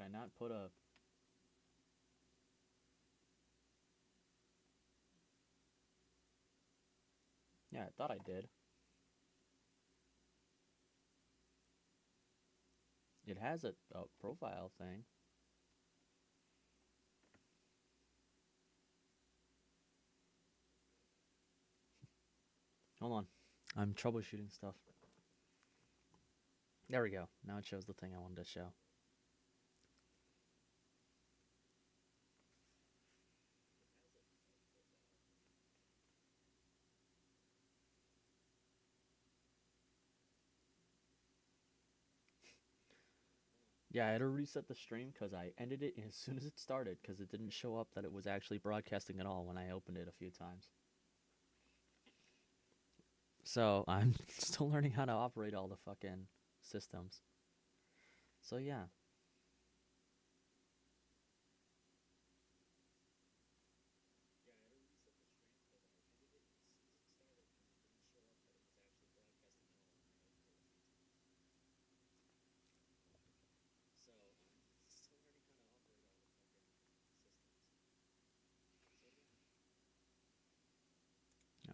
I not put a... Yeah, I thought I did. It has a profile thing. Hold on. I'm troubleshooting stuff. There we go. Now it shows the thing I wanted to show. Yeah, I had to reset the stream because I ended it as soon as it started because it didn't show up that it was actually broadcasting at all when I opened it a few times. So I'm still learning how to operate all the fucking systems. So yeah.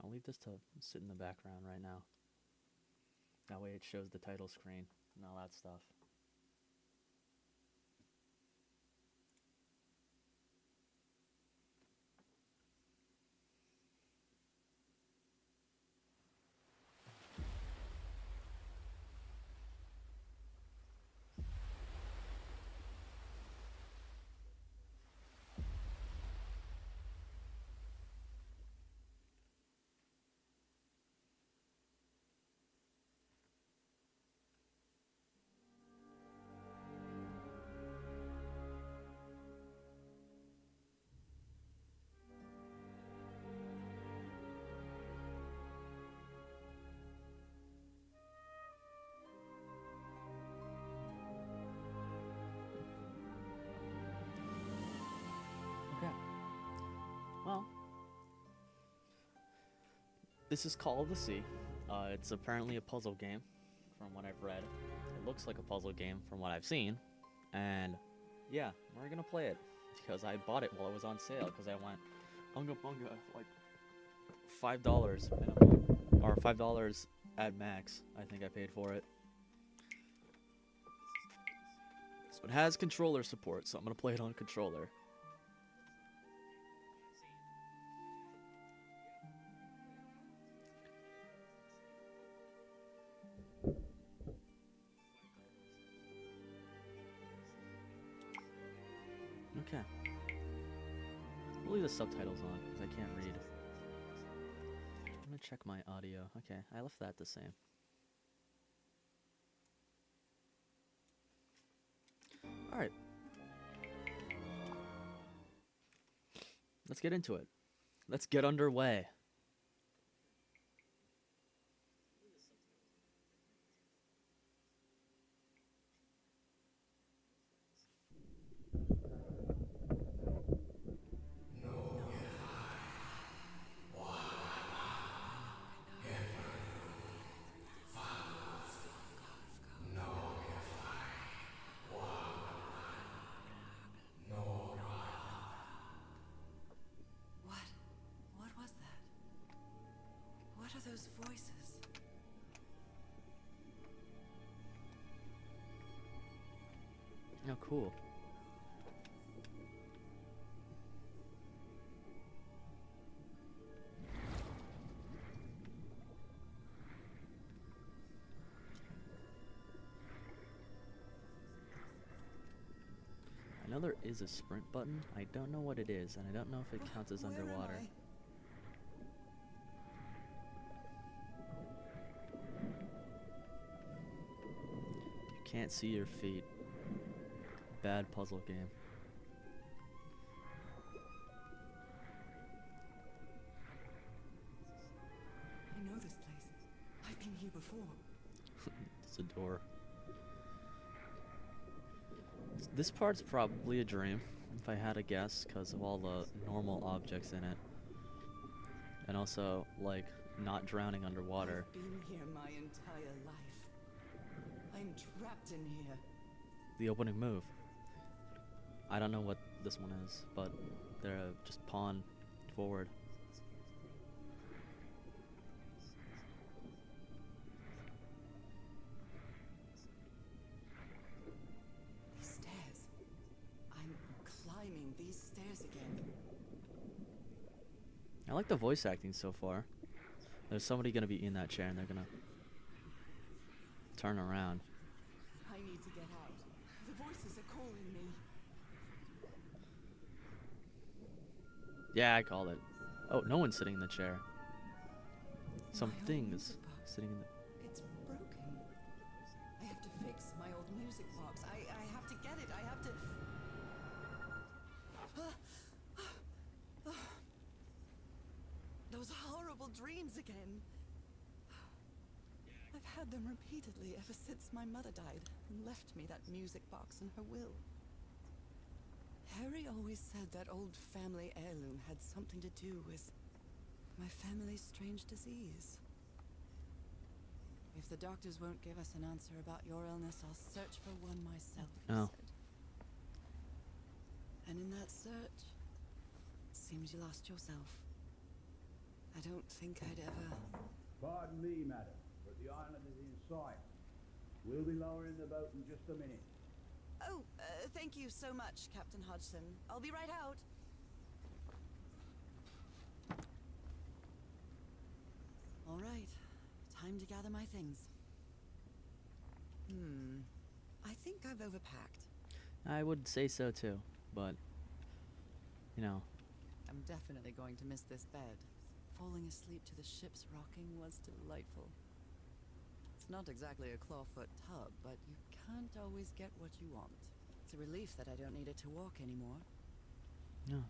I'll leave this to sit in the background right now. That way it shows the title screen and all that stuff. Okay. Well, this is Call of the Sea. It's apparently a puzzle game from what I've read. It looks like a puzzle game from what I've seen. And yeah, we're gonna play it because I bought it while it was on sale because I went Unga Bunga like $5 minimum or $5 at max. I think I paid for it. So it has controller support, so I'm gonna play it on controller. Okay. We'll leave the subtitles on because I can't read. I'm gonna check my audio. Okay, I left that the same. Alright. Let's get into it. Let's get underway. What was that? What are those voices? Oh, cool. I know there is a sprint button. I don't know what it is, and I don't know if it counts as Where am underwater. I? You can't see your feet. Bad puzzle game. I know this place. I've been here before. It's a door. This part's probably a dream, if I had to guess, because of all the normal objects in it. And also, like, not drowning underwater. I've been here my entire life. I'm trapped in here. The opening move. I don't know what this one is, but they're just pawn forward. These stairs. I'm climbing these stairs again. I like the voice acting so far. There's somebody gonna be in that chair and they're gonna turn around. I need to get out. The voices are calling me. Yeah, I called it. Oh, no one's sitting in the chair. Some My old things music box. sitting in the... It's broken. I have to fix my old music box. I have to get it. I have to... Those horrible dreams again. I've had them repeatedly ever since my mother died and left me that music box in her will. Harry always said that old family heirloom had something to do with my family's strange disease. If the doctors won't give us an answer about your illness, I'll search for one myself, he Oh. said. And in that search, it seems you lost yourself. I don't think I'd ever... Pardon me, madam, but the island is in sight. We'll be lowering the boat in just a minute. Oh, thank you so much, Captain Hodgson. I'll be right out. All right, time to gather my things. I think I've overpacked. I would say so too, but... You know, I'm definitely going to miss this bed. Falling asleep to the ship's rocking was delightful. It's not exactly a clawfoot tub, but you can't always get what you want. It's a relief that I don't need it to walk anymore. no.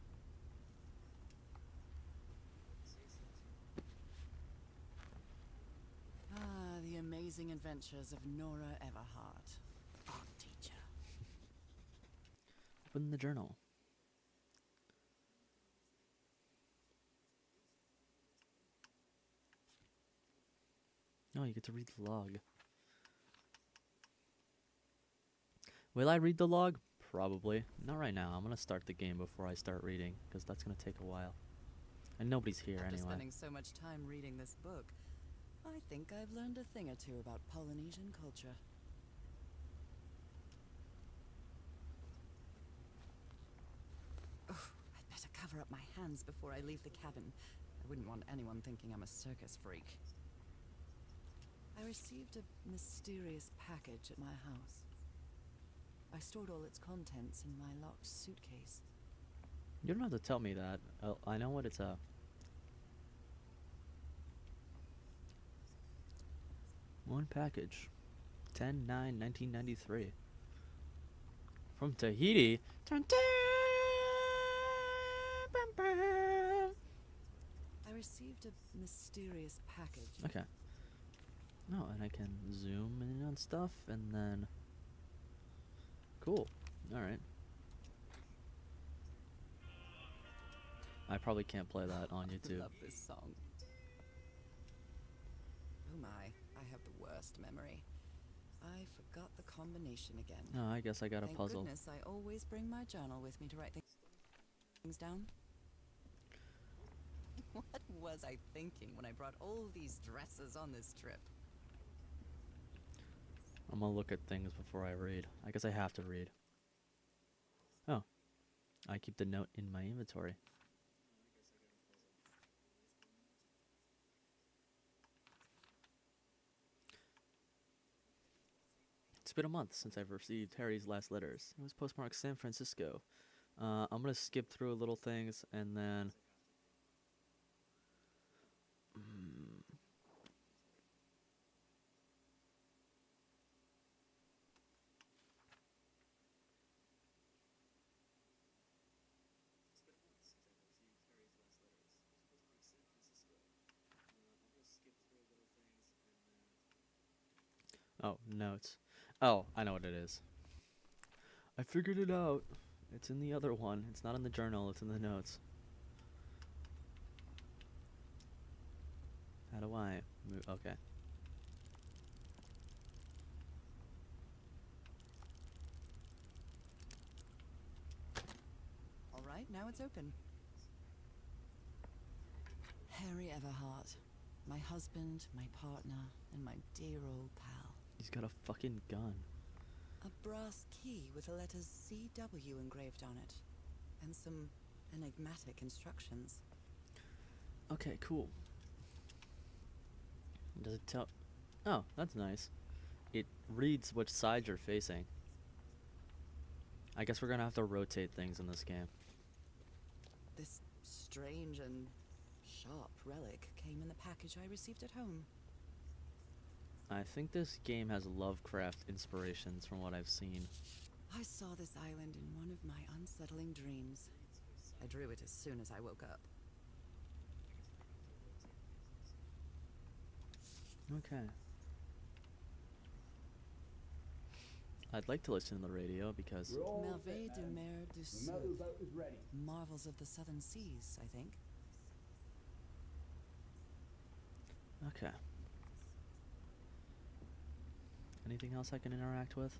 Ah, the amazing adventures of Nora Everhart, art teacher. Open the journal. No, you get to read the log. Will I read the log? Probably. Not right now. I'm gonna start the game before I start reading, because that's gonna take a while. And nobody's here After anyway. spending so much time reading this book, I think I've learned a thing or two about Polynesian culture. Oh, I'd better cover up my hands before I leave the cabin. I wouldn't want anyone thinking I'm a circus freak. I received a mysterious package at my house. I stored all its contents in my locked suitcase. You don't have to tell me that. I know what it's a. One package. 10/9/1993. From Tahiti. Dun, dun, bum, bum. I received a mysterious package. Okay. No, and I can zoom in on stuff and then. Cool. Alright. I probably can't play that on I YouTube. love this song. Oh my, I have the worst memory. I forgot the combination again. No, I guess I got a Thank puzzle. goodness I always bring my journal with me to write things down. What was I thinking when I brought all these dresses on this trip? I'm gonna look at things before I read. I guess I have to read. Oh. I keep the note in my inventory. It's been a month since I've received Harry's last letters. It was postmarked San Francisco. I'm gonna skip through little things and then... Oh, notes. Oh, I know what it is. I figured it out. It's in the other one. It's not in the journal, it's in the notes. How do I move? Okay. now it's open. Harry Everhart. My husband, my partner, and my dear old pal. He's got a fucking gun. A brass key with the letters CW engraved on it. And some enigmatic instructions. Okay, cool. Does it tell... Oh, that's nice. It reads which side you're facing. I guess we're gonna have to rotate things in this game. This strange and sharp relic came in the package I received at home. I think this game has Lovecraft inspirations from what I've seen. I saw this island in one of my unsettling dreams. I drew it as soon as I woke up. Okay. I'd like to listen to the radio because... We're all Merveille set, de madam. Mer du The Sud. metal boat is ready. Marvels of the Southern Seas, I think. Okay. Anything else I can interact with?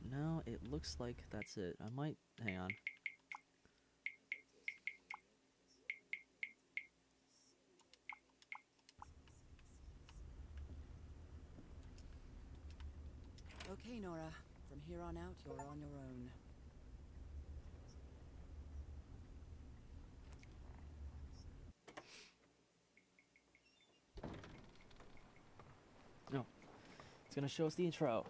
No, it looks like that's it. I might... Hang on. Okay, Nora. From here on out, you're on your own. No. It's gonna show us the intro.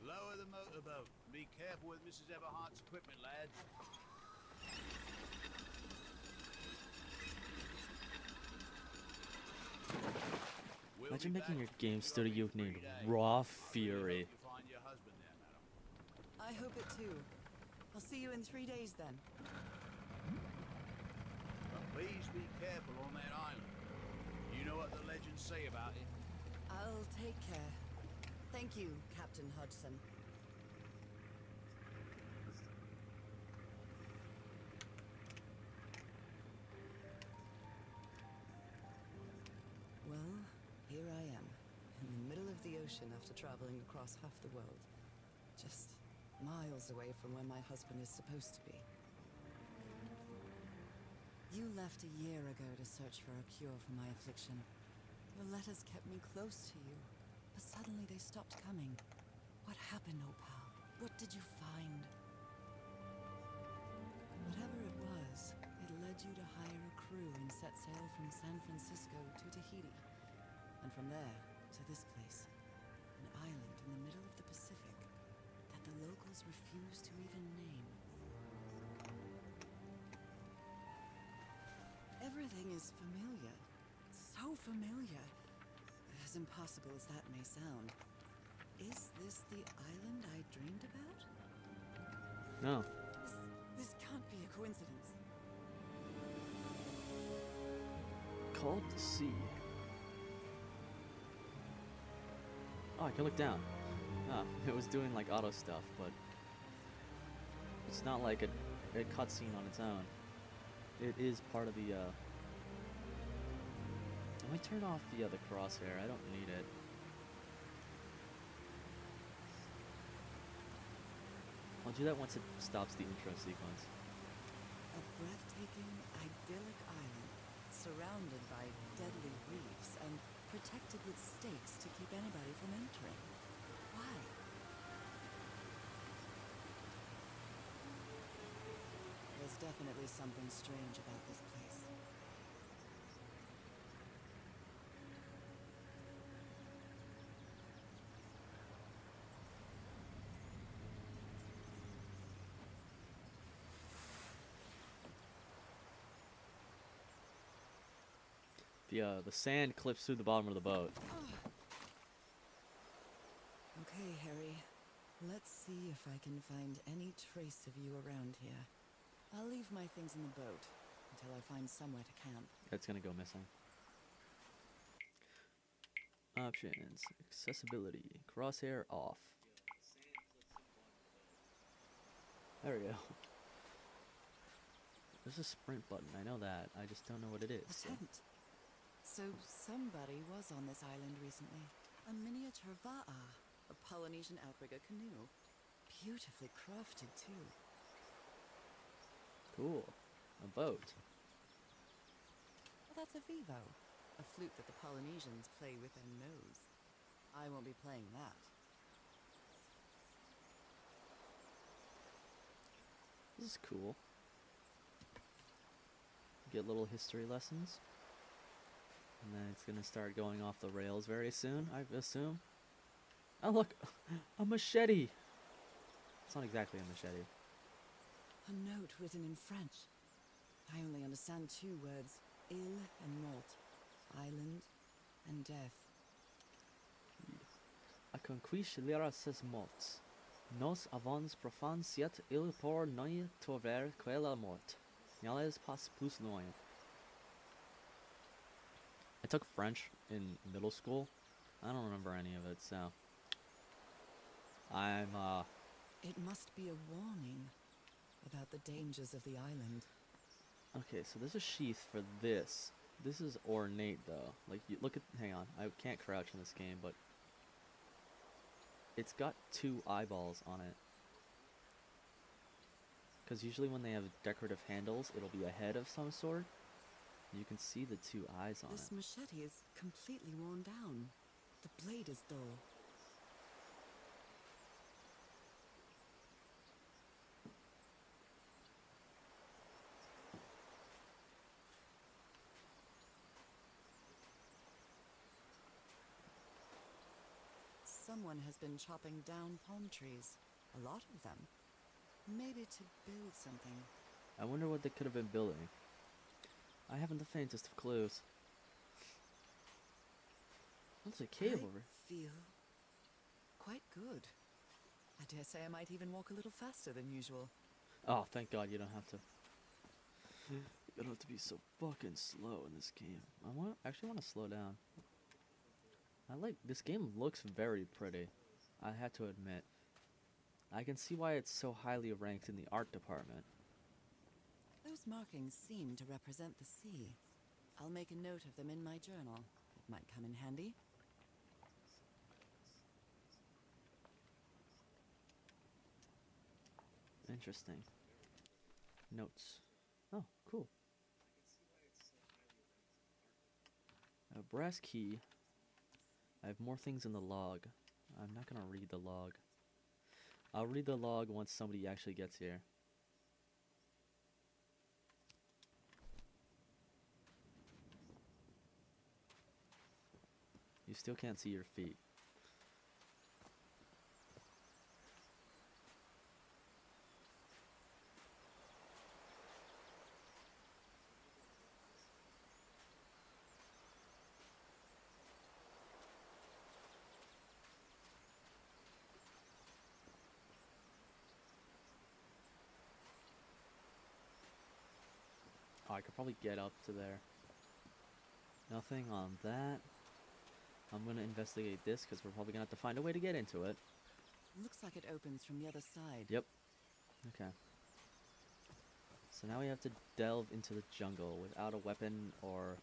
Lower the motorboat. Be careful with Mrs. Everhart's equipment, lads. We'll Imagine be making back. your game You've got studio me 3 named days. Raw I Fury. really hope you find your husband there, madam. I hope it too. I'll see you in 3 days then. But please be careful on that island. You know what the legends say about it. I'll take care. Thank you, Captain Hodgson. Well, here I am, in the middle of the ocean after traveling across half the world. Just miles away from where my husband is supposed to be. You left a year ago to search for a cure for my affliction. Your letters kept me close to you, but suddenly they stopped coming. What happened, Opal? What did you find? Whatever it was, it led you to hire a crew and set sail from San Francisco to Tahiti. And from there, to this place. An island in the middle of the Pacific that the locals refuse to even name. Everything is familiar. So familiar. As impossible as that may sound. Is this the island I dreamed about? No. This can't be a coincidence. Called to sea. Oh, I can look down. Ah, it was doing like auto stuff, but it's not like a cutscene on its own. It is part of the. Let me turn off the crosshair. I don't need it. I'll do that once it stops the intro sequence. A breathtaking, idyllic island, surrounded by deadly reefs and protected with stakes to keep anybody from entering. Why? There's definitely something strange about this place. The sand clips through the bottom of the boat. Okay, Harry. Let's see if I can find any trace of you around here. I'll leave my things in the boat until I find somewhere to camp. It's gonna go missing. Options. Accessibility. Crosshair off. There we go. There's a sprint button, I know that. I just don't know what it is. A tent. So somebody was on this island recently. A miniature va'a, a Polynesian outrigger canoe. Beautifully crafted, too. Cool. A boat. Well, that's a vivo. A flute that the Polynesians play with their nose. I won't be playing that. This is cool. Get little history lessons. And then it's gonna start going off the rails very soon, I assume. Oh look! A machete! It's not exactly a machete. A note written in French. I only understand two words. Île and mort. Island and death. A conquis lira ses morts. Nos avons profan siet il por noi trover quella mort. N'allez pas plus loin. I took French in middle school. I don't remember any of it, so I'm It must be a warning about the dangers of the island. okay, so there's a sheath for this. This is ornate though. Like you look at hang on, I can't crouch in this game, but it's got two eyeballs on it. Because usually when they have decorative handles, it'll be a head of some sort. You can see the two eyes on This it. machete is completely worn down. The blade is dull. Someone has been chopping down palm trees. A lot of them. Maybe to build something. I wonder what they could have been building. I haven't the faintest of clues. What's a cave over? Feel quite good. I dare say I might even walk a little faster than usual. Oh, thank God you don't have to. You don't have to be so fucking slow in this game. Actually want to slow down. This game looks very pretty. I had to admit. I can see why it's so highly ranked in the art department. Those markings seem to represent the sea. I'll make a note of them in my journal. It might come in handy. Interesting. Notes. Oh, cool. A brass key. I have more things in the log. I'm not gonna read the log. I'll read the log once somebody actually gets here. You still can't see your feet. Oh, I could probably get up to there. Nothing on that. I'm gonna investigate this because we're probably gonna have to find a way to get into it. Looks like it opens from the other side. Yep. Okay. So now we have to delve into the jungle without a weapon or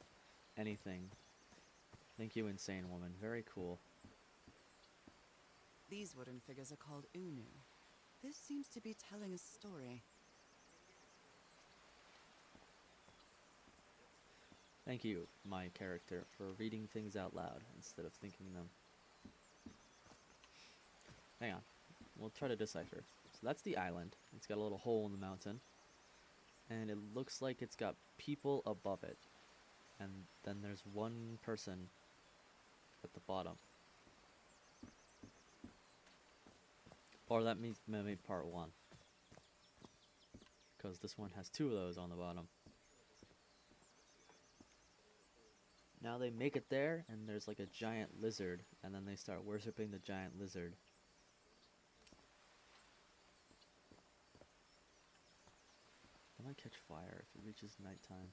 anything. Thank you, insane woman. Very cool. These wooden figures are called Unu. This seems to be telling a story. Thank you, my character, for reading things out loud instead of thinking them. Hang on. We'll try to decipher. So that's the island. It's got a little hole in the mountain. And it looks like it's got people above it. And then there's one person at the bottom. Or that means maybe part one. Because this one has two of those on the bottom. Now they make it there, and there's like a giant lizard, and then they start worshipping the giant lizard. It might catch fire if it reaches nighttime.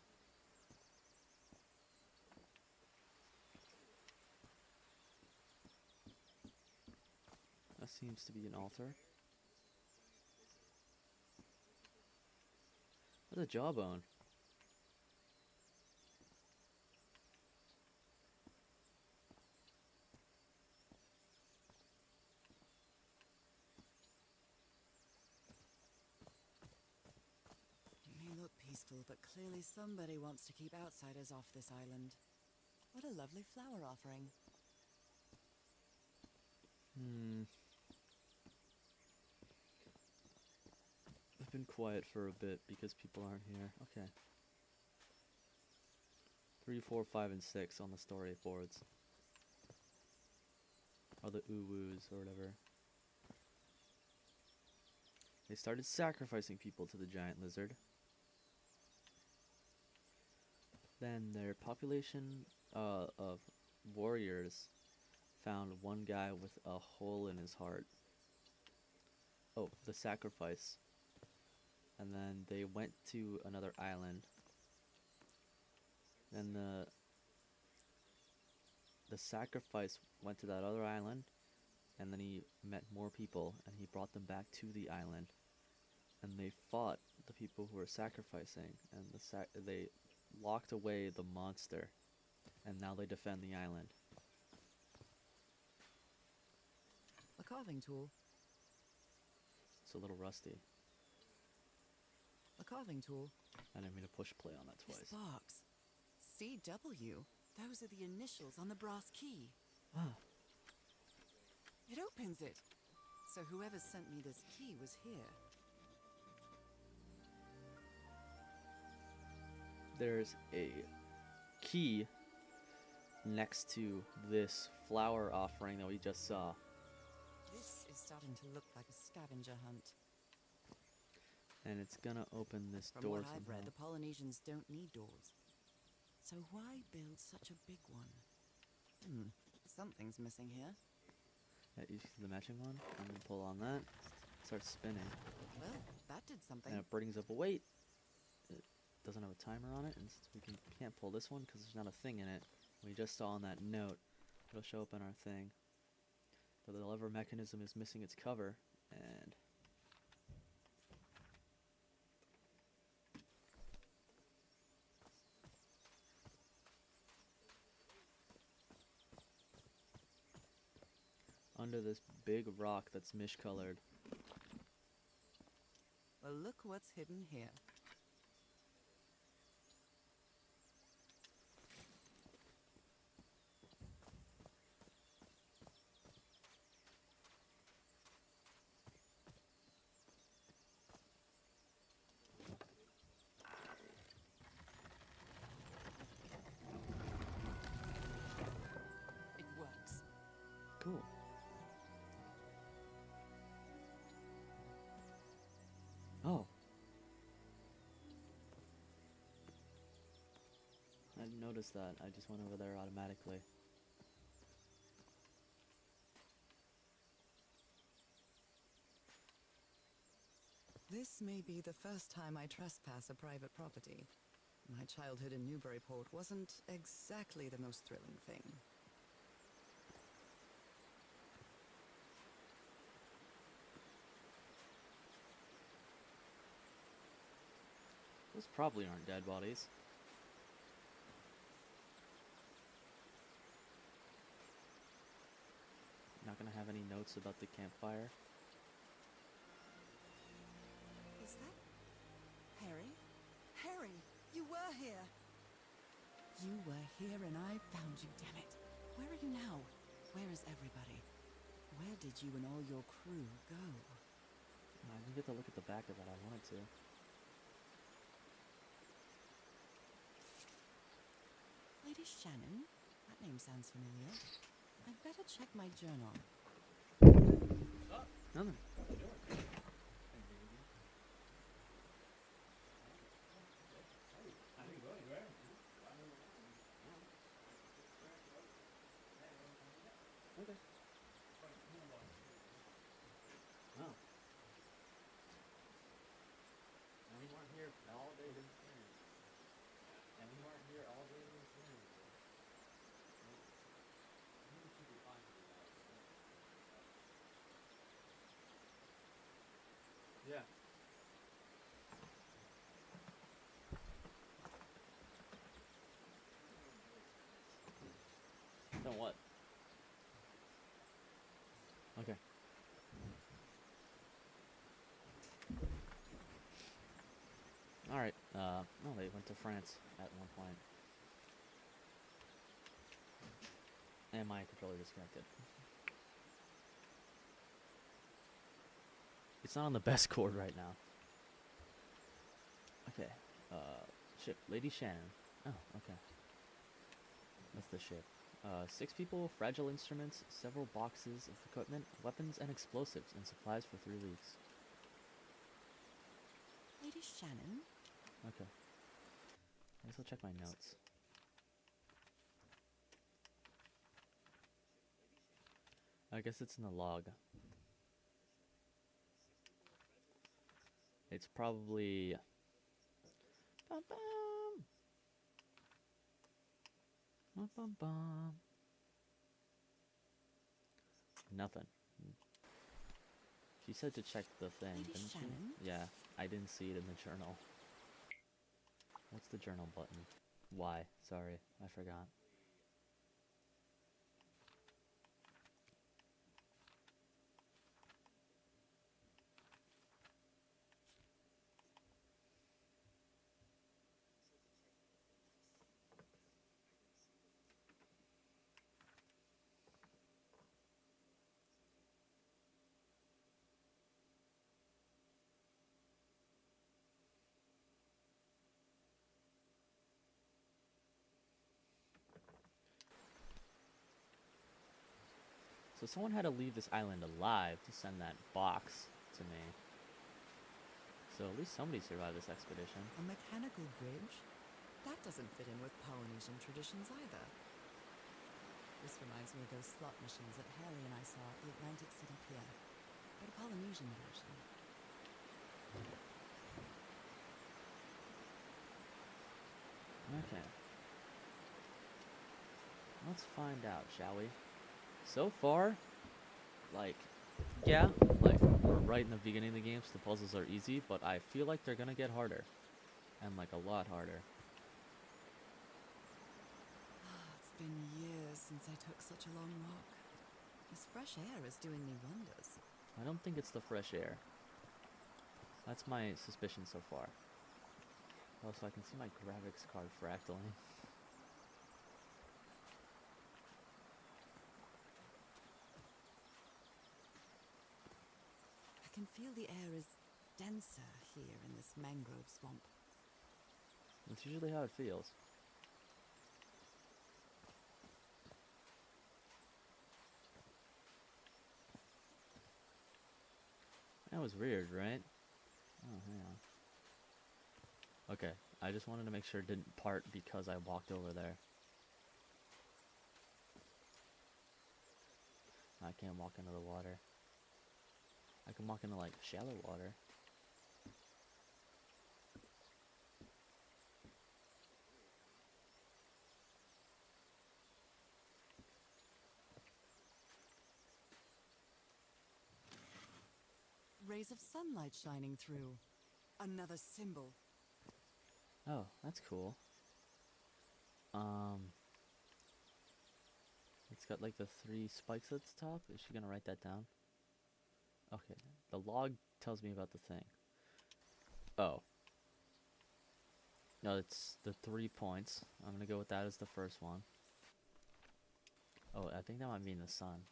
That seems to be an altar. What's a jawbone? peaceful, but clearly somebody wants to keep outsiders off this island. What a lovely flower offering. I've been quiet for a bit because people aren't here. Okay. 3, 4, 5, and 6 on the storyboards. Or the uwus or whatever. They started sacrificing people to the giant lizard. Then their population of warriors found one guy with a hole in his heart. Oh, the sacrifice. And then they went to another island. Then the sacrifice went to that other island, and then he met more people, and he brought them back to the island. And they fought the people who were sacrificing, and they locked away the monster, and now they defend the island. A carving tool. It's a little rusty. A carving tool. I didn't mean to push play on that This twice. box. CW. Those are the initials on the brass key. Ah, It opens it. So whoever sent me this key was here. there's a key next to this flower offering that we just saw. This is starting to look like a scavenger hunt. And it's gonna open this From door what I've read, somehow. the Polynesians don't need doors. So why build such a big one? Something's missing here. Yeah, you see the matching one? I'm gonna pull on that. Starts spinning. Well, that did something. And it brings up a weight. It doesn't have a timer on it, and since we can't pull this one because there's not a thing in it. We just saw on that note. It'll show up in our thing. But the lever mechanism is missing its cover, and under this big rock that's mish-colored. Well, look what's hidden here. It works. Cool. Oh. I didn't notice that. I just went over there automatically. This may be the first time I trespass a private property. My childhood in Newburyport wasn't exactly the most thrilling thing. Those probably aren't dead bodies. Not gonna have any notes about the campfire. Is that Harry? Harry, you were here! You were here and I found you, damn it. Where are you now? Where is everybody? Where did you and all your crew go? I didn't get to look at the back of that. I wanted to. Lady Shannon? That name sounds familiar. I'd better check my journal. Nothing. Okay. Oh. And we weren't here all day to experience it. And we weren't here all day to experience it. We should be fine to do that. Yeah. Then what? Okay. Alright, no, they went to France at one point. And my controller disconnected. It's not on the best chord right now. Okay. Ship. Lady Shannon. Oh, okay. That's the ship. 6 people, fragile instruments, several boxes of equipment, weapons and explosives, and supplies for 3 weeks. Lady Shannon? Okay. I guess I'll check my notes. I guess it's in the log. It's probably... Bum, bum. Bum, bum, bum. Nothing. She said to check the thing, Lady didn't she? Shannon? Yeah, I didn't see it in the journal. What's the journal button? Why? Sorry, I forgot. So someone had to leave this island alive to send that box to me. So at least somebody survived this expedition. A mechanical bridge? That doesn't fit in with Polynesian traditions either. This reminds me of those slot machines that Harry and I saw at the Atlantic City Pier, but a Polynesian version. Okay. Let's find out, shall we? So far, like, yeah, like, we're right in the beginning of the game, so the puzzles are easy, but I feel like they're gonna get harder. And, like, a lot harder. It's been years since I took such a long walk. This fresh air is doing me wonders. I don't think it's the fresh air. That's my suspicion so far. Also, I can see my graphics card fractaling. I can feel the air is denser here in this mangrove swamp. That's usually how it feels. That was weird, right? Oh, hang on. Okay, I just wanted to make sure it didn't part because I walked over there. I can't walk into the water. I can walk into, like, shallow water. Rays of sunlight shining through. Another symbol. Oh, that's cool. It's got like the 3 spikes at the top. Is she gonna write that down? Okay, the log tells me about the thing. Oh. No, it's the 3 points. I'm gonna go with that as the first one. Oh, I think that might mean the sun.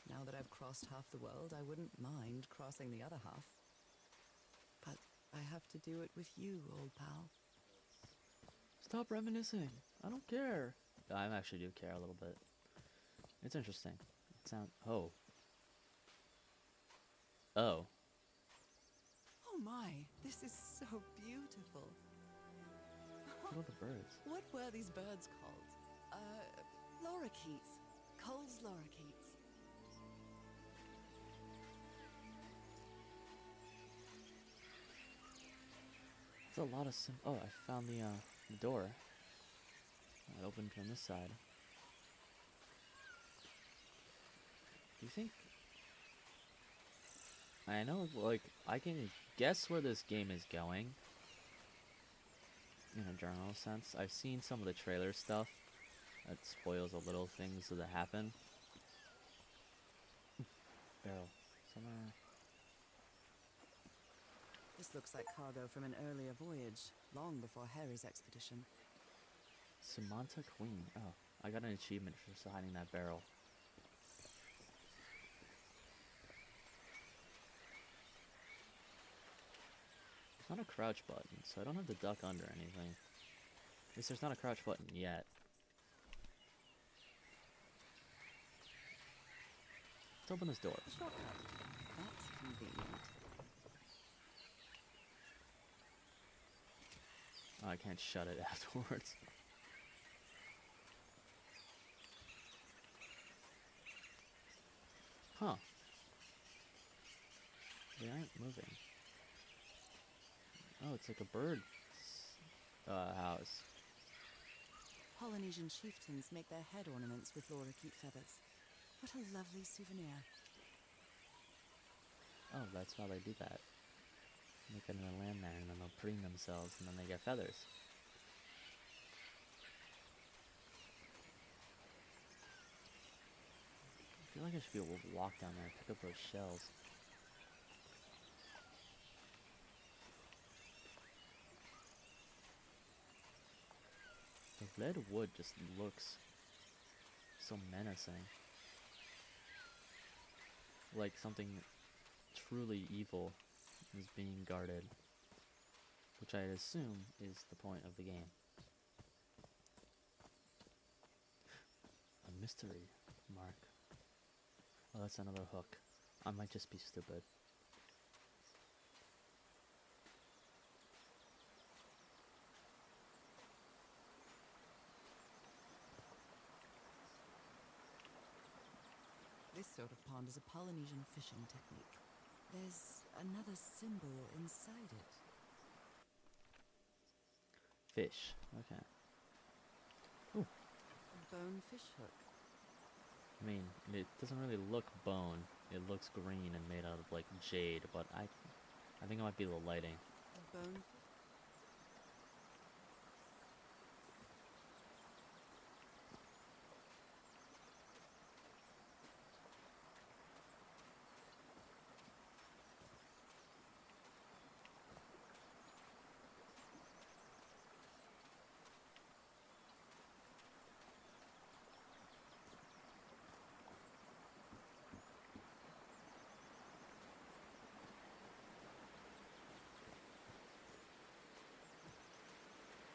Now that I've crossed half the world, I wouldn't mind crossing the other half. But I have to do it with you, old pal. Stop reminiscing. I don't care. I actually do care a little bit. It's interesting. It sound. Oh. Oh. Oh my, this is so beautiful. Look at all the birds. What were these birds called? Lorikeets. Cole's lorikeets. That's a lot of oh, I found the door. It opened from this side. Do you think... I know, like, I can guess where this game is going. In a general sense. I've seen some of the trailer stuff. That spoils a little things that happen. Barrel. Somewhere. This looks like cargo from an earlier voyage, long before Harry's expedition. Samantha Queen. Oh, I got an achievement for just hiding that barrel. It's not a crouch button, so I don't have to duck under anything. At least there's not a crouch button yet. Let's open this door. Shortcut. That's convenient. Oh, I can't shut it afterwards. Huh. They aren't moving. Oh, it's like a bird's house. Polynesian chieftains make their head ornaments with lorikeet feathers. What a lovely souvenir. Oh, that's how they do that. They get in the land there, and then they'll preen themselves, and then they get feathers. I feel like I should be able to walk down there and pick up those shells. The red wood just looks so menacing. Like something truly evil is being guarded. Which I assume is the point of the game. A mystery mark. Oh, that's another hook. I might just be stupid. This sort of pond is a Polynesian fishing technique. There's another symbol inside it. Fish. Okay. A bone fish hook. I mean, it doesn't really look bone. It looks green and made out of like jade, but I think it might be the lighting. A bone fish.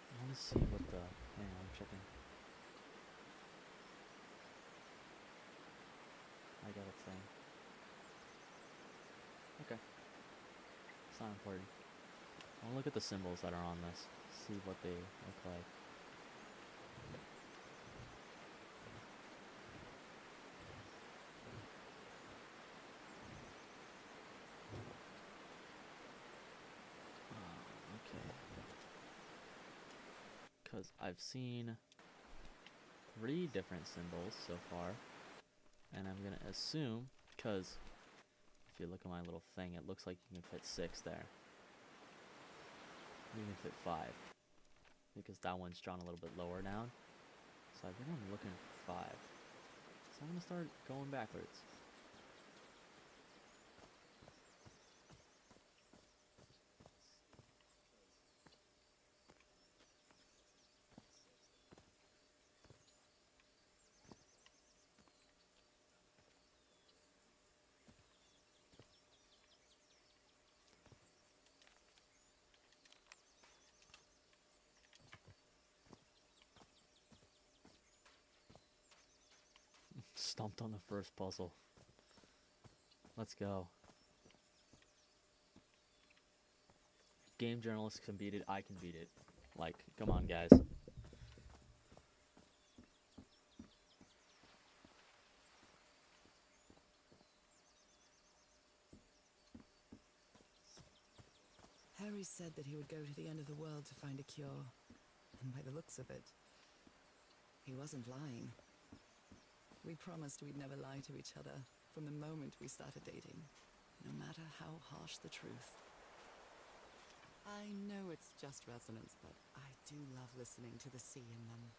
I want to see what the... Hang on, I'm checking. I got a thing. Okay. It's not important. I want to look at the symbols that are on this. See what they look like. Okay. Because I've seen 3 different symbols so far. And I'm going to assume, because if you look at my little thing, it looks like you can fit 6 there. You can fit 5. Because that one's drawn a little bit lower down. So I think I'm looking for 5. So I'm going to start going backwards. Stumped on the first puzzle. Let's go. If game journalists can beat it, I can beat it. Like, come on, guys. Harry said that he would go to the end of the world to find a cure. And by the looks of it, he wasn't lying. We promised we'd never lie to each other from the moment we started dating, no matter how harsh the truth. I know it's just resonance, but I do love listening to the sea in them.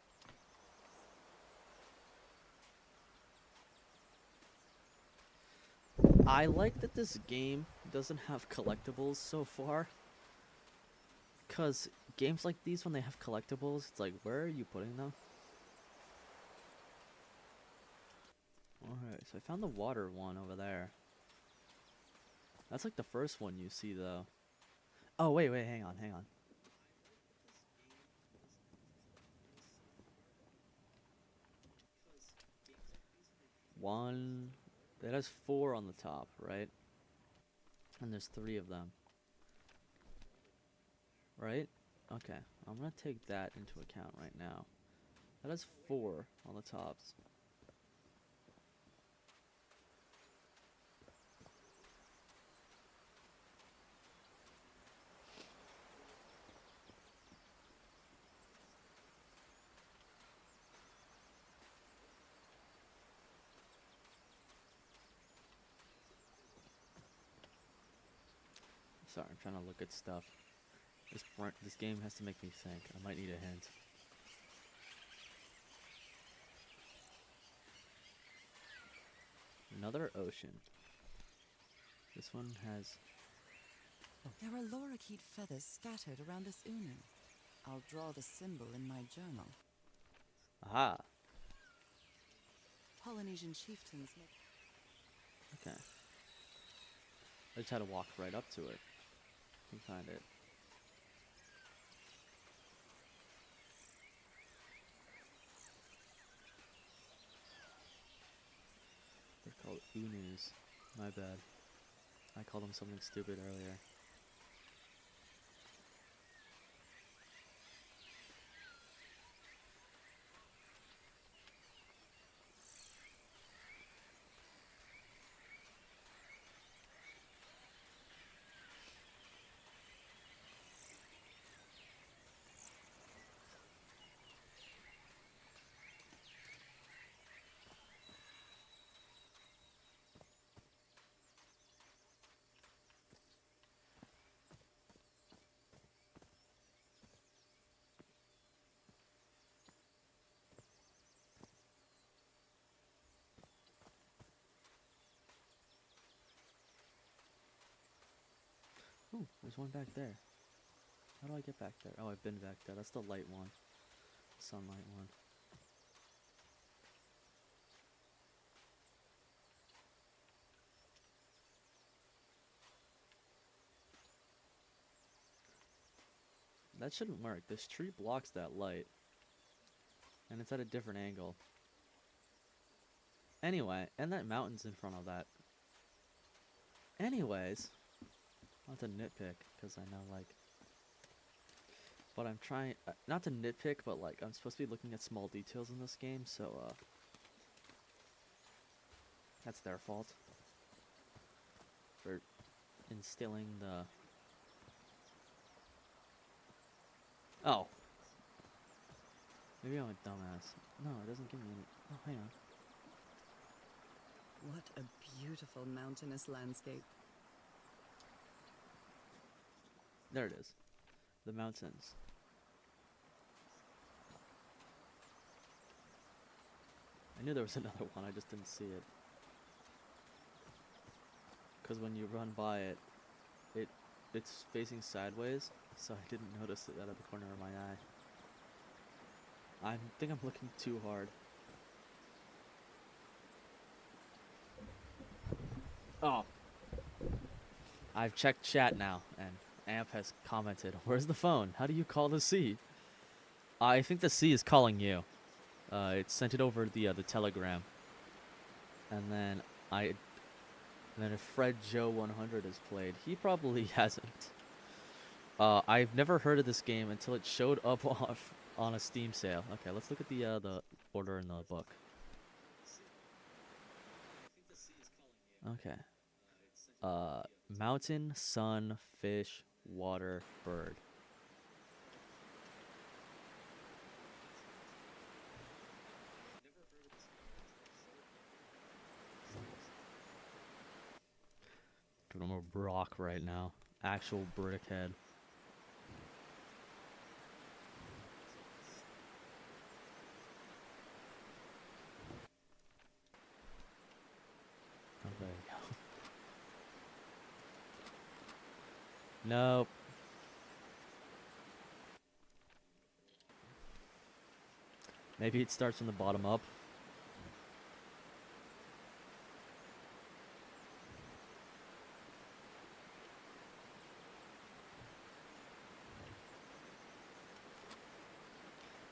I like that this game doesn't have collectibles so far. Because games like these, when they have collectibles, it's like, where are you putting them? Alright, so I found the water one over there. That's like the first one you see, though. Oh, wait, hang on. One... It has 4 on the top, right? And there's 3 of them. Right? Okay, I'm gonna take that into account right now. That has 4 on the tops. Sorry, I'm trying to look at stuff. This game has to make me think. I might need a hint. Another ocean. This one has... There are lorikeet feathers scattered around this unu. I'll draw the symbol in my journal. Aha! Polynesian chieftains make... Okay. I just had to walk right up to it. And find it. They're called unus. My bad. I called them something stupid earlier. Ooh, there's one back there. How do I get back there? Oh, I've been back there. That's the light one. Sunlight one. That shouldn't work. This tree blocks that light. And it's at a different angle. Anyway, and that mountain's in front of that. Anyways, not to nitpick, because I know, like... But I'm trying... not to nitpick, but, like, I'm supposed to be looking at small details in this game, so, that's their fault. For instilling the... Oh. Maybe I'm a dumbass. No, it doesn't give me any... Oh, hang on. What a beautiful mountainous landscape. There it is. The mountains. I knew there was another one, I just didn't see it. Because when you run by it, it's facing sideways, so I didn't notice it out of the corner of my eye. I think I'm looking too hard. Oh. I've checked chat now, and Amp has commented, "Where's the phone? How do you call the sea?" I think the sea is calling you. It sent it over the telegram. And then if Fred Joe 100 has played, he probably hasn't. I've never heard of this game until it showed up on a Steam sale. Okay, let's look at the order in the book. Okay. Mountain, sun, fish, water, bird. Dude, I'm a Brock right now. Actual brickhead. Oh, there you go. Nope. Maybe it starts from the bottom up.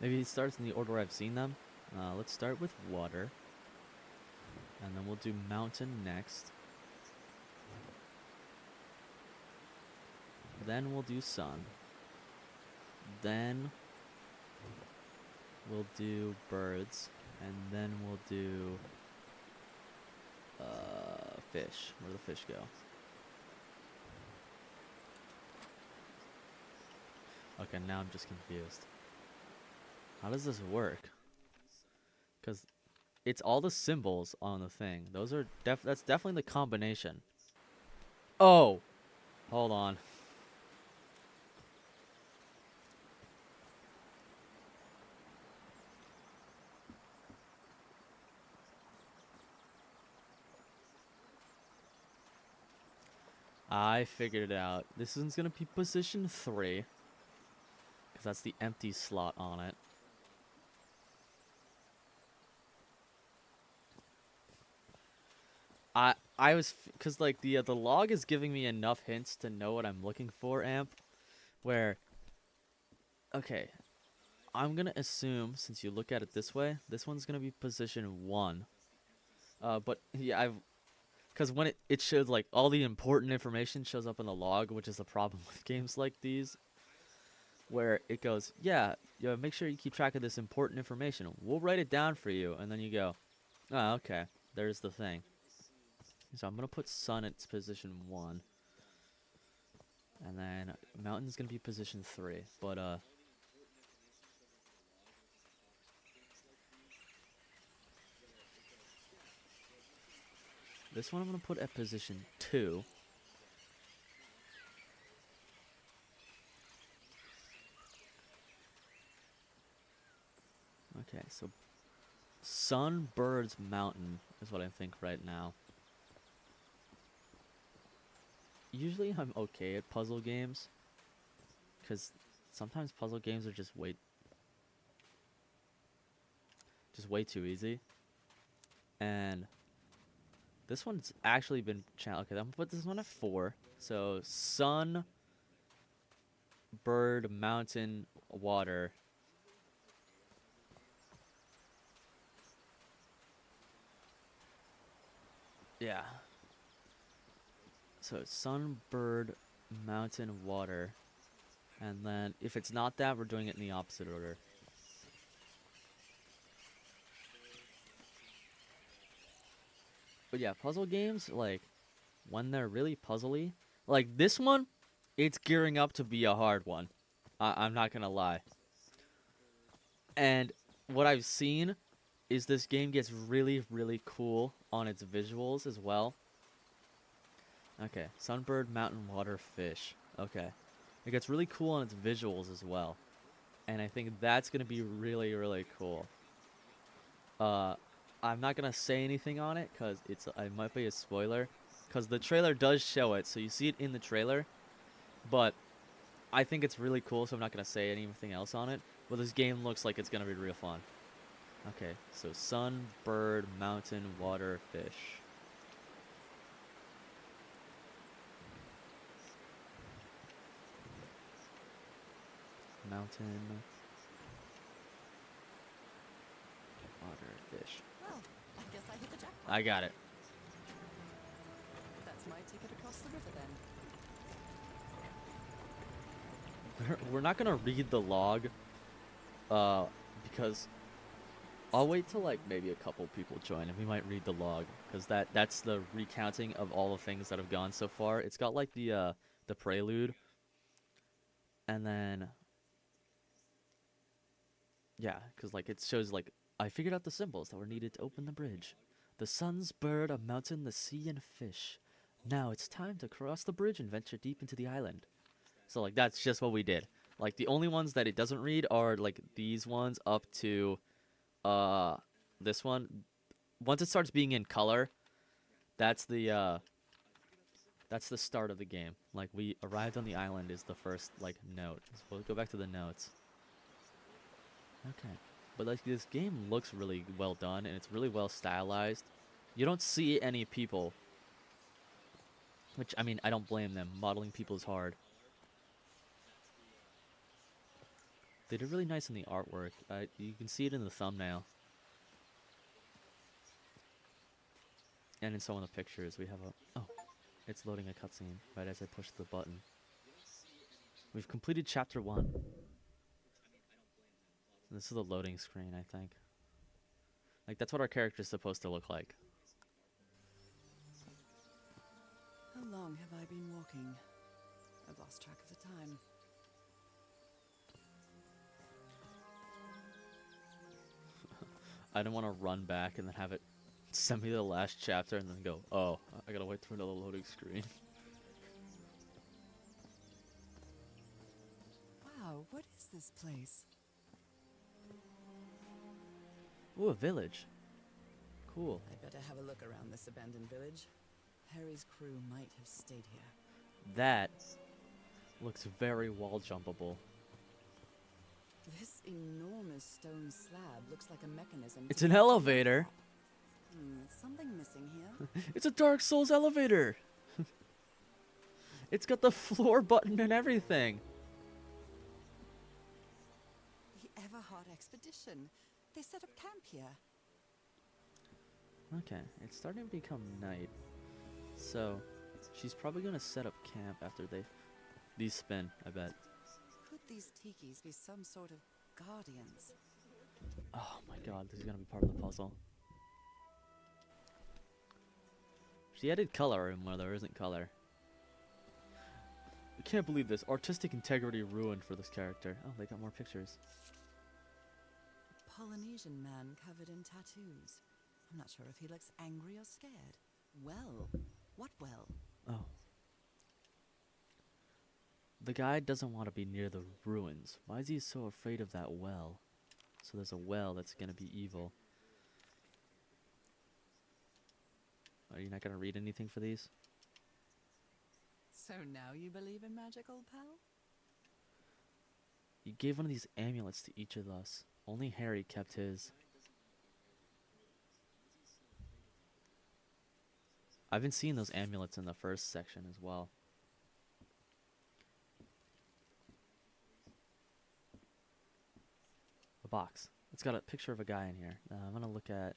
Maybe it starts in the order I've seen them. Let's start with water. And then we'll do mountain next. Then we'll do sun. Then we'll do birds. And then we'll do fish. Where the fish go? Okay, now I'm just confused. How does this work? Because it's all the symbols on the thing. Those are that's definitely the combination. Oh! Hold on. I figured it out. This one's gonna be position 3. Because that's the empty slot on it. I was, because like the log is giving me enough hints to know what I'm looking for, Amp. Where, okay, I'm gonna assume, since you look at it this way, this one's gonna be position 1. But yeah, because when it shows like all the important information shows up in the log, which is the problem with games like these, where it goes, yeah, make sure you keep track of this important information. We'll write it down for you, and then you go, oh, okay, there's the thing. So I'm gonna put sun at position 1, and then mountain's gonna be position 3. But this one I'm gonna put at position 2. Okay, so sun, birds, mountain is what I think right now. Usually I'm okay at puzzle games, because sometimes puzzle games are just way too easy. And this one's actually been challenged. Okay, I'm gonna put this one at 4. So sun, bird, mountain, water. Yeah. So sun, bird, mountain, water. And then if it's not that, we're doing it in the opposite order. But yeah, puzzle games, like, when they're really puzzly, like this one, it's gearing up to be a hard one. I'm not gonna lie. And what I've seen is this game gets really, really cool on its visuals as well. Okay, sunbird, mountain, water, fish. Okay. It gets really cool on its visuals as well. And I think that's going to be really, really cool. I'm not going to say anything on it because it might be a spoiler. Because the trailer does show it, so you see it in the trailer. But I think it's really cool, so I'm not going to say anything else on it. But this game looks like it's going to be real fun. Okay, so sun, bird, mountain, water, fish. Mountain, water, fish. Well, I guess I hit the jackpot. I got it. That's my ticket across the river then. We're not gonna read the log, because I'll wait till like maybe a couple people join and we might read the log, because that's the recounting of all the things that have gone so far. It's got like the prelude, and then yeah, because like it shows like I figured out the symbols that were needed to open the bridge: the sun's bird, a mountain, the sea, and a fish. Now it's time to cross the bridge and venture deep into the island. So like that's just what we did. Like the only ones that it doesn't read are like these ones up to this one. Once it starts being in color, that's the That's the start of the game. Like, we arrived on the island is the first, like, note. So we'll go back to the notes. Okay. But, like, this game looks really well done, and it's really well stylized. You don't see any people. Which, I mean, I don't blame them. Modeling people is hard. They did really nice in the artwork. You can see it in the thumbnail. And in some of the pictures, we have a... Oh, it's loading a cutscene right as I push the button. We've completed Chapter 1. This is the loading screen, I think. Like, that's what our character's supposed to look like. How long have I been walking? I've lost track of the time. I don't want to run back and then have it send me to the last chapter and then go, oh, I gotta wait through another loading screen. Wow, what is this place? Ooh, a village. Cool. I better have a look around this abandoned village. Harry's crew might have stayed here. That looks very wall jumpable. This enormous stone slab looks like a mechanism. It's to an get to the elevator. top. Something missing here. It's a Dark Souls elevator. It's got the floor button and everything. The Everhard expedition. They set up camp here. Okay, it's starting to become night. So, she's probably gonna set up camp after these spin, I bet. Could these tikis be some sort of guardians? Oh my god, this is gonna be part of the puzzle. She added color in where there isn't color. I can't believe this. Artistic integrity ruined for this character. Oh, they got more pictures. Polynesian man covered in tattoos. I'm not sure if he looks angry or scared. Well, what well? Oh. The guy doesn't want to be near the ruins. Why is he so afraid of that well? So there's a well that's gonna be evil. Are you not gonna read anything for these? So now you believe in magic, old pal? You gave one of these amulets to each of us. Only Harry kept his. I've been seeing those amulets in the first section as well. A box. It's got a picture of a guy in here. I'm gonna look at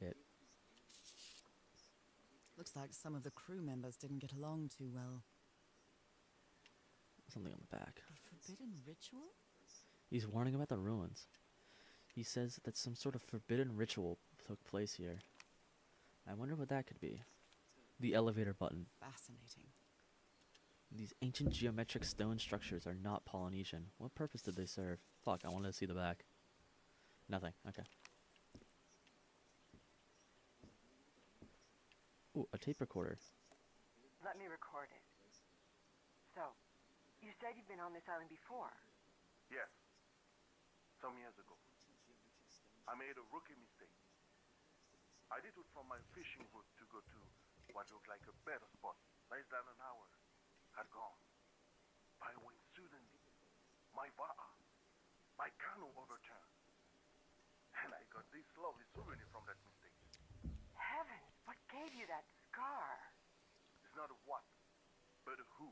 it. Looks like some of the crew members didn't get along too well. Something on the back. A forbidden ritual? He's warning about the ruins. He says that some sort of forbidden ritual took place here. I wonder what that could be. The elevator button. Fascinating. These ancient geometric stone structures are not Polynesian. What purpose did they serve? Fuck, I wanted to see the back. Nothing. Okay. Ooh, a tape recorder. Let me record it. So, you said you've been on this island before. Yes. Some years ago. I made a rookie mistake. I detoured from my fishing route to go to what looked like a better spot. Less than an hour had gone. By when suddenly, my va'a, my canoe overturned. And I got this lovely souvenir from that mistake. Heavens, what gave you that scar? It's not a what, but a who.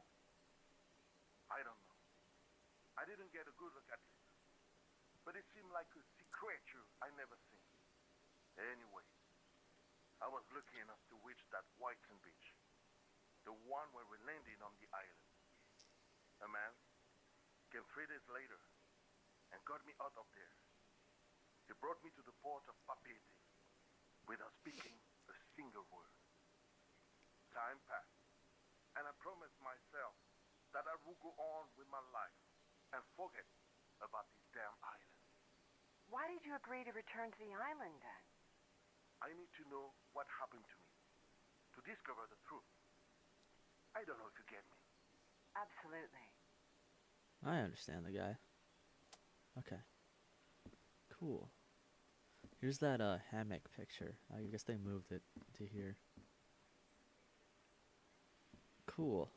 I don't know. I didn't get a good look at it. But it seemed like a sea creature I never seen. Anyway, I was lucky enough to reach that Whitesand beach. The one where we landed on the island. A man came 3 days later and got me out of there. He brought me to the port of Papeete without speaking a single word. Time passed, and I promised myself that I would go on with my life and forget about this damn island. Why did you agree to return to the island then? I need to know what happened to me, to discover the truth. I don't know if you get me. Absolutely. I understand the guy. Okay. Cool. Here's that hammock picture. I guess they moved it to here. Cool.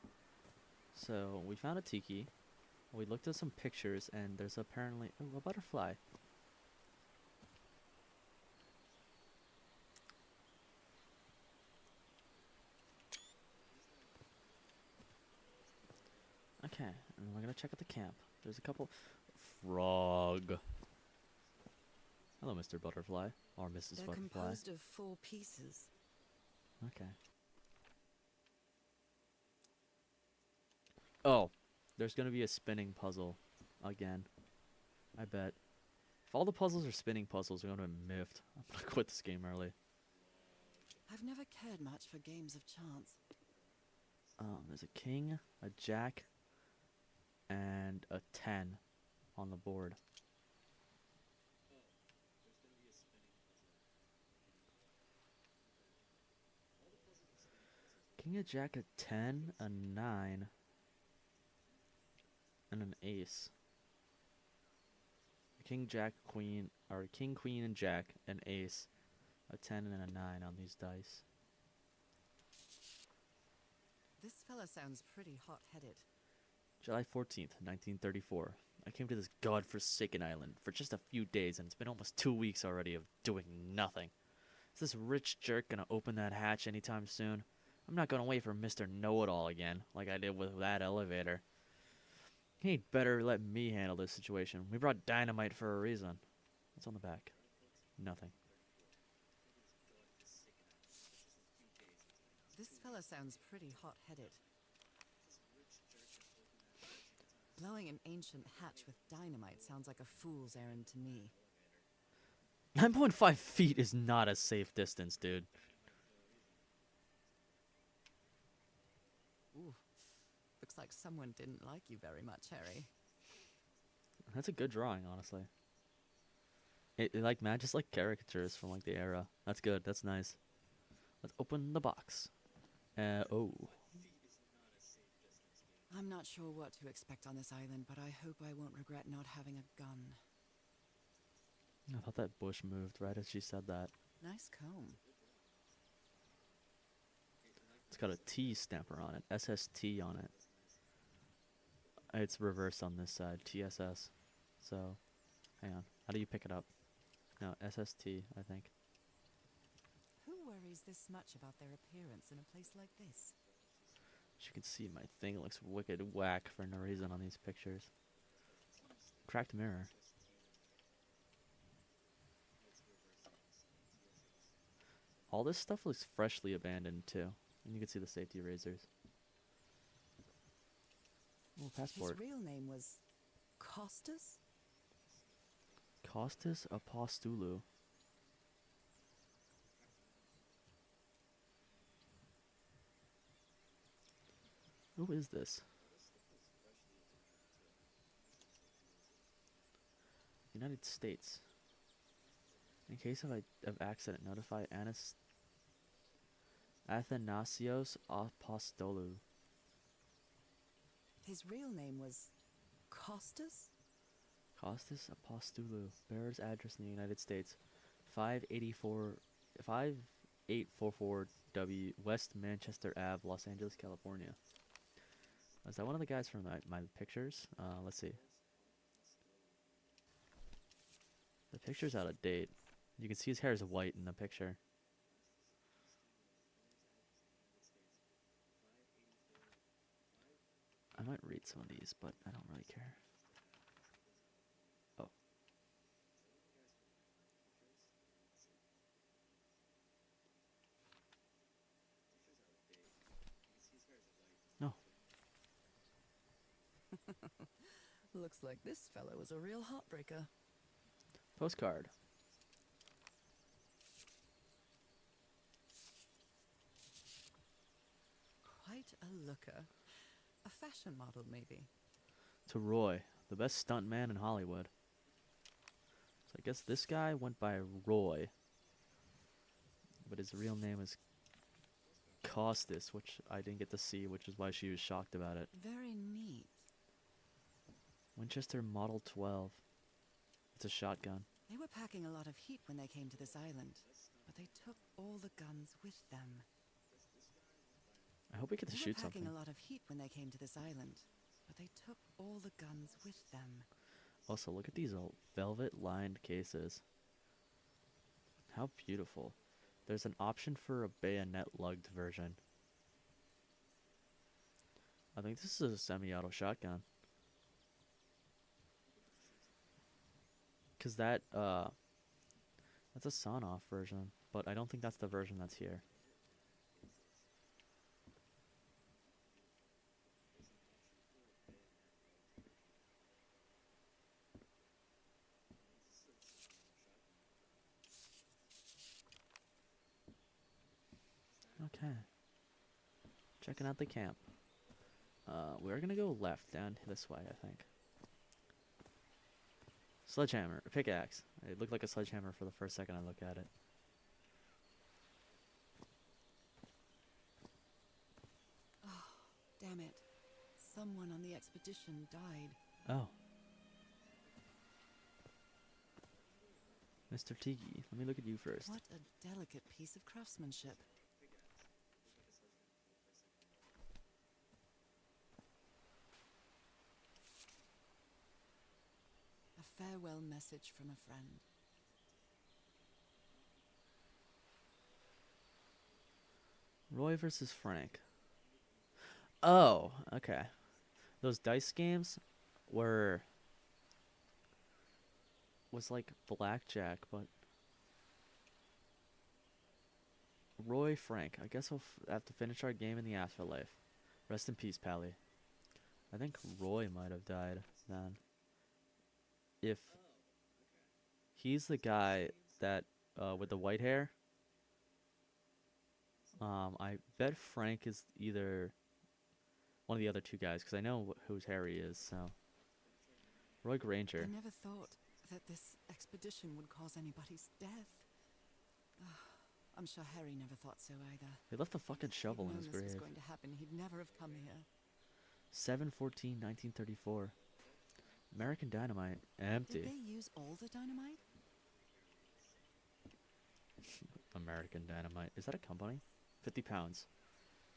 So we found a tiki. We looked at some pictures, and there's apparently a butterfly. Okay, and we're gonna check out the camp. There's a couple. Frog. Hello, Mr. Butterfly. Or Mrs. They're Butterfly. composed of 4 pieces. Okay. Oh, there's gonna be a spinning puzzle again. I bet. If all the puzzles are spinning puzzles, we're gonna be miffed. I'm gonna quit this game early. I've never cared much for games of chance. There's a king, a jack, and a 10 on the board. King, a jack, a 10, a 9, and an ace. King, jack, queen, or king, queen, and jack, an ace, a 10, and a 9 on these dice. This fella sounds pretty hot-headed. July 14th, 1934. I came to this godforsaken island for just a few days, and it's been almost 2 weeks already of doing nothing. Is this rich jerk gonna open that hatch anytime soon? I'm not gonna wait for Mr. Know-It-All again, like I did with that elevator. He'd better let me handle this situation. We brought dynamite for a reason. What's on the back? Nothing. This fella sounds pretty hot-headed. Blowing an ancient hatch with dynamite sounds like a fool's errand to me. 9.5 feet is not a safe distance, dude. Ooh, looks like someone didn't like you very much, Harry. That's a good drawing, honestly. It like matches like caricatures from like the era. That's good. That's nice. Let's open the box. Oh. I'm not sure what to expect on this island, but I hope I won't regret not having a gun. I thought that bush moved right as she said that. Nice comb. It's got a T stamper on it. SST on it. It's reversed on this side. TSS. So, hang on. How do you pick it up? No, SST, I think. Who worries this much about their appearance in a place like this? As you can see, my thing looks wicked whack for no reason on these pictures. Cracked mirror. All this stuff looks freshly abandoned, too. And you can see the safety razors. Oh, passport. His real name was Costas? Costas Apostoulou. Who is this? United States. In case of accident, notify Athanasios Apostolou. His real name was Costas? Costas Apostoulou. Bearer's address in the United States. 5844 W West Manchester Ave, Los Angeles, California. Is that one of the guys from my pictures? Let's see. The picture's out of date. You can see his hair is white in the picture. I might read some of these, but I don't really care. Oh. No. Looks like this fellow was a real heartbreaker. Postcard. Quite a looker. A fashion model, maybe. To Roy, the best stunt man in Hollywood. So I guess this guy went by Roy. But his real name is Costas, which I didn't get to see, which is why she was shocked about it. Very neat. Winchester Model 12. It's a shotgun. They were packing a lot of heat when they came to this island, but they took all the guns with them. I hope we get to They were shoot packing something. a lot of heat when they came to this island, but they took all the guns with them. Also, look at these old velvet-lined cases. How beautiful. There's an option for a bayonet-lugged version. I think this is a semi-auto shotgun. Cause that's a sawn-off version, but I don't think that's the version that's here. Okay. Checking out the camp. We're gonna go left down this way, I think. Sledgehammer, pickaxe. It looked like a sledgehammer for the first second I looked at it. Damn it. Someone on the expedition died. Oh. Mr. Tiki, let me look at you first. What a delicate piece of craftsmanship. A farewell message from a friend. Roy versus Frank. Oh, okay. Those dice games was like blackjack, but Roy, Frank. I guess we'll have to finish our game in the afterlife. Rest in peace, Pally. I think Roy might have died then. If he's the guy that with the white hair, I bet Frank is either one of the other two guys because I know whose Harry is. So Roy Granger. I never thought that this expedition would cause anybody's death. I'm sure Harry never thought so either. They left a fucking shovel in his If this was grave. going to happen, he'd never have come here. 7/14/1934. American Dynamite. Empty. Did they use all the dynamite? American Dynamite. Is that a company? 50 pounds.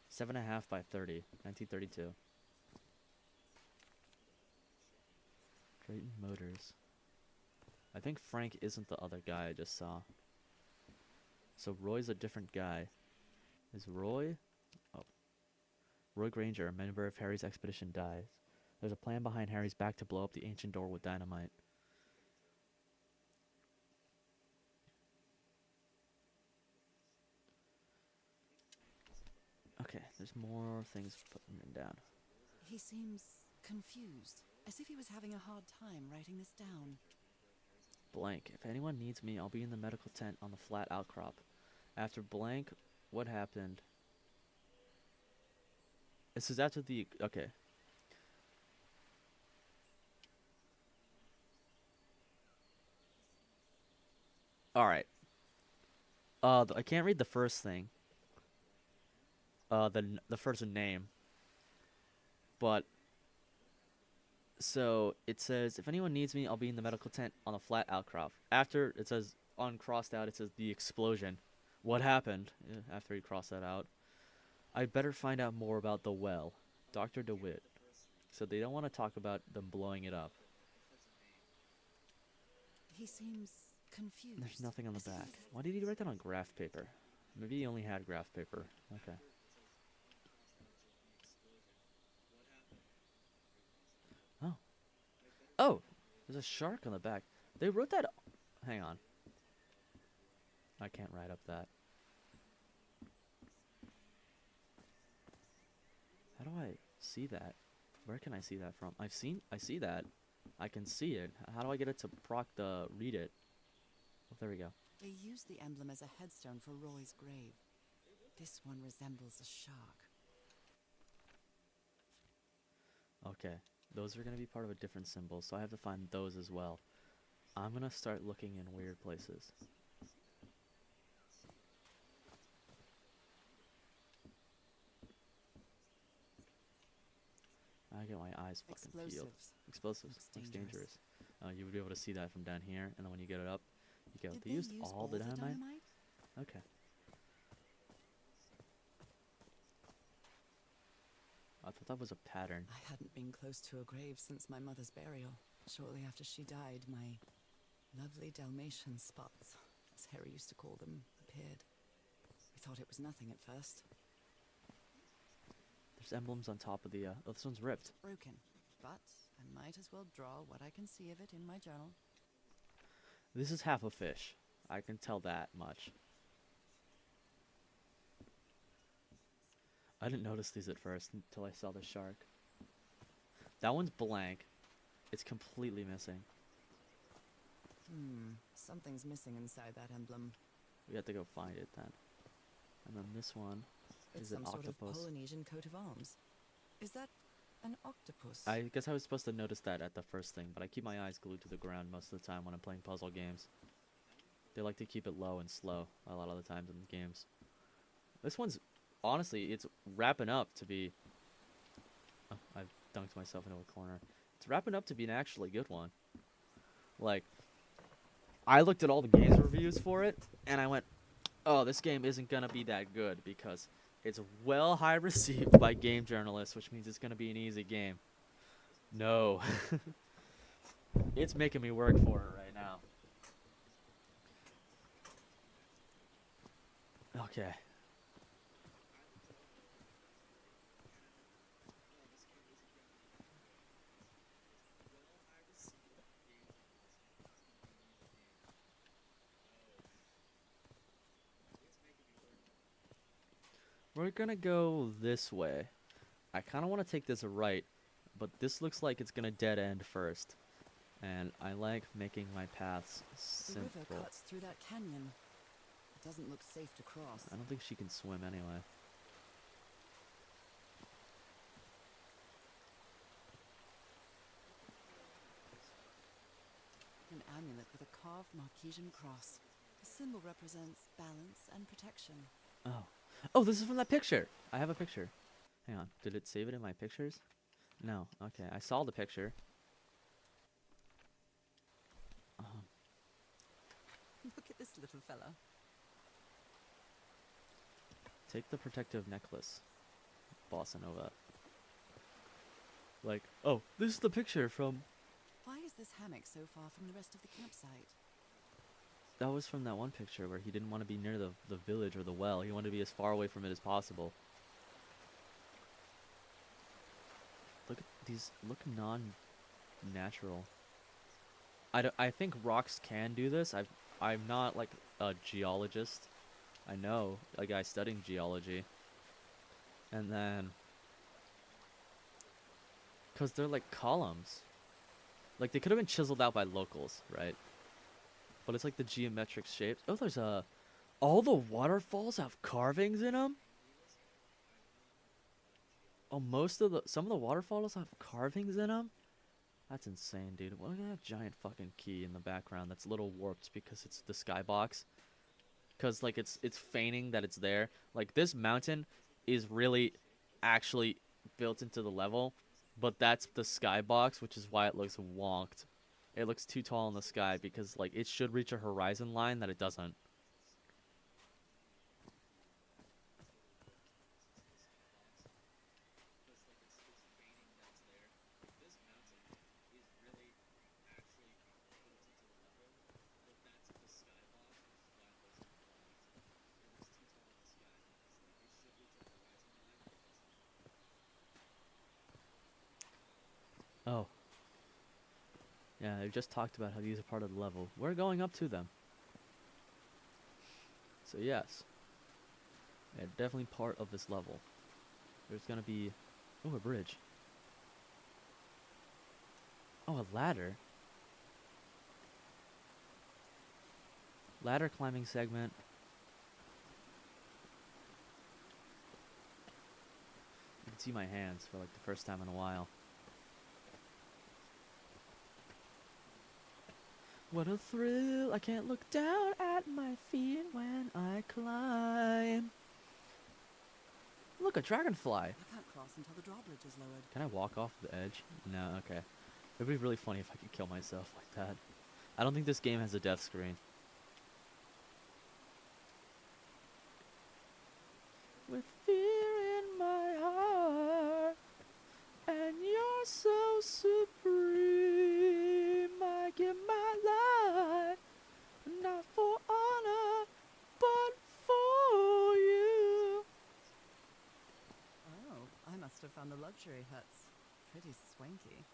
7.5 by 30. 1932. Drayton Motors. I think Frank isn't the other guy I just saw. So Roy's a different guy. Is Roy? Oh. Roy Granger, a member of Harry's expedition, dies. There's a plan behind Harry's back to blow up the ancient door with dynamite. Okay, there's more things putting down. He seems confused, as if he was having a hard time writing this down. Blank. If anyone needs me, I'll be in the medical tent on the flat outcrop. After blank, what happened? This is after the... Okay. Alright. I can't read the first thing. The first name. But... So, it says, if anyone needs me, I'll be in the medical tent on the flat outcrop. After, it says, uncrossed out, it says, the explosion. What happened? After he crossed that out. I'd better find out more about the well. Dr. DeWitt. So they don't want to talk about them blowing it up. He seems confused. There's nothing on the as if back. he- Why did he write that on graph paper? Maybe he only had graph paper. Okay. Oh. Oh! There's a shark on the back. They wrote that... Hang on. I can't write up that. How do I see that? Where can I see that from? I see that. I can see it. How do I get it to read it? Oh, there we go. They used the emblem as a headstone for Roy's grave. This one resembles a shark. Okay. Those are going to be part of a different symbol, so I have to find those as well. I'm going to start looking in weird places. I get my eyes fucking peeled. Explosives. Looks Looks dangerous. dangerous. You would be able to see that from down here, and then when you get it up, you go, Did they used use all the dynamite? dynamite? Okay. thought that was a pattern. I hadn't been close to a grave since my mother's burial. Shortly after she died, my lovely Dalmatian spots, as Harry used to call them, appeared. We thought it was nothing at first. There's emblems on top of the, oh, this one's ripped. Broken. But I might as well draw what I can see of it in my journal. This is half a fish. I can tell that much. I didn't notice these at first until I saw the shark. That one's blank. It's completely missing. Something's missing inside that emblem. We have to go find it then. And then this one It's is an some sort of octopus. Polynesian coat of arms. Is that an octopus? I guess I was supposed to notice that at the first thing, but I keep my eyes glued to the ground most of the time when I'm playing puzzle games. They like to keep it low and slow a lot of the times in the games. This one's, honestly, it's wrapping up to be... Oh, I've dunked myself into a corner. It's wrapping up to be an actually good one. Like, I looked at all the games reviews for it, and I went, oh, this game isn't gonna be that good because it's well high received by game journalists, which means it's gonna be an easy game. No. It's making me work for it right now. Okay. We're gonna go this way. I kind of want to take this right, but this looks like it's gonna dead end first. And I like making my paths the simple. river cuts through that canyon. It doesn't look safe to cross. I don't think she can swim anyway. An amulet with a carved Marquesian cross. The symbol represents balance and protection. Oh. Oh, this is from that picture. I have a picture. Hang on. Did it save it in my pictures? No. Okay. I saw the picture. Look at this little fella. Take the protective necklace. Bossa Nova. Like, oh, this is the picture from... Why is this hammock so far from the rest of the campsite? That was from that one picture where he didn't want to be near the village or the well. He wanted to be as far away from it as possible. Look at these. Look non-natural. I think rocks can do this. I'm not like a geologist. I know a guy studying geology. And then... Because they're like columns. Like they could have been chiseled out by locals, right? But it's like the geometric shapes. Oh, there's a... All the waterfalls have carvings in them? Oh, some of the waterfalls have carvings in them? That's insane, dude. Look at that giant fucking key in the background that's a little warped because it's the skybox. Because, like, it's feigning that it's there. Like, this mountain is really actually built into the level. But that's the skybox, which is why it looks wonked. It looks too tall in the sky because, like, it should reach a horizon line that it doesn't. Oh. Yeah, they just talked about how these are part of the level. We're going up to them. So yes. They're definitely part of this level. There's gonna be... Oh, a bridge. Oh, a ladder. Ladder climbing segment. You can see my hands for like the first time in a while. What a thrill, I can't look down at my feet when I climb. Look, a dragonfly. I can't cross until the drawbridge is lowered. Can I walk off the edge? No, okay. It would be really funny if I could kill myself like that. I don't think this game has a death screen. With fear in my heart. so supreme. I give my life, not for honor, but for you. Oh, I must have found the luxury huts. Pretty swanky.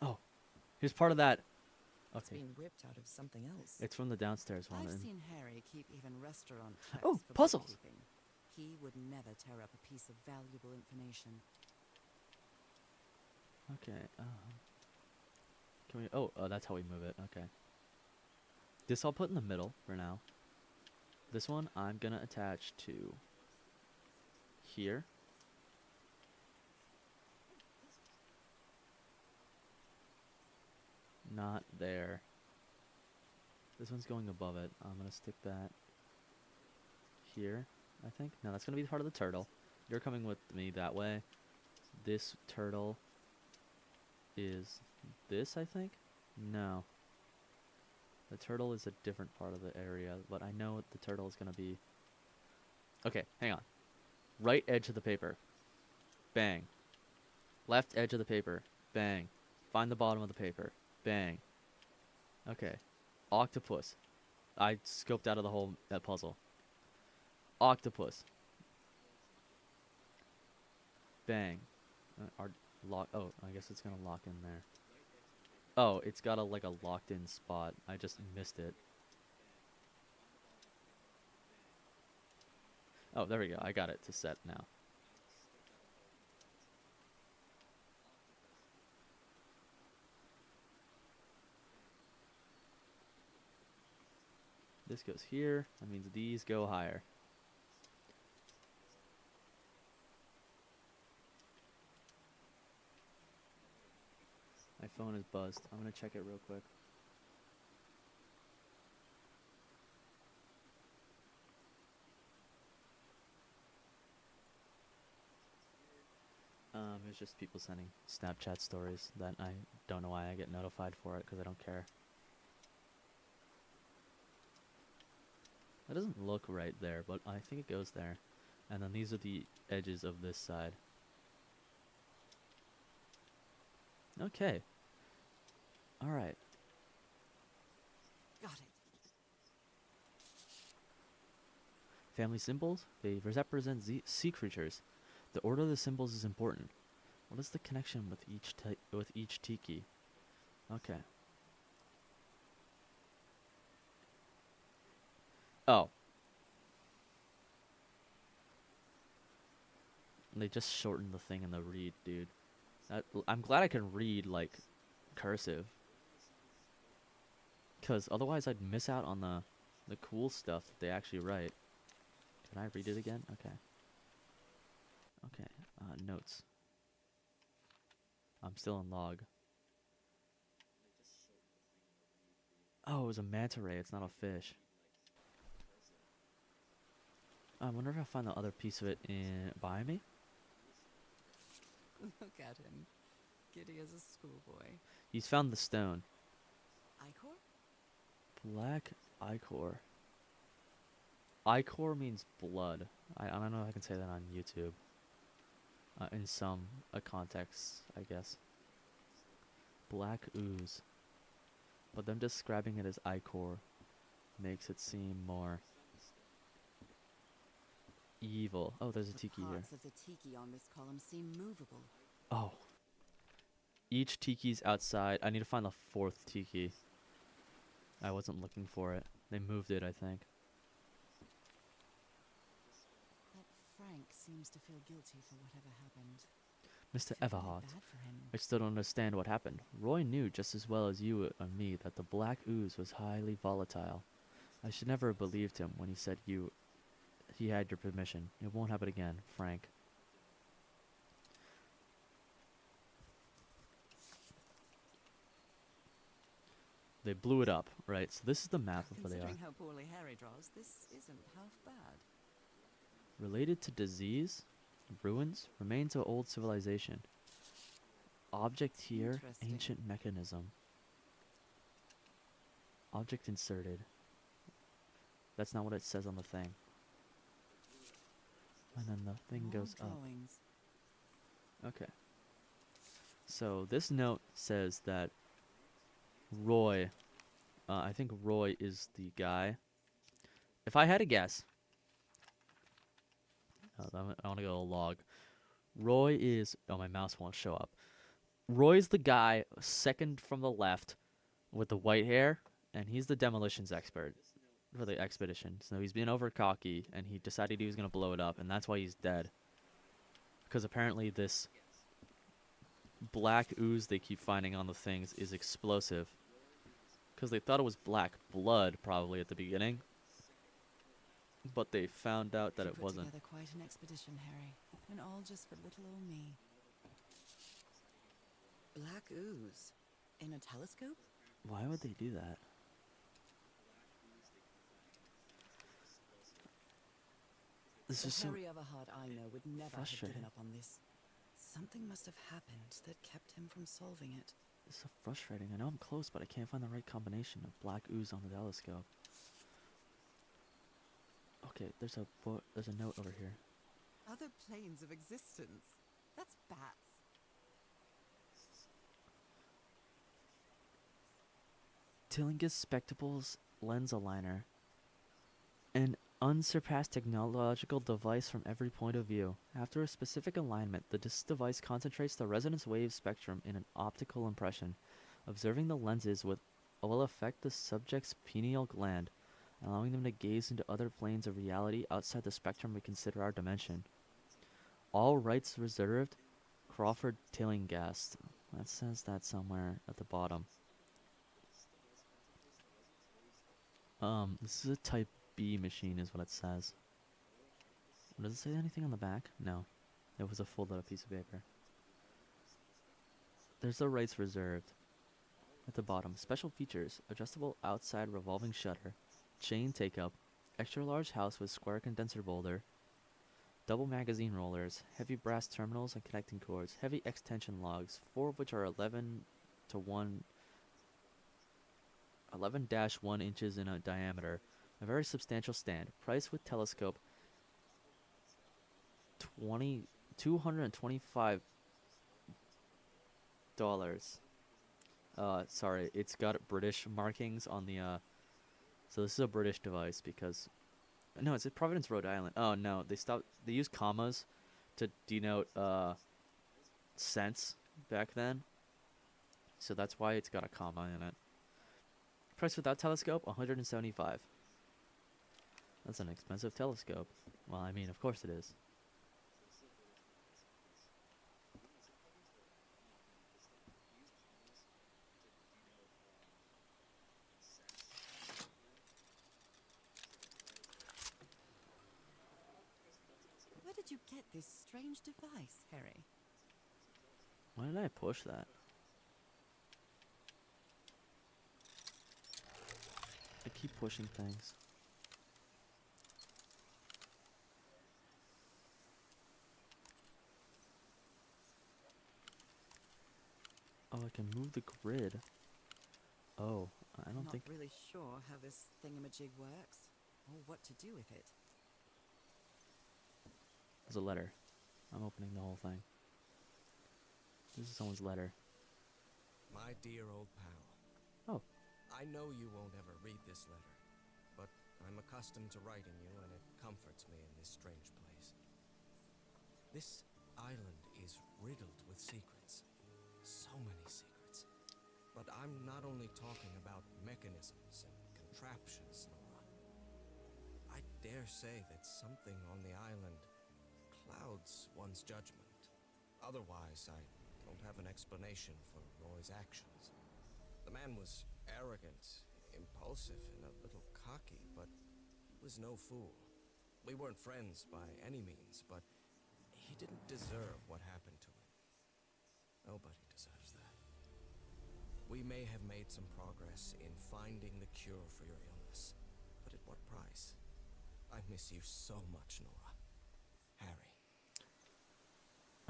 Oh, here's part of that. It's Okay, been ripped out of something else. it's from the downstairs one. I've and- seen Harry keep even restaurant checks Oh, for puzzles. bookkeeping. He would never tear up a piece of valuable information. Okay. Can we? Oh, that's how we move it. Okay. This I'll put in the middle for now. This one I'm gonna attach to here. Not there. This one's going above it. I'm gonna stick that here, I think. No, that's gonna be part of the turtle. You're coming with me that way. This turtle is this, I think? No. The turtle is a different part of the area, but I know what the turtle is gonna be. Okay, hang on. Right edge of the paper. Bang. Left edge of the paper. Bang. Find the bottom of the paper. Bang. Okay. Octopus. I scoped out of the whole that puzzle. Octopus. Bang. Lock. Oh, I guess it's gonna lock in there. Oh, it's got a like a locked-in spot. I just missed it. Oh, there we go. I got it to set now. This goes here. That means these go higher. My phone is buzzed. I'm gonna check it real quick. It's just people sending Snapchat stories that I don't know why I get notified for it because I don't care. That doesn't look right there, but I think it goes there. And then these are the edges of this side. Okay. Alright. Got it. Family symbols? They represent sea creatures. The order of the symbols is important. What is the connection with each tiki? Okay. Oh. They just shortened the thing in the read, dude. I'm glad I can read, like, cursive. Because otherwise I'd miss out on the cool stuff that they actually write. Can I read it again? Okay. Okay. Notes. I'm still in log. Oh, it was a manta ray. It's not a fish. I wonder if I'll find the other piece of it by me. Look at him. Giddy as a schoolboy. He's found the stone. Ichor? Black ichor. Ichor means blood. I don't know if I can say that on YouTube. In some contexts, I guess. Black ooze. But them describing it as ichor makes it seem more evil. Oh, there's a tiki here. Parts of the tiki on this column seem movable. Oh. Each tiki's outside. I need to find the fourth tiki. I wasn't looking for it. They moved it, I think. That Frank seems to feel guilty for whatever happened. Mr. Feel really Everhart. bad for him. I still don't understand what happened. Roy knew just as well as you and me that the black ooze was highly volatile. I should never have believed him when he said he had your permission. It won't happen again, Frank. They blew it up, right? So this is the map of where they are. Considering how poorly Harry draws, this isn't half bad. Related to disease, ruins, remains of old civilization. Object here, Interesting. ancient mechanism. Object inserted. That's not what it says on the thing. And then the thing More goes up. drawings. Okay. So this note says that Roy, I think Roy is the guy. If I had a guess, I want to go log. Roy is, oh, my mouse won't show up. Roy's the guy second from the left with the white hair, and he's the demolitions expert for the expedition. So he's been over cocky, and he decided he was going to blow it up, and that's why he's dead. Because apparently this black ooze they keep finding on the things is explosive. Because they thought it was black blood, probably, at the beginning. But they found out that You it put wasn't. together quite an expedition, Harry, and all just for little old me. Black ooze in a telescope? Why would they do that? This The is so Harry Everhard I know would never have frustrating. given up on this. Something must have happened that kept him from solving it. It's so frustrating. I know I'm close, but I can't find the right combination of black ooze on the telescope. Okay, there's a note over here. Other planes of existence? That's bats. Tillinghast Spectacles Lens Aligner. An unsurpassed technological device from every point of view. After a specific alignment, this device concentrates the resonance wave spectrum in an optical impression. Observing the lenses will affect the subject's pineal gland, allowing them to gaze into other planes of reality outside the spectrum we consider our dimension. All rights reserved. Crawford Tillinghast. That says that somewhere at the bottom. This is a Type B machine is what it says. Does it say anything on the back? No. It was a folded up piece of paper. There's the rights reserved. At the bottom, special features, adjustable outside revolving shutter, chain take-up, extra large house with square condenser boulder, double magazine rollers, heavy brass terminals and connecting cords, heavy extension logs, 4 of which are 11-1 inches in a diameter, a very substantial stand. Price with telescope, $225. Sorry, it's got British markings on the, so this is a British device because, no, it's at Providence, Rhode Island. Oh, no, they use commas to denote, cents back then. So that's why it's got a comma in it. Price without telescope, $175. That's an expensive telescope. Well, I mean, of course it is. Where did you get this strange device, Harry? Why did I push that? I keep pushing things. Oh, I can move the grid. Oh, I don't Not think... really sure how this thingamajig works, or what to do with it. There's a letter. I'm opening the whole thing. This is someone's letter. My dear old pal. Oh. I know you won't ever read this letter, but I'm accustomed to writing you, and it comforts me in this strange place. This island is riddled with secrets. So many secrets. But I'm not only talking about mechanisms and contraptions, Nora. I dare say that something on the island clouds one's judgment. Otherwise, I don't have an explanation for Roy's actions. The man was arrogant, impulsive, and a little cocky, but he was no fool. We weren't friends by any means, but he didn't deserve what happened to him. Nobody deserves that. We may have made some progress in finding the cure for your illness, but at what price? I miss you so much, Nora. Harry.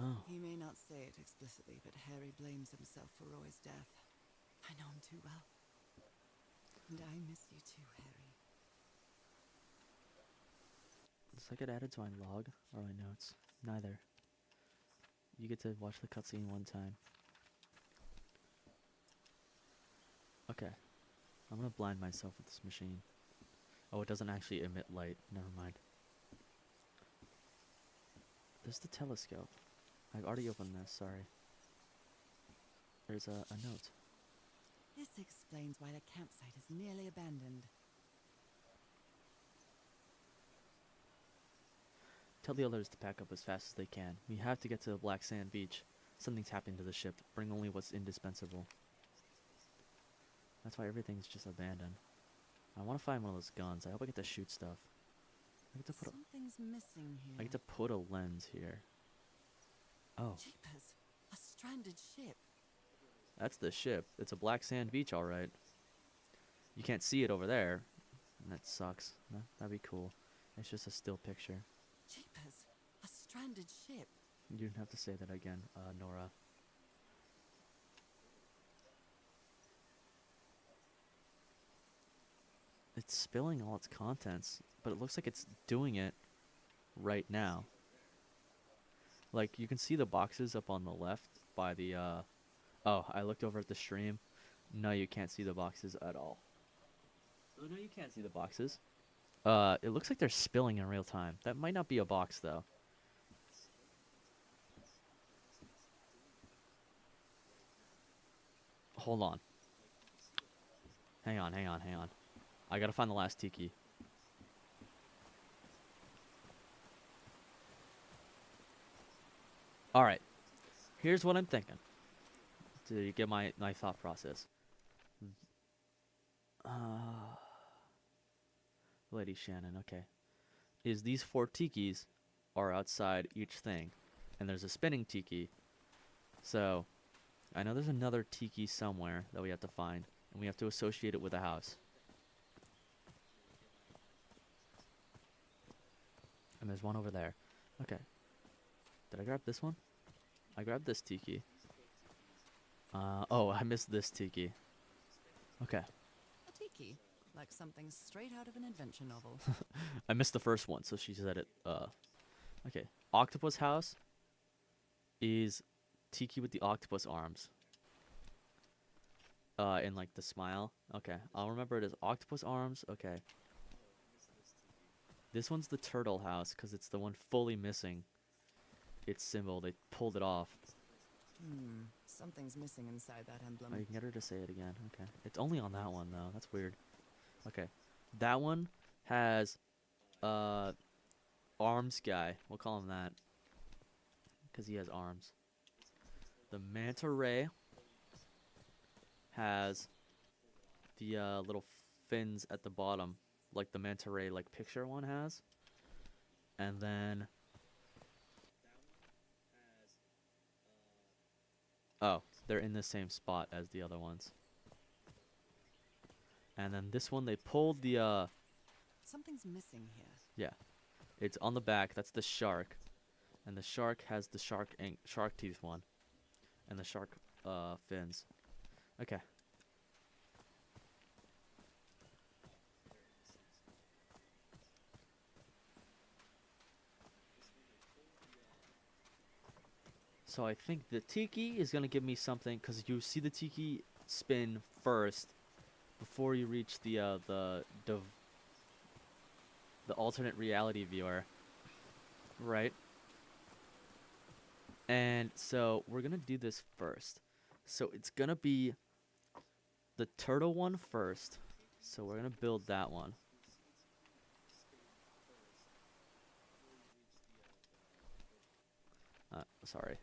Oh. He may not say it explicitly, but Harry blames himself for Roy's death. I know him too well. And I miss you too, Harry. Does that get added to my log or my notes? Neither. You get to watch the cutscene one time. Okay. I'm gonna blind myself with this machine. Oh, it doesn't actually emit light. Never mind. There's the telescope. I've already opened this, sorry. There's a note. This explains why the campsite is nearly abandoned. Tell the others to pack up as fast as they can. We have to get to the Black Sand Beach. Something's happened to the ship. Bring only what's indispensable. That's why everything's just abandoned. I want to find one of those guns. I hope I get to shoot stuff. I get to put Something's missing here. I get to put a lens here. Oh, Jeepers! A stranded ship. that's the ship. It's a Black Sand Beach, all right. You can't see it over there. And that sucks. That'd be cool. It's just a still picture. Jeepers! A stranded ship. You didn't have to say that again, Nora. It's spilling all its contents, but it looks like it's doing it right now. Like, you can see the boxes up on the left by the, Oh, I looked over at the stream. No, you can't see the boxes at all. Oh, no, you can't see the boxes. It looks like they're spilling in real time. That might not be a box, though. Hold on. Hang on. I gotta find the last tiki. Alright. Here's what I'm thinking. To get my thought process. Lady Shannon, okay. Is these 4 tikis are outside each thing. And there's a spinning tiki. So, I know there's another tiki somewhere that we have to find. And we have to associate it with a house. And there's one over there. Okay. Did I grab this one? I grabbed this tiki. Oh, I missed this tiki. Okay. A tiki. Like something straight out of an adventure novel. I missed the first one, so she said it. Okay. Octopus house is tiki with the octopus arms. And like the smile. Okay. I'll remember it as octopus arms. Okay. This one's the turtle house, because it's the one fully missing its symbol. They pulled it off. Something's missing inside that emblem. Oh, you can get her to say it again. Okay. It's only on that one, though. That's weird. Okay. That one has, arms guy. We'll call him that. Because he has arms. The manta ray has the, little fins at the bottom. Like the manta ray, like, picture one has. And then... Oh, they're in the same spot as the other ones. And then this one, they pulled the, Something's missing here. Yeah. It's on the back. That's the shark. And the shark has the shark teeth one. And the shark, fins. Okay. So I think the tiki is going to give me something, because you see the tiki spin first before you reach the alternate reality viewer, right? And so we're going to do this first. So it's going to be the turtle one first. So we're going to build that one. Sorry.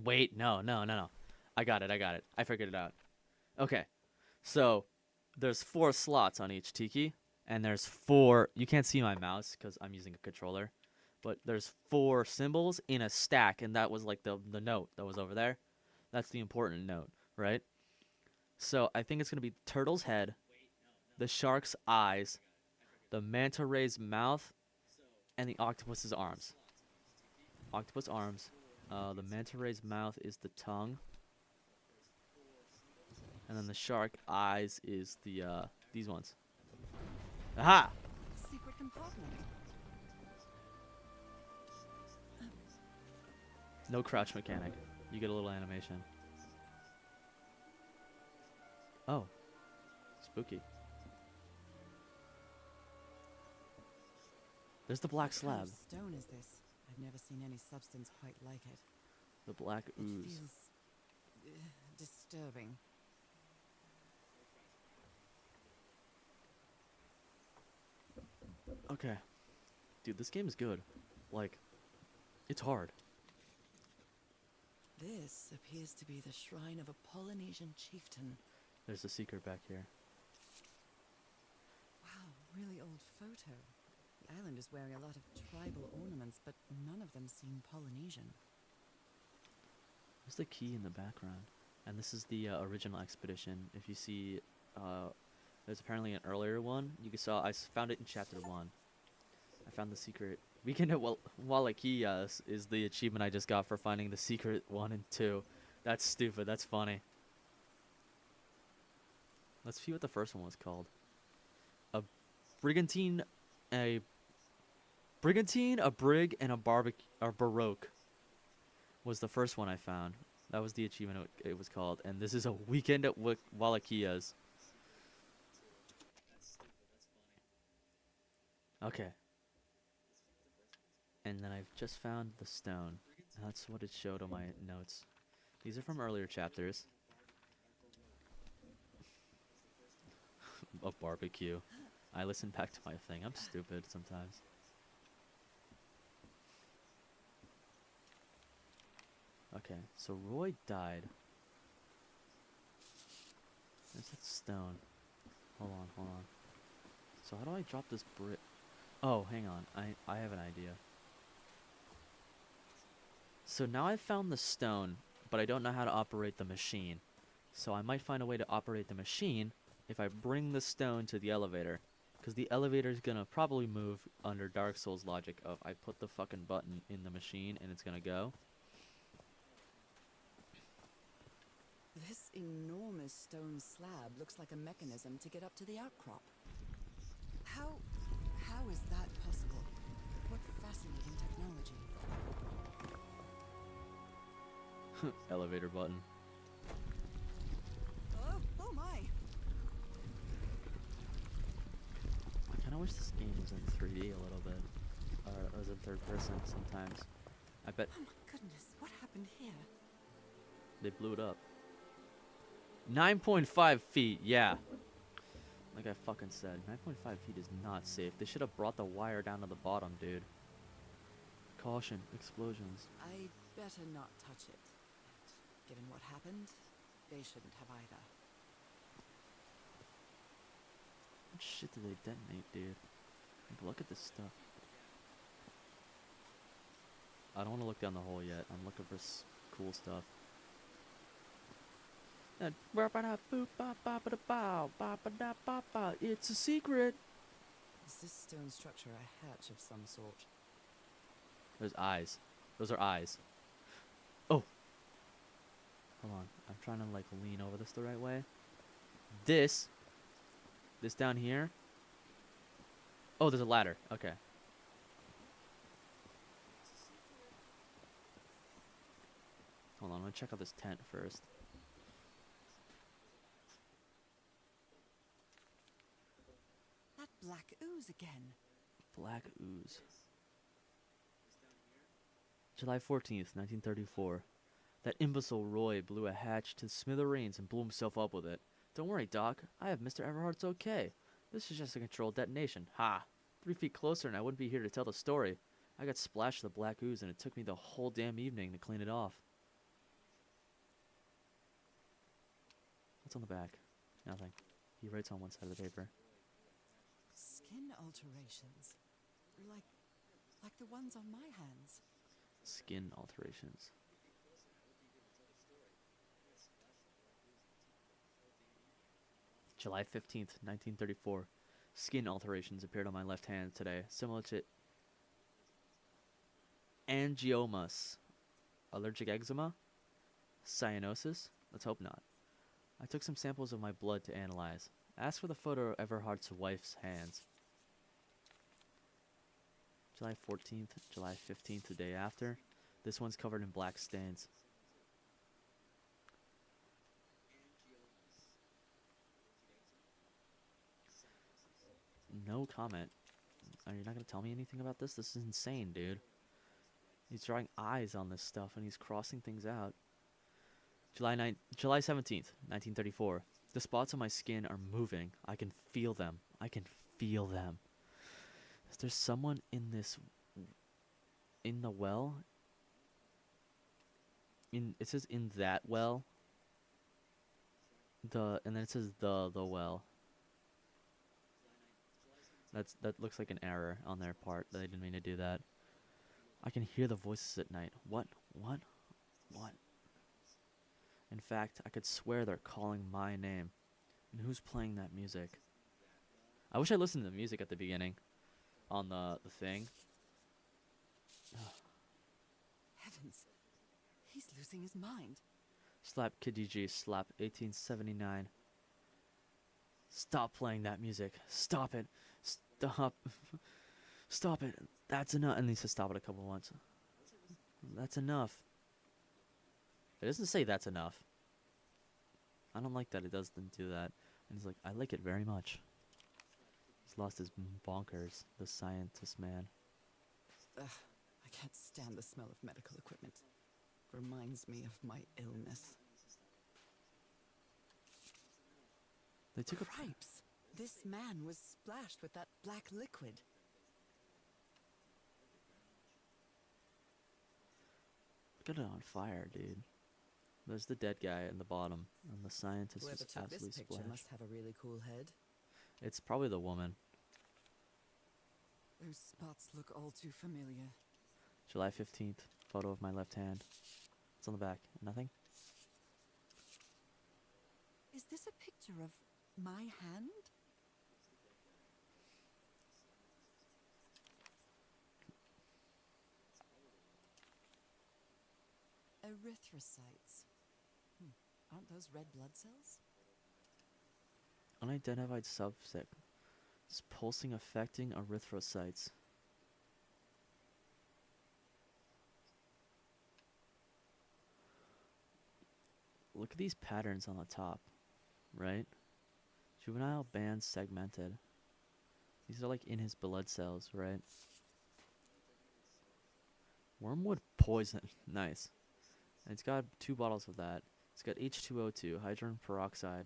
Wait, no. I got it. I figured it out. Okay. So, there's 4 slots on each tiki, and there's 4. You can't see my mouse because I'm using a controller, but there's 4 symbols in a stack, and that was like the note that was over there. That's the important note, right? So I think it's gonna be the turtle's head, the shark's eyes, the manta ray's mouth, and the octopus's arms. Octopus arms. The manta ray's mouth is the tongue, and then the shark eyes is the these ones. Aha! Secret compartment. No crouch mechanic. You get a little animation. Oh. Spooky. There's the black What kind slab. of stone is this? I've never seen any substance quite like it. The black It ooze. feels disturbing. Okay. Dude, this game is good. Like, it's hard. This appears to be the shrine of a Polynesian chieftain. There's a secret back here. Wow, really old photo. The island is wearing a lot of tribal ornaments, but none of them seem Polynesian. There's the key in the background. And this is the original expedition. If you see, there's apparently an earlier one. You saw, I found it in chapter 1. I found the secret. Weekend at Wallachia is the achievement I just got for finding the secret 1 and 2. That's stupid. That's funny. Let's see what the first one was called. A brigantine, a brig, and a baroque was the first one I found. That was the achievement it was called. And this is a weekend at Wallachia. Okay. And then I've just found the stone. That's what it showed on my notes. These are from earlier chapters. A barbecue. I listen back to my thing. I'm stupid sometimes. Okay, so Roy died. There's that stone. Hold on. So how do I drop this brick? Oh, hang on. I have an idea. So now I've found the stone, but I don't know how to operate the machine. So I might find a way to operate the machine if I bring the stone to the elevator. Because the elevator is going to probably move under Dark Souls logic of I put the fucking button in the machine and it's going to go. This enormous stone slab looks like a mechanism to get up to the outcrop. How is that possible? What fascinating technology. Elevator button. Oh my! I kind of wish this game was in 3D a little bit. Or was in third person sometimes. I bet Oh my goodness, what happened here? they blew it up. 9.5 feet, yeah. Like I fucking said, 9.5 feet is not safe. They should have brought the wire down to the bottom, dude. Caution, explosions. I'd better not touch it. But given what happened, they shouldn't have either. What shit did they detonate, dude? Like, look at this stuff. I don't want to look down the hole yet. I'm looking for cool stuff. It's a secret. Is this stone structure a hatch of some sort? There's eyes. Those are eyes. Oh. Hold on. I'm trying to like lean over this the right way. This down here. Oh, there's a ladder. Okay. Hold on. I'm gonna check out this tent first. That black ooze again. Black ooze. July 14th, 1934. That imbecile Roy blew a hatch to smithereens and blew himself up with it. Don't worry, Doc. I have Mr. Everhart's okay. This is just a controlled detonation. Ha! 3 feet closer and I wouldn't be here to tell the story. I got splashed with the black ooze and it took me the whole damn evening to clean it off. What's on the back? Nothing. He writes on one side of the paper. Skin alterations. Like the ones on my hands. Skin alterations. July 15th, 1934. Skin alterations appeared on my left hand today, similar to angiomas, allergic eczema, cyanosis. Let's hope not. I took some samples of my blood to analyze. Asked for the photo of Everhart's wife's hands. July 14th, July 15th, the day after. This one's covered in black stains. No comment. Are you not going to tell me anything about this? This is insane, dude. He's drawing eyes on this stuff and he's crossing things out. July 17th, 1934. The spots on my skin are moving. I can feel them. I can feel them. Is there someone in this... in the well? It says in that well. And then it says the well. That looks like an error on their part. They didn't mean to do that. I can hear the voices at night. What? In fact, I could swear they're calling my name. And who's playing that music? I wish I listened to the music at the beginning. On the thing. Heavens. He's losing his mind. Slap Khadiji, slap 1879. Stop playing that music. Stop it. Stop. Stop it. That's enough. And he says stop it a couple of once. That's enough. It doesn't say that's enough. I don't like that it doesn't do that. And he's like, I like it very much. He's lost his bonkers, the scientist man. Ugh, I can't stand the smell of medical equipment. Reminds me of my illness. They took a... Cripes! This man was splashed with that black liquid. Look at it on fire, dude. There's the dead guy in the bottom, and the scientist Whoever is took absolutely this picture splashed. must have a really cool head. It's probably the woman. Those spots look all too familiar. July 15th, photo of my left hand. It's on the back. Nothing? Is this a picture of my hand? Erythrocytes. Aren't those red blood cells? Unidentified subset. It's pulsing affecting erythrocytes. Look at these patterns on the top, right? Juvenile band segmented. These are like in his blood cells, right? Wormwood poison. Nice. And it's got 2 bottles of that. It's got H2O2, hydrogen peroxide.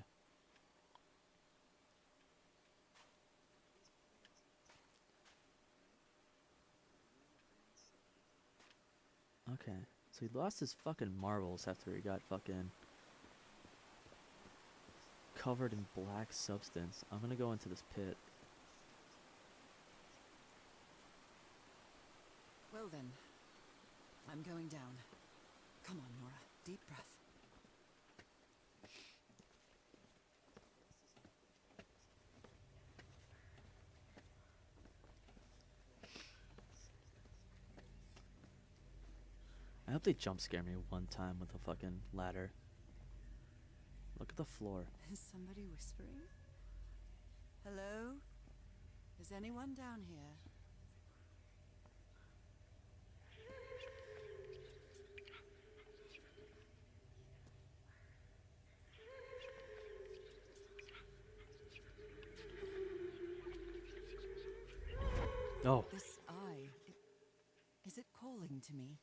Okay. So he lost his fucking marbles after he got fucking covered in black substance. I'm gonna go into this pit. Well then, I'm going down. Come on, Nora. Deep breath. I hope they jump scare me one time with a fucking ladder. Look at the floor. Is somebody whispering? Hello? Is anyone down here? Oh. This eye, is it calling to me?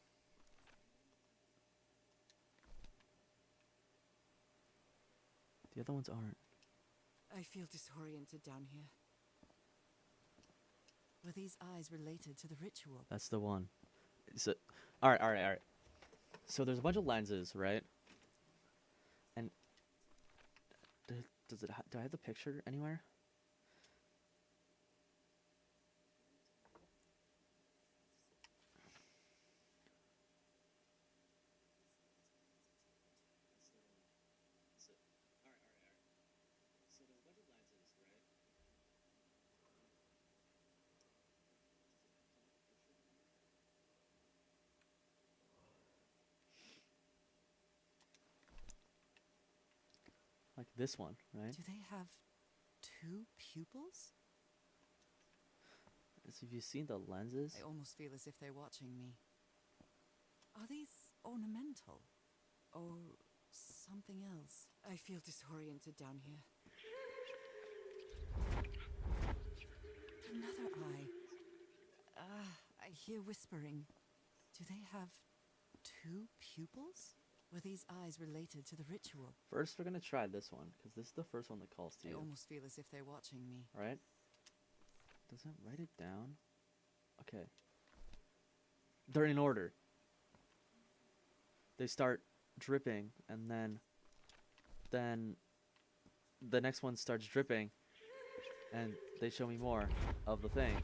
The other ones aren't. I feel disoriented down here. Were these eyes related to the ritual? That's the one. So, alright. So there's a bunch of lenses, right? And do I have the picture anywhere? this one, right? Do they have 2 pupils? So if you've seen the lenses, I almost feel as if they're watching me. Are these ornamental? Or something else? I feel disoriented down here. Another eye. I hear whispering. Do they have 2 pupils? Were these eyes related to the ritual? first we're gonna try this one because this is the first one that calls to I you. almost feel as if they're watching me. Right? Doesn't write it down. Okay. They're in order. They start dripping, and then the next one starts dripping, and they show me more of the thing.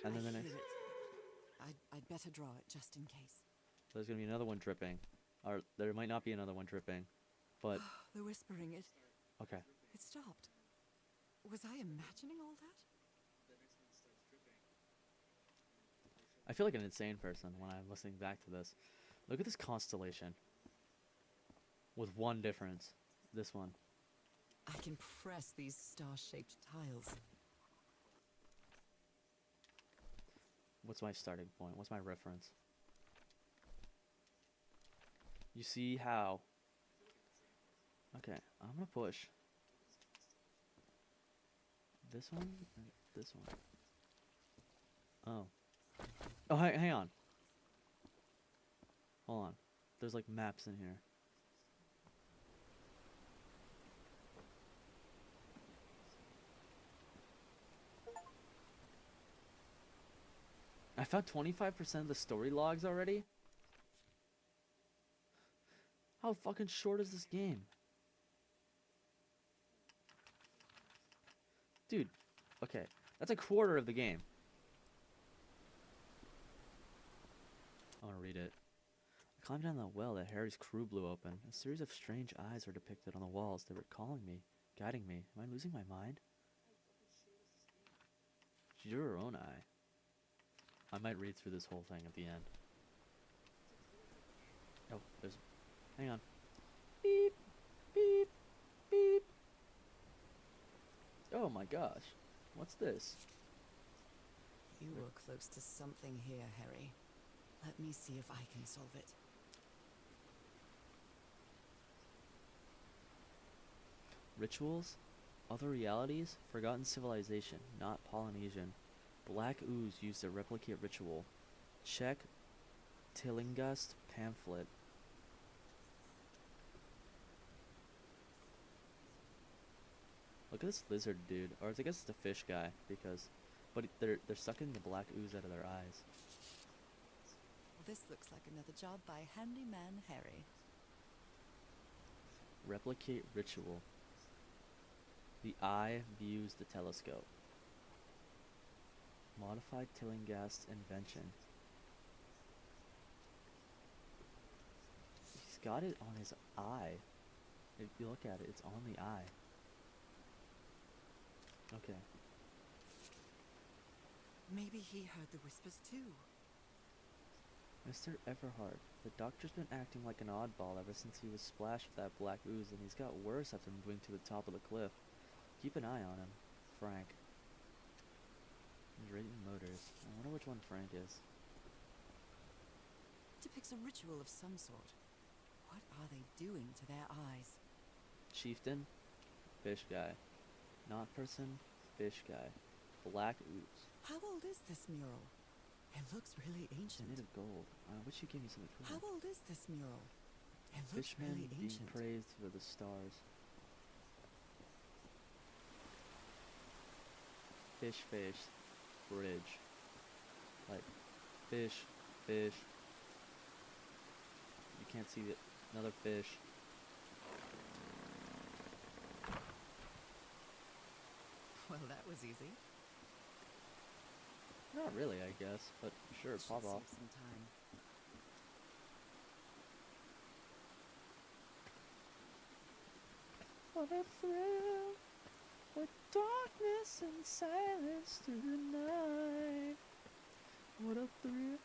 And then the I next, hear it. I'd better draw it just in case. there's gonna be another one dripping, or there might not be another one dripping, but The whispering, okay. it stopped. Was I imagining all that? I feel like an insane person when I'm listening back to this. Look at this constellation. With one difference. This one. I can press these star-shaped tiles. What's my starting point? What's my reference? You see how... Okay, I'm gonna push. This one and this one. Oh. Oh, hang on. Hold on. There's like maps in here. I found 25% of the story logs already? How fucking short is this game? Dude, okay. That's a quarter of the game. I want to read it. I climbed down the well that Harry's crew blew open. A series of strange eyes were depicted on the walls. They were calling me, guiding me. Am I losing my mind? She drew her own eye. I might read through this whole thing at the end. Oh, there's... Hang on. Beep, beep, beep. Oh my gosh. What's this? You were close to something here, Harry. Let me see if I can solve it. Rituals? Other realities? Forgotten civilization, not Polynesian. Black ooze used to replicate ritual. Check Tillinghast pamphlet. Look at this lizard dude, or I guess it's a fish guy, because, but they're sucking the black ooze out of their eyes. Well, this looks like another job by Handyman Harry. Replicate ritual. The eye views the telescope. Modified Tillinghast's invention. He's got it on his eye. If you look at it, it's on the eye. Okay. Maybe he heard the whispers too. Mr. Everhard. The doctor's been acting like an oddball ever since he was splashed with that black ooze, and he's got worse after moving to the top of the cliff. Keep an eye on him. Frank. Drayton Motors. I wonder which one Frank is. Depicts a ritual of some sort. What are they doing to their eyes? Chieftain. Fish guy. Not person. Fish guy. Black ooze. How old is this mural? It looks really It's ancient. made of gold. I wish you gave me something cool. How old is this mural? It looks Fishman really being ancient. praised for the stars. Fish face. Bridge. Like, fish, fish. You can't see it. Another fish. Well, that was easy. Not really, I guess, but sure, Should pop off. save some time. What a thrill, with darkness and silence through the night. What a thrill.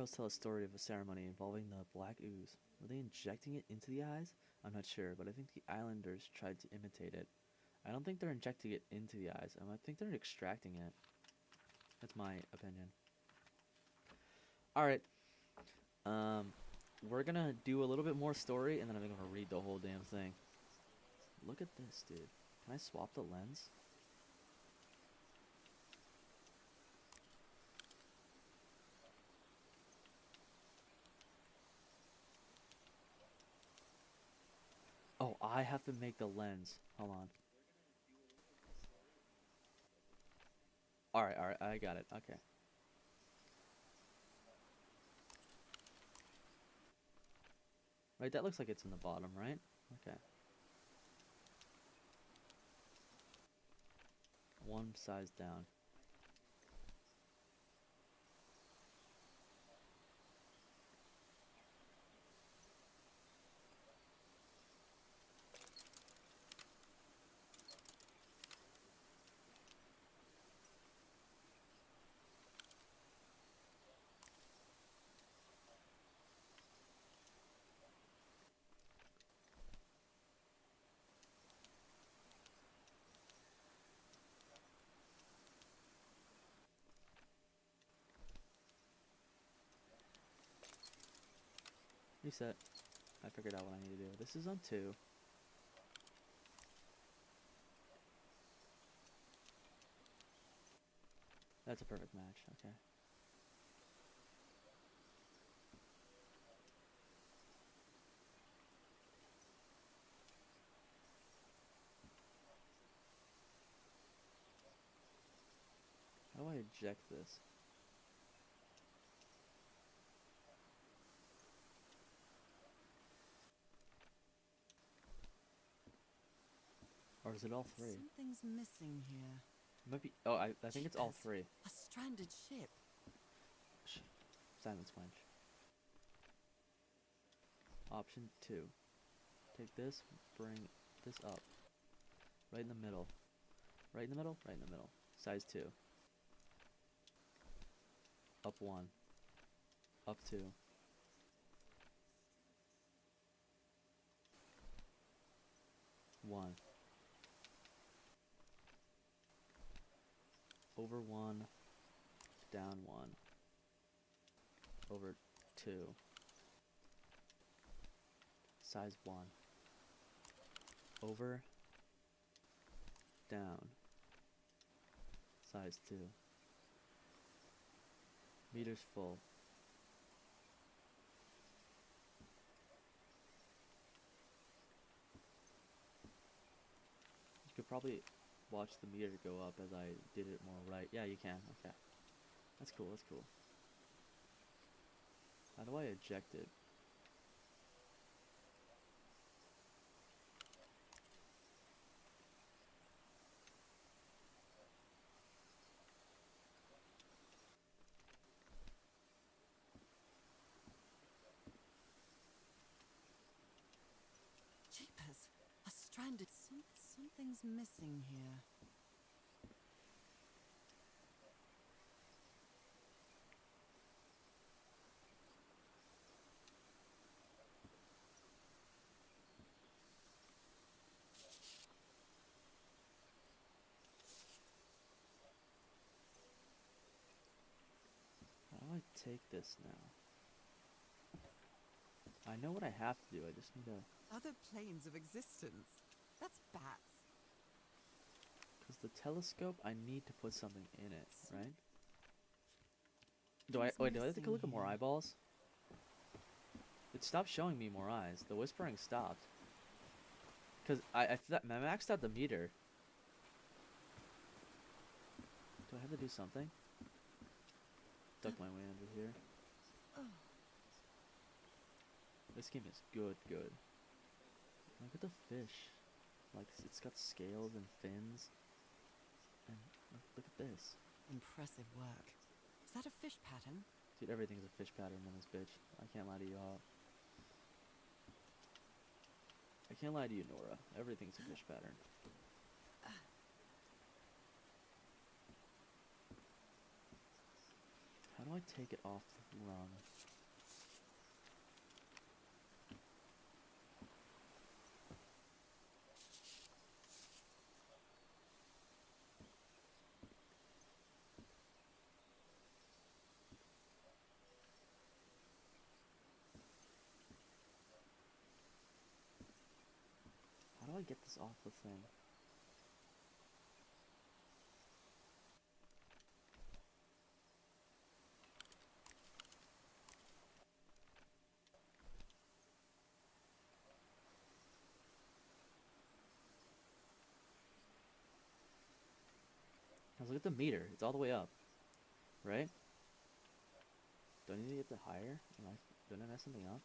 tales tell a story of a ceremony involving the black ooze. Were they injecting it into the eyes? I'm not sure, but I think the islanders tried to imitate it. I don't think they're injecting it into the eyes. I think they're extracting it. That's my opinion. Alright. We're gonna do a little bit more story, and then I'm gonna read the whole damn thing. Look at this, dude. Can I swap the lens? Oh, I have to make the lens. Hold on. Alright, I got it. Okay. Right, that looks like it's in the bottom, right? Okay. One size down. Reset. I figured out what I need to do. This is on 2. That's a perfect match. Okay. How do I eject this? Or is it all 3? Something's missing here. Might be. Oh, I think it's all Jeepers. 3. A stranded ship. Shh. Silence flinch. Option 2. Take this, bring this up. Right in the middle. Right in the middle? Right in the middle. Size 2. Up 1. Up 2. One. Over 1. Down 1. Over 2. Size 1. Over. Down. Size 2. Meters full. You could probably watch the meter go up as I did it more right. Yeah, you can. Okay. That's cool. That's cool. How do I eject it? Jeepers. A stranded... Something's missing here. How do I take this now? I know what I have to do. I just need to... Other planes of existence. That's bats. Because the telescope, I need to put something in it, right? Do I... What's Wait, do I have to missing look at more here? eyeballs? It stopped showing me more eyes. The whispering stopped. Because I maxed out the meter. Do I have to do something? Duck my way under here. This game is good. Look at the fish. Like, it's got scales and fins. And look at this. Impressive work. Is that a fish pattern? Dude, everything's a fish pattern in this bitch. I can't lie to you all. I can't lie to you, Nora. Everything's a fish pattern. How do I take it off the rung? get this off the thing? Now look at the meter. It's all the way up, right? Do I need to get the higher? Don't I mess something up?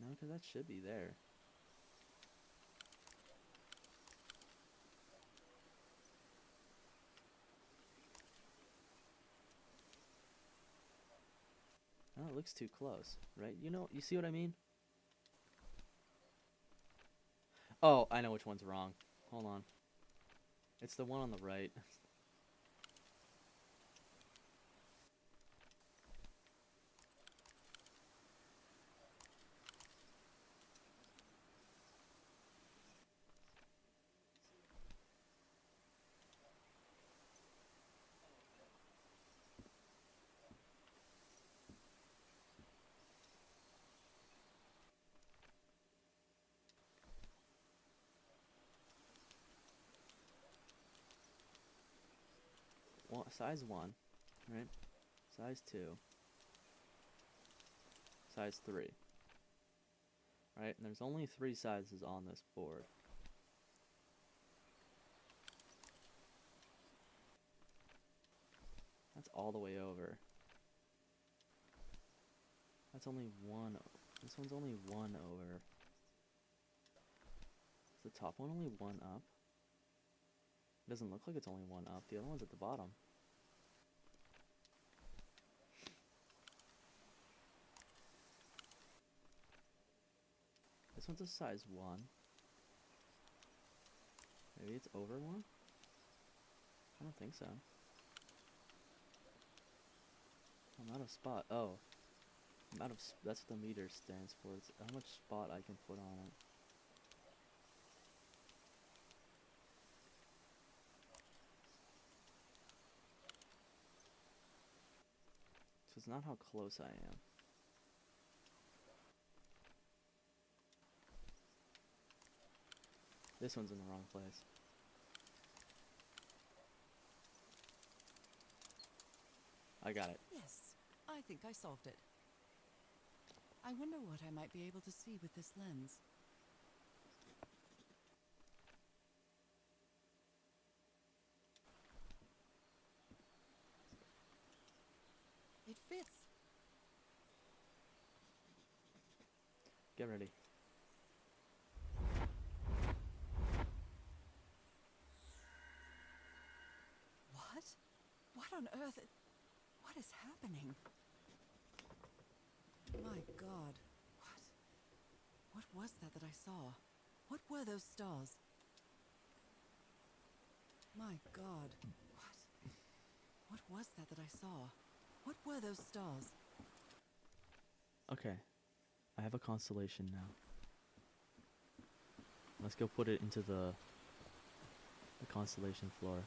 No, because that should be there. Oh, it looks too close, right? You know, you see what I mean? Oh, I know which one's wrong. Hold on. It's the one on the right. Well, size 1, right? Size 2. Size 3. Right? And there's only 3 sizes on this board. That's all the way over. That's only one. This one's only 1 over. Is the top one only 1 up? It doesn't look like it's only 1 up. The other one's at the bottom. This one's a size 1. Maybe it's over 1? I don't think so. I'm out of spot. Oh. I'm out of that's what the meter stands for. It's how much spot I can put on it. So it's not how close I am. This one's in the wrong place. I got it. Yes, I think I solved it. I wonder what I might be able to see with this lens. It fits. Get ready. What? What on earth? What is happening? My God. What was that I saw? What were those stars? My God. What was that I saw? What were those stars? Okay. I have a constellation now. Let's go put it into the constellation floor.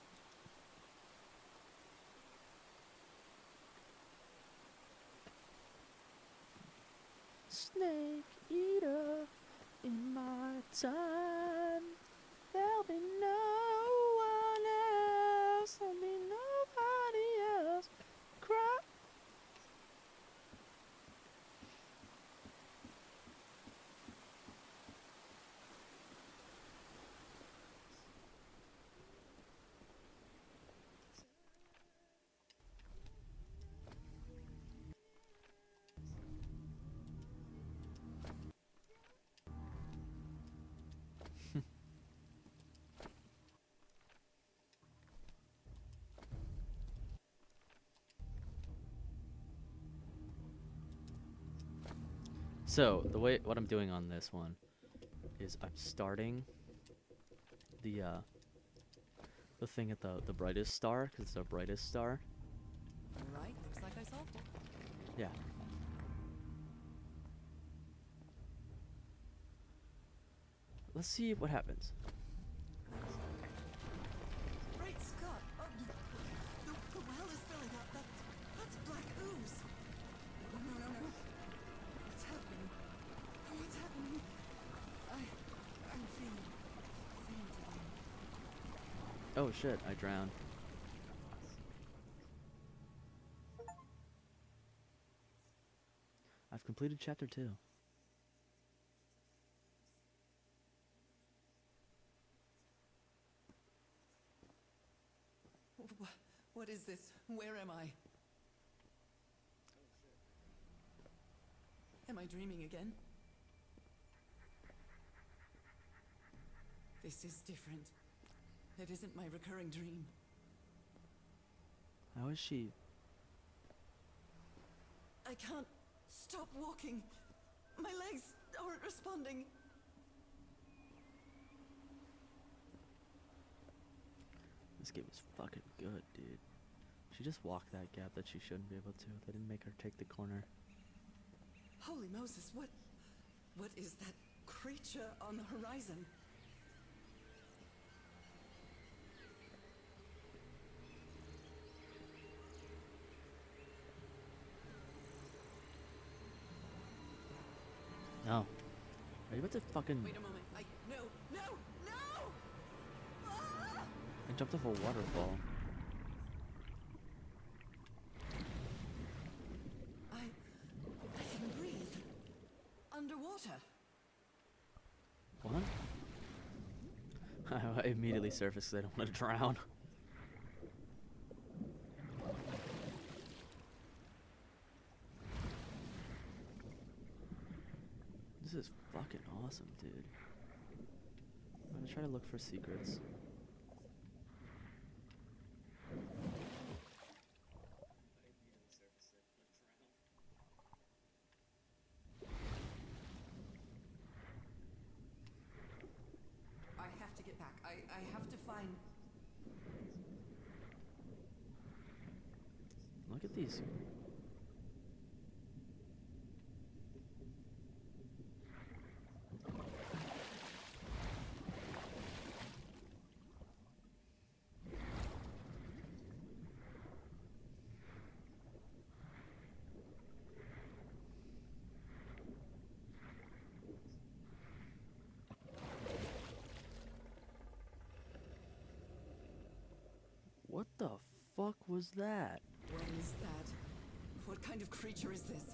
Snake eater, in my time, there'll be no one else, there'll be nobody else. Cry. So what I'm doing on this one is I'm starting the thing at the brightest star, because it's the brightest star. Right, looks like I solved it. Yeah. Let's see what happens. Great Scott! Oh, the well is filling up. That's black ooze. Oh, no. Oh shit, I drowned. I've completed chapter 2. What is this? Where am I? Am I dreaming again? This is different. It isn't my recurring dream. How is she? I can't stop walking. My legs aren't responding. This game is fucking good, dude. She just walked that gap that she shouldn't be able to. They didn't make her take the corner. Holy Moses, what is that creature on the horizon? No. Are you about to fucking... Wait a moment. No! Ah! I jumped off a waterfall. I can breathe. Underwater. What? I immediately surfaced because I don't want to drown. This is fucking awesome, dude. I'm gonna try to look for secrets. I have to get back. I have to find... Look at these. What the fuck was that? What is that? What kind of creature is this?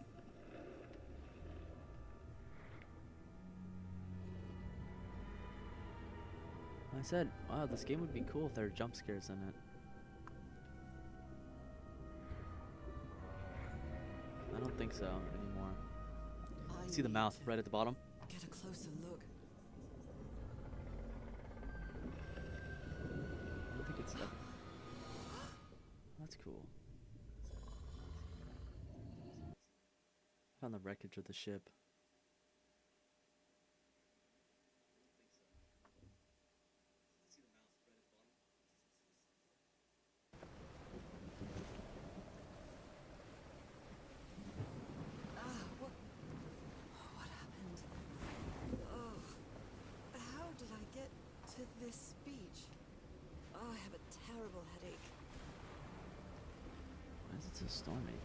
I said, wow, this game would be cool if there were jump scares in it. I don't think so anymore. I See the need mouth to right at the bottom? Get a closer look. I don't think it's that. That's cool. Found the wreckage of the ship. What happened? Oh, how did I get to this beach? Oh, I have a terrible headache. Why is it so stormy?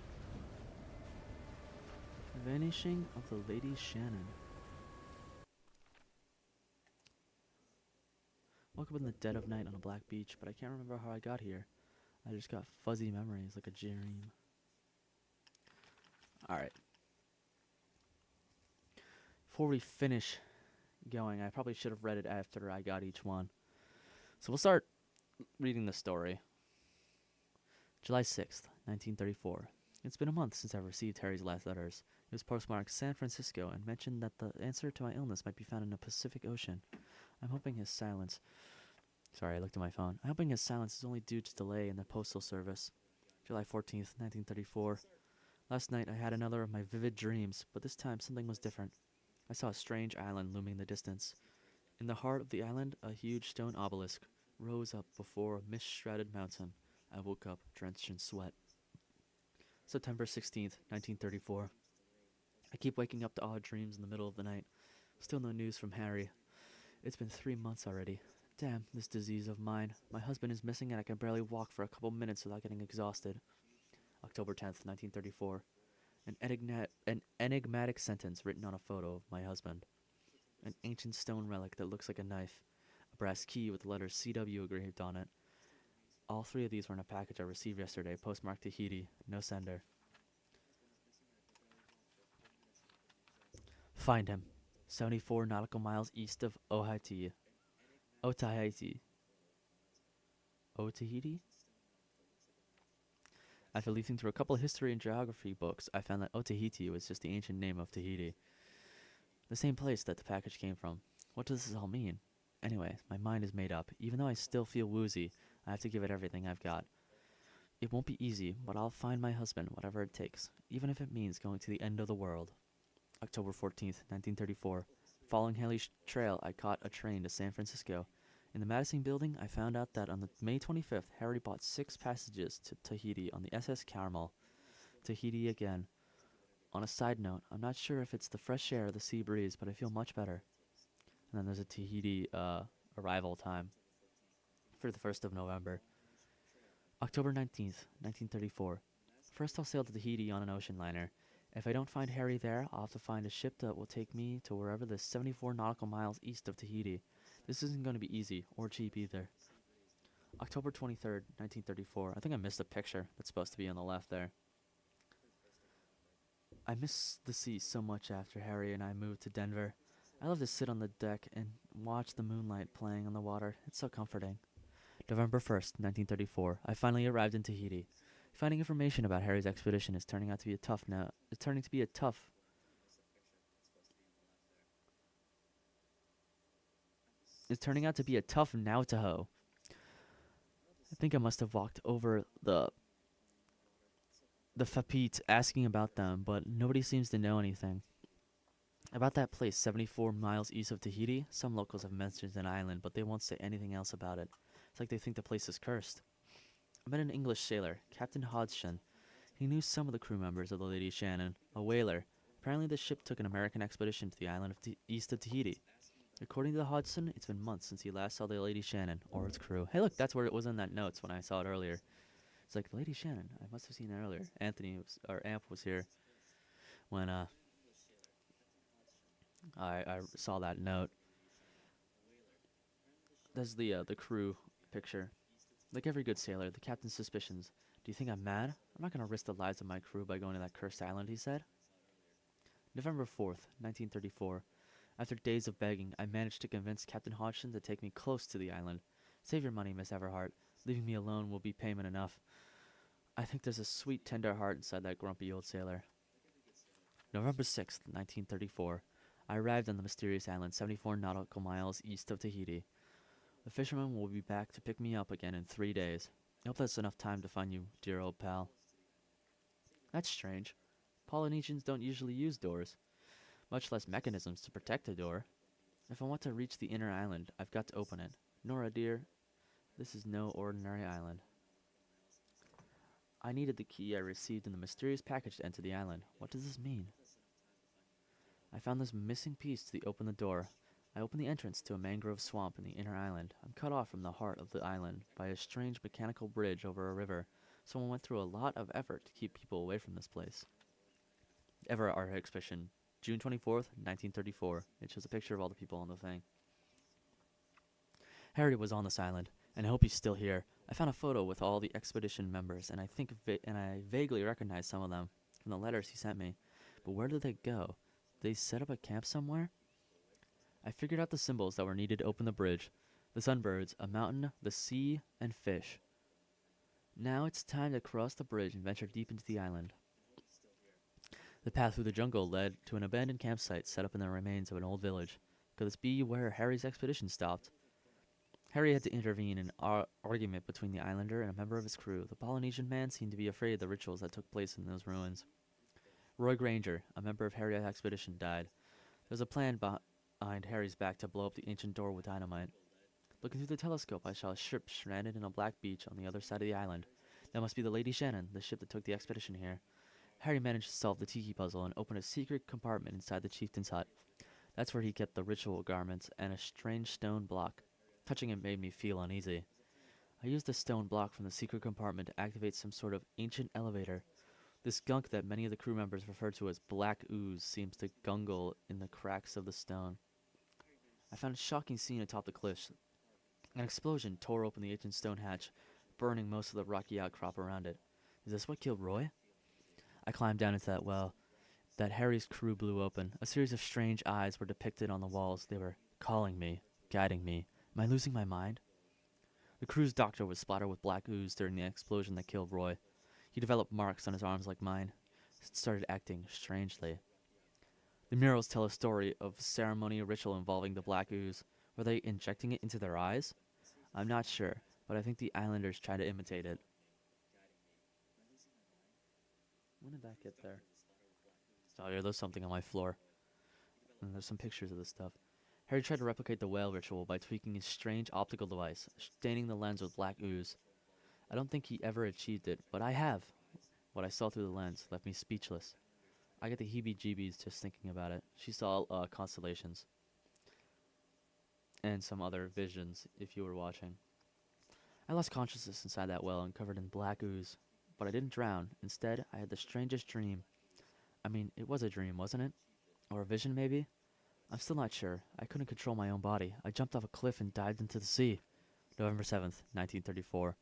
Vanishing of the Lady Shannon. Woke up in the dead of night on a black beach, but I can't remember how I got here. I just got fuzzy memories like a dream. Alright. Before we finish going, I probably should have read it after I got each one. So we'll start reading the story. July 6th, 1934. It's been a month since I received Harry's last letters. It was postmarked San Francisco and mentioned that the answer to my illness might be found in the Pacific Ocean. I'm hoping his silence... Sorry, I looked at my phone. I'm hoping his silence is only due to delay in the postal service. July 14th, 1934. Last night I had another of my vivid dreams, but this time something was different. I saw a strange island looming in the distance. In the heart of the island, a huge stone obelisk rose up before a mist-shrouded mountain. I woke up, drenched in sweat. September 16th, 1934. I keep waking up to odd dreams in the middle of the night. Still no news from Harry. It's been 3 months already. Damn, this disease of mine. My husband is missing and I can barely walk for a couple minutes without getting exhausted. October 10th, 1934. An enigmatic sentence written on a photo of my husband. An ancient stone relic that looks like a knife. A brass key with the letters CW engraved on it. All 3 of these were in a package I received yesterday, postmarked Tahiti, no sender. Find him. 74 nautical miles east of Otaheite. Otaheite. Otaheite? After leafing through a couple of history and geography books, I found that Otaheite was just the ancient name of Tahiti. The same place that the package came from. What does this all mean? Anyway, my mind is made up. Even though I still feel woozy, I have to give it everything I've got. It won't be easy, but I'll find my husband, whatever it takes, even if it means going to the end of the world. October 14th, 1934. Following Haley's trail, I caught a train to San Francisco. In the Madison building, I found out that on the May 25th, Harry bought 6 passages to Tahiti on the SS Carmel. Tahiti again. On a side note, I'm not sure if it's the fresh air or the sea breeze, but I feel much better. And then there's a Tahiti arrival time for the 1st of November. October 19th, 1934. First I'll sail to Tahiti on an ocean liner. If I don't find Harry there, I'll have to find a ship that will take me to wherever the 74 nautical miles east of Tahiti. This isn't going to be easy, or cheap either. October 23rd, 1934. I think I missed a picture that's supposed to be on the left there. I miss the sea so much after Harry and I moved to Denver. I love to sit on the deck and watch the moonlight playing on the water. It's so comforting. November 1st, 1934. I finally arrived in Tahiti. Finding information about Harry's expedition is turning out to be a tough now. It's turning to be a tough. It's turning out to be a tough now-to-ho. I think I must have walked over the Fapit asking about them, but nobody seems to know anything. About that place, 74 miles east of Tahiti, some locals have mentioned an island, but they won't say anything else about it. It's like they think the place is cursed. I met an English sailor, Captain Hodgson. He knew some of the crew members of the Lady Shannon, a whaler. Apparently the ship took an American expedition to the island of east of Tahiti. According to the Hodgson, it's been months since he last saw the Lady Shannon, or its crew. Hey look, that's where it was in that notes when I saw it earlier. It's like, the Lady Shannon, I must have seen it earlier. Amp was here when I saw that note. There's the crew picture. Like every good sailor, the captain's suspicions. Do you think I'm mad? I'm not going to risk the lives of my crew by going to that cursed island, he said. November 4th, 1934. After days of begging, I managed to convince Captain Hodgson to take me close to the island. Save your money, Miss Everhart. Leaving me alone will be payment enough. I think there's a sweet, tender heart inside that grumpy old sailor. November 6th, 1934. I arrived on the mysterious island 74 nautical miles east of Tahiti. The fisherman will be back to pick me up again in 3 days. I hope that's enough time to find you, dear old pal. That's strange. Polynesians don't usually use doors, much less mechanisms to protect a door. If I want to reach the inner island, I've got to open it. Nora, dear, this is no ordinary island. I needed the key I received in the mysterious package to enter the island. What does this mean? I found this missing piece to open the door. I opened the entrance to a mangrove swamp in the inner island. I'm cut off from the heart of the island by a strange mechanical bridge over a river. Someone went through a lot of effort to keep people away from this place. Everhart Expedition, June 24th, 1934. It shows a picture of all the people on the thing. Harry was on this island, and I hope he's still here. I found a photo with all the expedition members, and I vaguely recognize some of them from the letters he sent me. But where did they go? Did they set up a camp somewhere? I figured out the symbols that were needed to open the bridge. The sunbirds, a mountain, the sea, and fish. Now it's time to cross the bridge and venture deep into the island. The path through the jungle led to an abandoned campsite set up in the remains of an old village. Could this be where Harry's expedition stopped? Harry had to intervene in an argument between the islander and a member of his crew. The Polynesian man seemed to be afraid of the rituals that took place in those ruins. Roy Granger, a member of Harry's expedition, died. There was a plan behind Harry's back to blow up the ancient door with dynamite. Looking through the telescope, I saw a ship stranded in a black beach on the other side of the island. That must be the Lady Shannon, the ship that took the expedition here. Harry managed to solve the tiki puzzle and open a secret compartment inside the chieftain's hut. That's where he kept the ritual garments and a strange stone block. Touching it made me feel uneasy. I used the stone block from the secret compartment to activate some sort of ancient elevator. This gunk that many of the crew members refer to as black ooze seems to gungle in the cracks of the stone. I found a shocking scene atop the cliffs. An explosion tore open the ancient stone hatch, burning most of the rocky outcrop around it. Is this what killed Roy? I climbed down into that well that Harry's crew blew open. A series of strange eyes were depicted on the walls. They were calling me, guiding me. Am I losing my mind? The crew's doctor was splattered with black ooze during the explosion that killed Roy. He developed marks on his arms like mine. Started acting strangely. The murals tell a story of ceremony or ritual involving the black ooze. Were they injecting it into their eyes? I'm not sure, but I think the islanders tried to imitate it. When did that get there? Oh yeah, there's something on my floor. And there's some pictures of this stuff. Harry tried to replicate the whale ritual by tweaking his strange optical device, staining the lens with black ooze. I don't think he ever achieved it, but I have. What I saw through the lens left me speechless. I get the heebie-jeebies just thinking about it. She saw constellations. And some other visions, if you were watching. I lost consciousness inside that well and covered in black ooze. But I didn't drown. Instead, I had the strangest dream. I mean, it was a dream, wasn't it? Or a vision, maybe? I'm still not sure. I couldn't control my own body. I jumped off a cliff and dived into the sea. November 7th, 1934.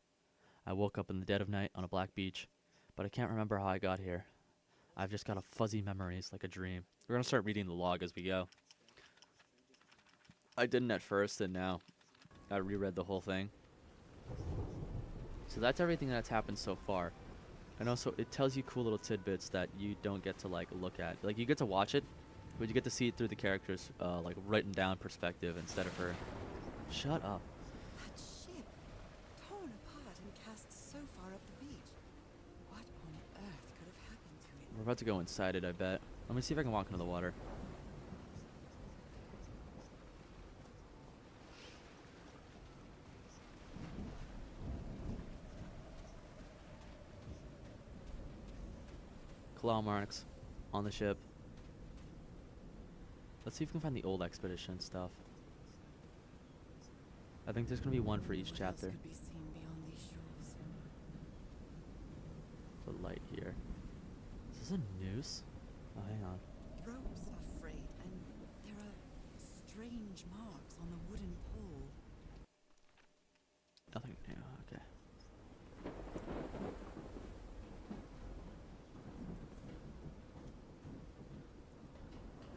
I woke up in the dead of night on a black beach, but I can't remember how I got here. I've just got a fuzzy memories like a dream. We're gonna start reading the log as we go. I didn't at first, and now I reread the whole thing. So that's everything that's happened so far. And also, it tells you cool little tidbits that you don't get to, like, look at. Like, you get to watch it, but you get to see it through the character's, like, written down perspective instead of her. Shut up. That ship, torn apart and cast so far up the beach. What on earth could have happened to it? We're about to go inside it, I bet. Let me see if I can walk into the water. Claw marks on the ship. Let's see if we can find the old expedition stuff. I think there's gonna be one for each What chapter. else could be seen beyond these shores? The light here. Is this a noose? Oh, hang on. Ropes are frayed, and there are strange marks on the wooden pole. Nothing new. Okay.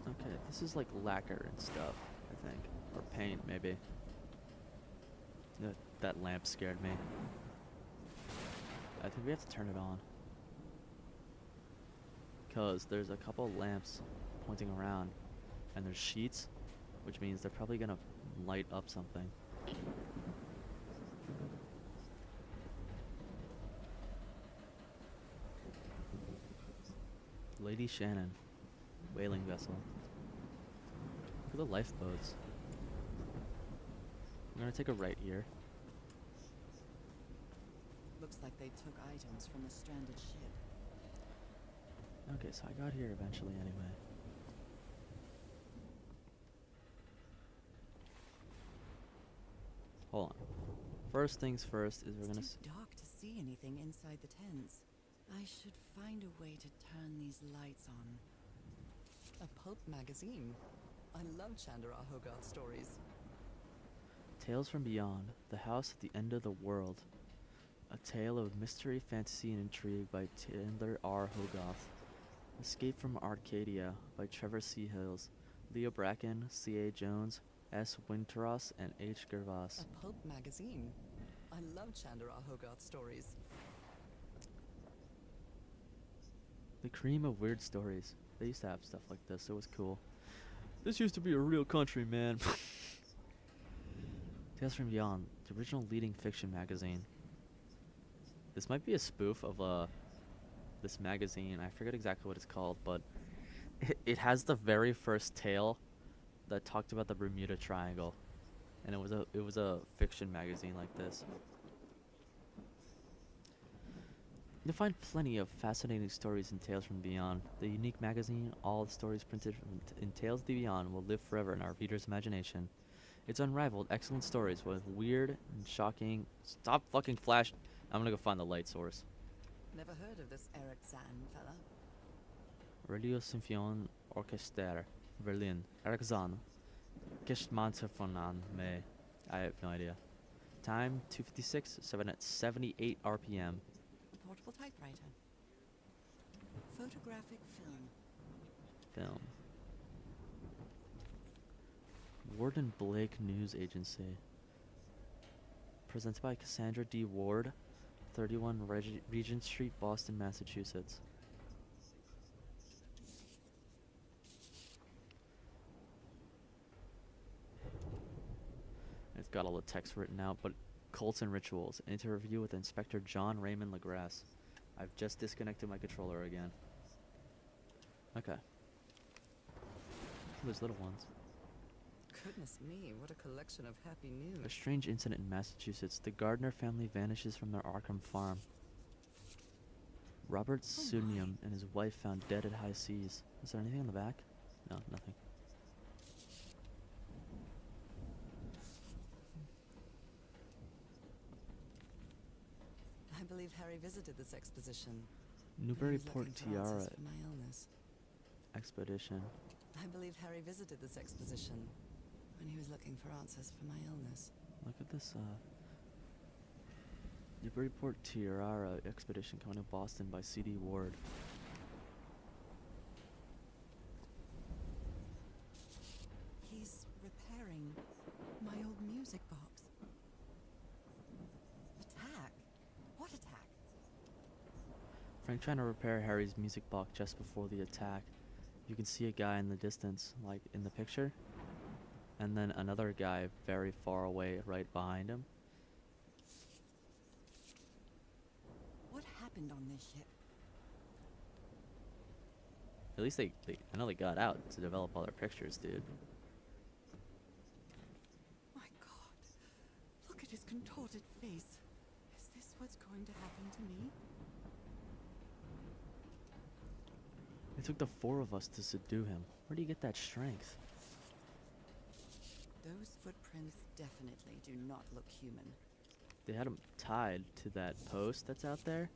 Okay, this is like lacquer and stuff, I think. Or paint, maybe. That lamp scared me. I think we have to turn it on. Because there's a couple lamps pointing around. And there's sheets, which means they're probably gonna light up something. Lady Shannon. Whaling vessel. Look at the lifeboats. I'm gonna take a right here. Looks like they took items from a stranded ship. Okay, so I got here eventually anyway. Hold on. First things first is we're gonna It's too dark to see anything inside the tents. I should find a way to turn these lights on. A pulp magazine. I love Chandra Hogarth stories. Tales from Beyond, The House at the End of the World. A tale of mystery, fantasy, and intrigue by Chandler R. Hogarth. Escape from Arcadia by Trevor C. Hills, Leo Bracken, C.A. Jones, S. Winteros, and H. Gervas. A pulp magazine. I love Chandra Hogarth stories. The cream of weird stories. They used to have stuff like this. It was cool. This used to be a real country, man. Tales from Beyond, the original leading fiction magazine. This might be a spoof of this magazine. I forget exactly what it's called, but it has the very first tale that talked about the Bermuda Triangle, and it was a fiction magazine like this. You'll find plenty of fascinating stories in Tales from Beyond. The unique magazine, all the stories printed in Tales of the Beyond will live forever in our readers' imagination. It's unrivaled, excellent stories with weird and shocking... Stop fucking flash! I'm gonna go find the light source. Never heard of this Eric Zahn fella. Radio Symphon Orchester, Berlin. Eric Zahn. Geschmansherfonan me. I have no idea. Time 2:56. 78 RPM. Portable typewriter. Photographic film. Film. Ward and Blake News Agency. Presented by Cassandra D. Ward, 31 Regent Street, Boston, Massachusetts. It's got all the text written out, but Cults and Rituals. Interview with Inspector John Raymond LaGrasse. I've just disconnected my controller again. Okay. Those little ones. Goodness me, what a collection of happy A news. strange incident in Massachusetts. The Gardner family vanishes from their Arkham farm. Robert Sunium and his wife found dead at high seas. Is there anything on the back? No, nothing. I believe Harry visited this exposition. Newburyport When he was looking for Tiara answers for my illness. Expedition. I believe Harry visited this exposition when he was looking for answers for my illness. Look at this, Newburyport Tiara Expedition coming to Boston by C.D. Ward. He's repairing my old music box. Attack? What attack? Frank trying to repair Harry's music box just before the attack. You can see a guy in the distance, like in the picture. And then another guy very far away right behind him. What happened on this ship? At least I know they got out to develop all their pictures, dude. My God. Look at his contorted face. Is this what's going to happen to me? It took the 4 of us to subdue him. Where do you get that strength? Those footprints definitely do not look human. They had him tied to that post that's out there,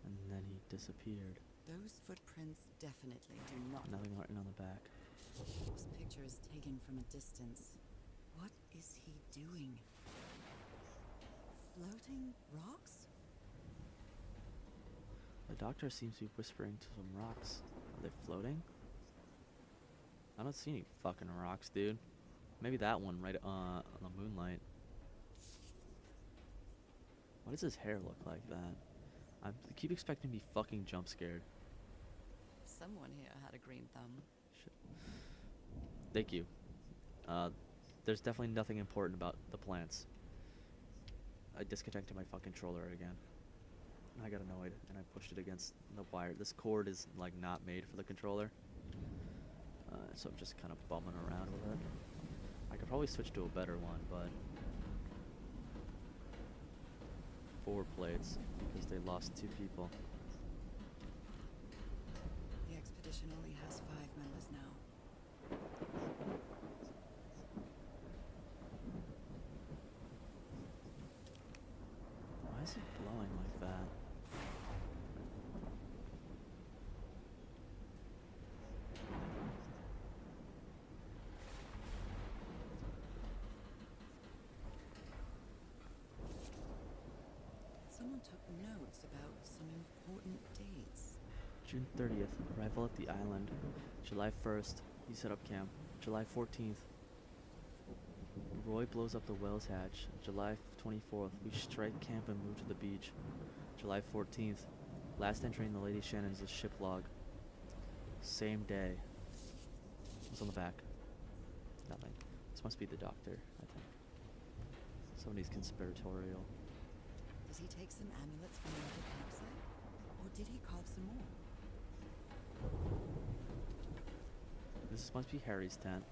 and then he disappeared. Those footprints definitely do not Nothing written on the back. This picture is taken from a distance. What is he doing? Floating rocks? The doctor seems to be whispering to some rocks. Are they floating? I don't see any fucking rocks, dude. Maybe that one right on the moonlight. Why does his hair look like that? I keep expecting to be fucking jump scared. Someone here had a green thumb. Shit. Thank you. There's definitely nothing important about the plants. I disconnected my fucking controller again. I got annoyed and I pushed it against the wire. This cord is like not made for the controller. So I'm just kind of bumming around with it. I could probably switch to a better one, but 4 plates because they lost 2 people. The expedition only has 5 members now. Why is it blowing like that? Someone took notes about some important dates. June 30th, arrival at the island. July 1st, he set up camp. July 14th, Roy blows up the whale's hatch. July 24th, we strike camp and move to the beach. July 14th, last entry in the Lady Shannon's is ship log. Same day. What's on the back? Nothing. This must be the doctor, I think. Somebody's conspiratorial. Did he take some amulets from another campsite? Or did he carve some more? This must be Harry's tent.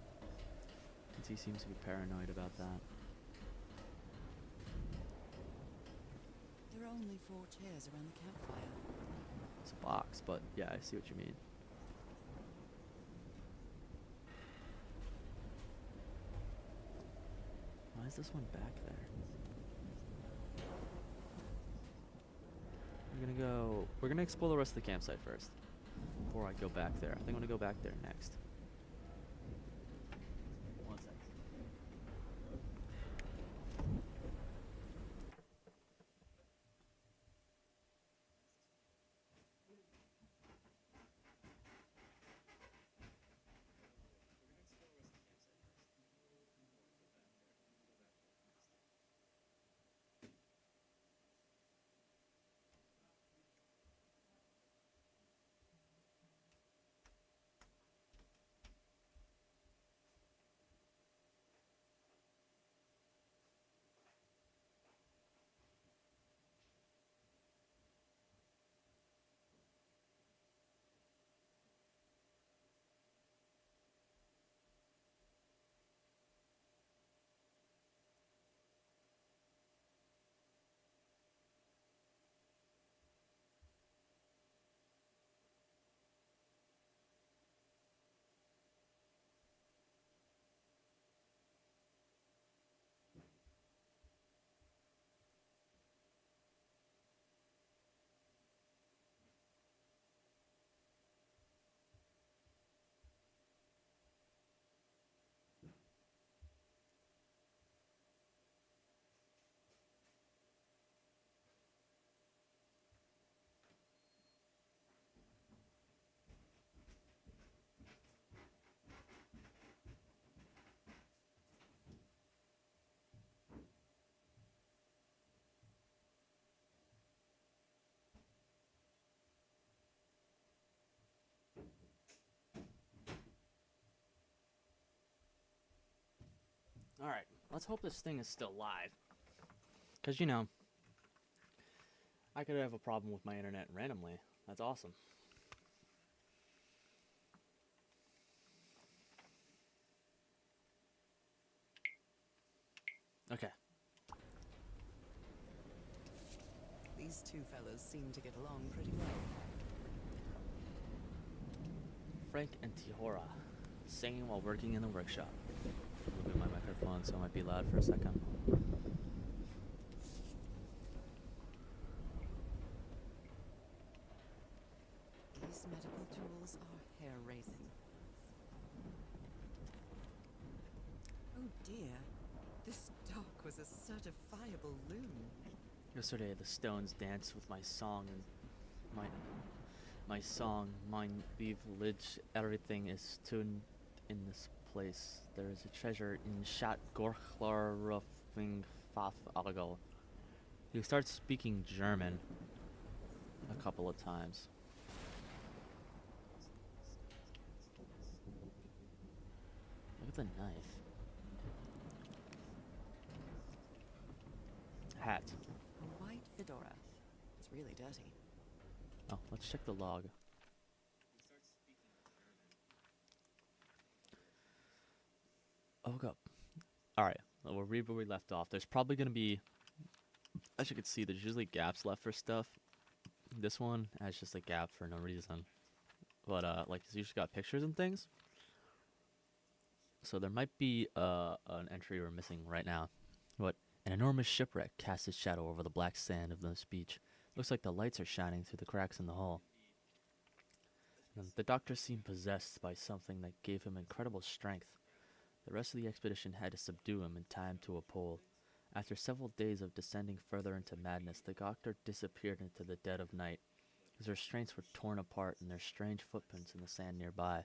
Since he seems to be paranoid about that. There are only 4 chairs around the campfire. It's a box, but yeah, I see what you mean. Why is this one back there? We're gonna explore the rest of the campsite first. Before I go back there. I think I'm gonna go back there next. One sec. Alright, let's hope this thing is still live. Because, you know, I could have a problem with my internet randomly. That's awesome. Okay. These two fellows seem to get along pretty well. Frank and Tihora, singing while working in the workshop. Moving my microphone so it might be loud for a second. These medical tools are hair-raising. Oh dear, this dock was a certifiable loon. Yesterday, the stones danced with my song, and my song, mein lieb Lidge, everything is tuned in this place. There is a treasure in Schat Gorchlarufing Faf Algal. He starts speaking German a couple of times. Look at the knife. Hat. A white fedora. It's really dirty. Oh, let's check the log. Oh, go. Alright, we'll read where we left off. There's probably going to be, as you can see, there's usually gaps left for stuff. This one has just a gap for no reason. But, like, it's usually got pictures and things. So there might be an entry we're missing right now. What? An enormous shipwreck casts its shadow over the black sand of this beach. Looks like the lights are shining through the cracks in the hull. And the doctor seemed possessed by something that gave him incredible strength. The rest of the expedition had to subdue him and tie him to a pole. After several days of descending further into madness, the doctor disappeared into the dead of night. His restraints were torn apart and there are strange footprints in the sand nearby.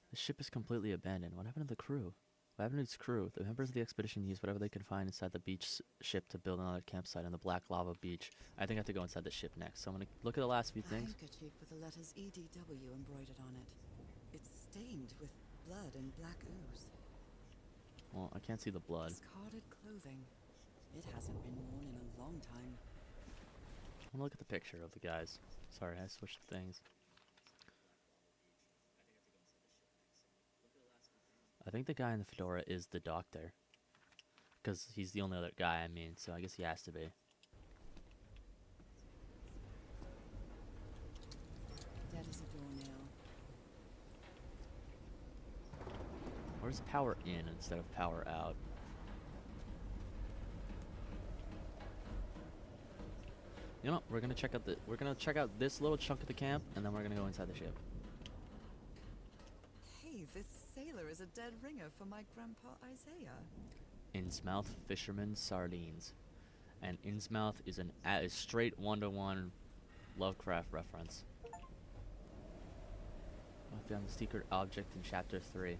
The ship is completely abandoned. What happened to the crew? What happened to its crew? The members of the expedition used whatever they could find inside the beach ship to build another campsite on the Black Lava Beach. I think I have to go inside the ship next. So I'm going to look at the last few A things. handkerchief with the letters EDW embroidered on it. It's stained with blood and black ooze. Well, I can't see the blood. Discarded clothing. It hasn't been worn in a long time. I'm gonna look at the picture of the guys. Sorry, I switched things. I think the guy in the fedora is the doctor. Because he's the only other guy, I mean, so I guess he has to be. Dead as a doornail. Where's power in instead of power out? You know, we're gonna check out this little chunk of the camp, and then we're gonna go inside the ship. Hey, this sailor is a dead ringer for my grandpa Isaiah. Innsmouth Fisherman Sardines, and Innsmouth is a straight 1-to-1 Lovecraft reference. I found the secret object in chapter 3.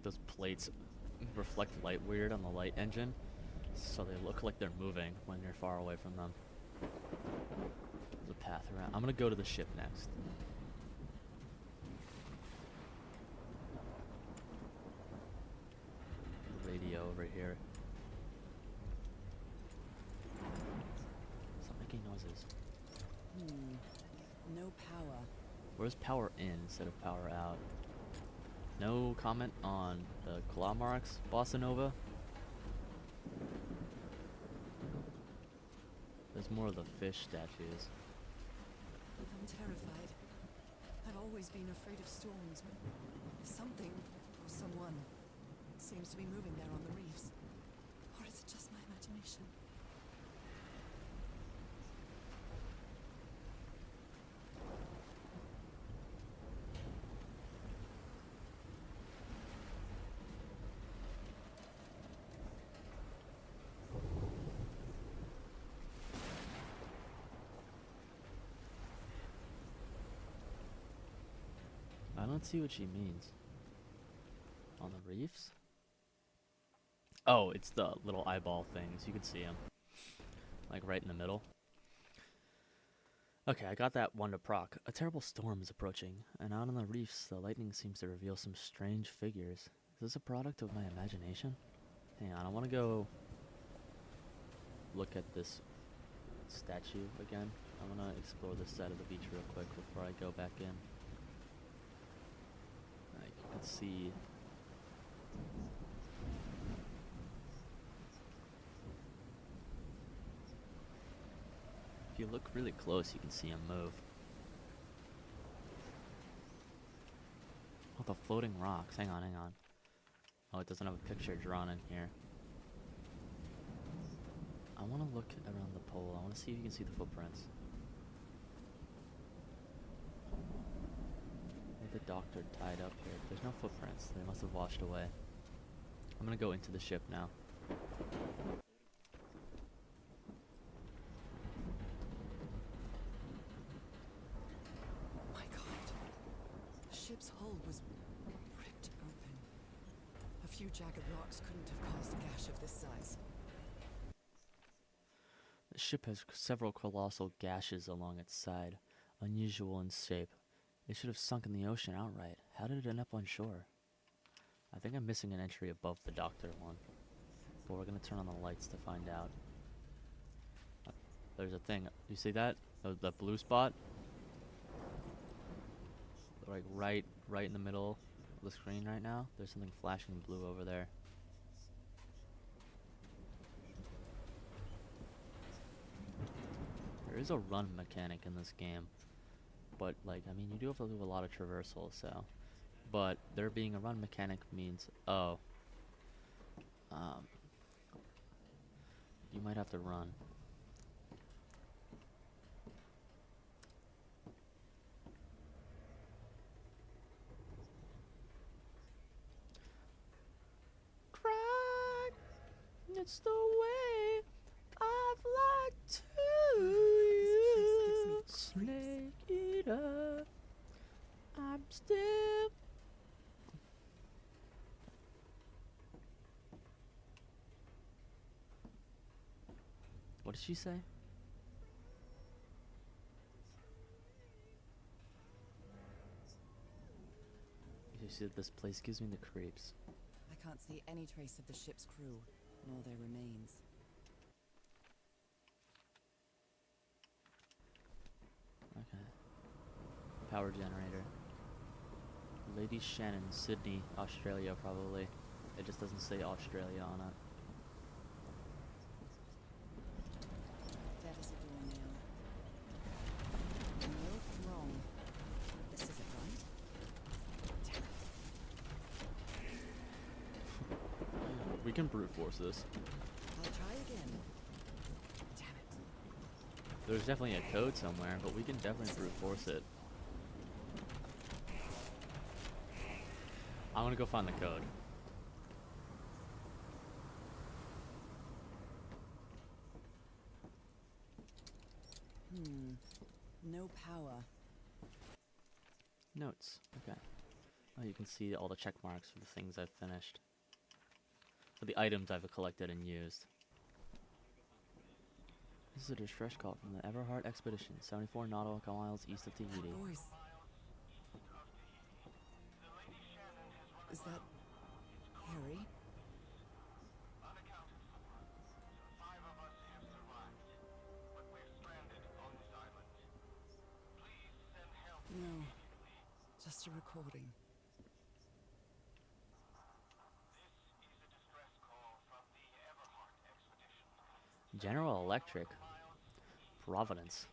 Those plates reflect light weird on the light engine, so they look like they're moving when you're far away from them. There's a path around. I'm gonna go to the ship next. Radio over here. Stop making noises. No power. Where's power in instead of power out? No comment on the claw marks, Bossa Nova. There's more of the fish statues. I'm terrified. I've always been afraid of storms, but something or someone seems to be moving there on the reefs. Or is it just my imagination? I don't see what she means. On the reefs? Oh, it's the little eyeball things. You can see them. like right in the middle. Okay, I got that one to proc. A terrible storm is approaching, and out on the reefs, the lightning seems to reveal some strange figures. Is this a product of my imagination? Hang on, I want to go look at this statue again. I want to explore this side of the beach real quick before I go back in. Like, you can see... If you look really close, you can see him move. Oh, the floating rocks. Hang on, hang on. Oh, it doesn't have a picture drawn in here. I want to look around the pole. I want to see if you can see the footprints. The doctor tied up here. There's no footprints. They must have washed away. I'm gonna go into the ship now. My God. The ship's hull was ripped open. A few jagged rocks couldn't have caused a gash of this size. The ship has several colossal gashes along its side, unusual in shape. It should have sunk in the ocean outright. How did it end up on shore? I think I'm missing an entry above the doctor one. But we're gonna turn on the lights to find out. There's a thing. You see that? The blue spot? Like right in the middle of the screen right now. There's something flashing blue over there. There is a run mechanic in this game. But, like, I mean, you do have to do a lot of traversal, so. But there being a run mechanic means, oh. You might have to run. Cry, it's the way I've lied to you, snake eater. I'm still. What did she say? She said this place gives me the creeps. I can't see any trace of the ship's crew, nor their remains. Okay. Power generator. Lady Shannon, Sydney, Australia, probably. It just doesn't say Australia on it. Dead as a doornail. No, wrong. This isn't right. Damn it. We can brute force this. I'll try again. Damn it. There's definitely a code somewhere, but we can definitely brute force it. I'm gonna go find the code. No power. Notes. Okay. Oh, you can see all the check marks for the things I've finished. For the items I've collected and used. This is a distress call from the Everhart Expedition, 74 nautical miles east of Tahiti. That voice. Is that Harry? No, just a recording. General Electric. Providence.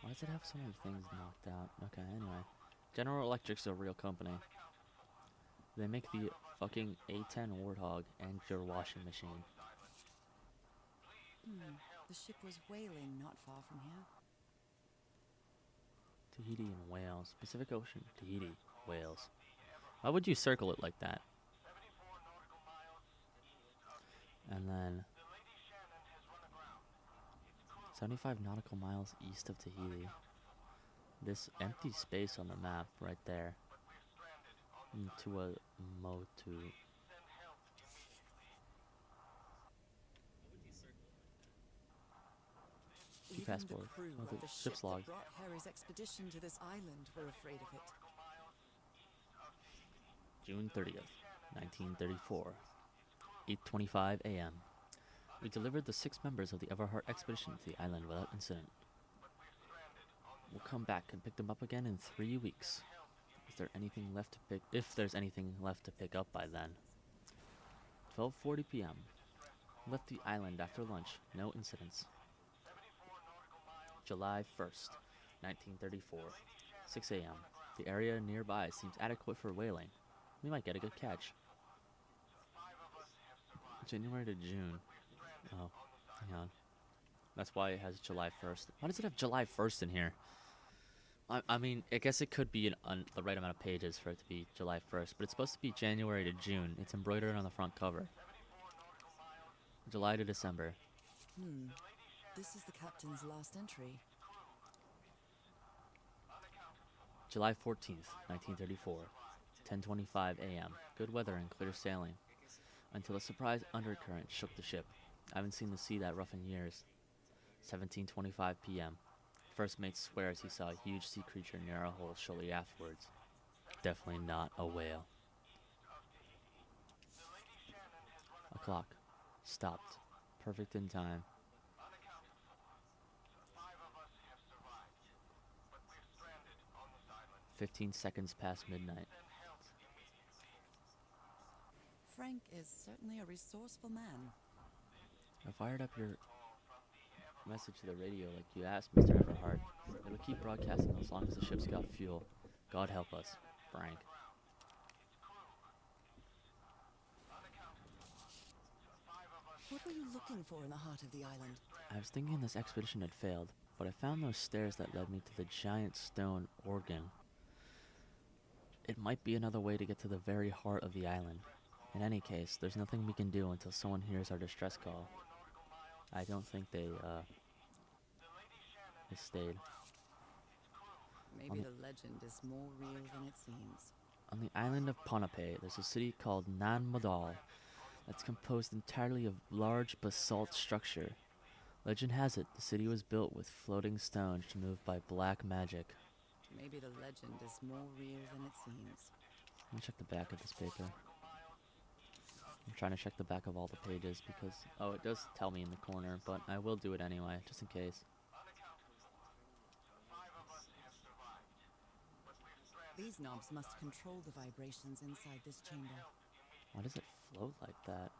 Why does it have so many things knocked out? Okay, anyway. General Electric's a real company. They make the fucking A10 Warthog and your washing machine. The ship was whaling not far from here. Tahiti and Wales. Pacific Ocean, Tahiti, Wales. Why would you circle it like that? And then 75 nautical miles east of Tahiti. This empty space on the map right there. Into a Motu. the passport. crew Oh, of the the ship's ship log. that brought Harry's expedition to this island were afraid of it. June 30th, 1934. 8:25 a.m. We delivered the 6 members of the Everhart expedition to the island without incident. We'll come back and pick them up again in 3 weeks. Is there anything left to pick? If there's anything left to pick up by then. 12:40 p.m. Left the island after lunch. No incidents. July 1st, 1934. 6 a.m. The area nearby seems adequate for whaling. We might get a good catch. January to June. Oh, hang on. That's why it has July 1st. Why does it have July 1st in here? I mean, I guess it could be the right amount of pages for it to be July 1st, but it's supposed to be January to June. It's embroidered on the front cover. July to December. This is the captain's last entry. July 14th, 1934. 10:25 a.m. Good weather and clear sailing. Until a surprise undercurrent shook the ship. I haven't seen the sea that rough in years. 17:25 p.m. First mate swears he saw a huge sea creature near our hull shortly afterwards. Definitely not a whale. A clock. Stopped. Perfect in time. 15 seconds past midnight. Frank is certainly a resourceful man. I fired up your message to the radio like you asked, Mr. Everhart. It'll keep broadcasting as long as the ship's got fuel. God help us, Frank. What were you looking for in the heart of the island? I was thinking this expedition had failed, but I found those stairs that led me to the giant stone organ. It might be another way to get to the very heart of the island. In any case, there's nothing we can do until someone hears our distress call. I don't think they stayed. Maybe the legend is more real than it seems. On the island of Ponape, there's a city called Nan Madal that's composed entirely of large basalt structure. Legend has it, the city was built with floating stones moved by black magic. Maybe the legend is more real than it seems. Let me check the back of this paper. I'm trying to check the back of all the pages because, oh, it does tell me in the corner, but I will do it anyway, just in case. These knobs must control the vibrations inside this chamber. Why does it float like that?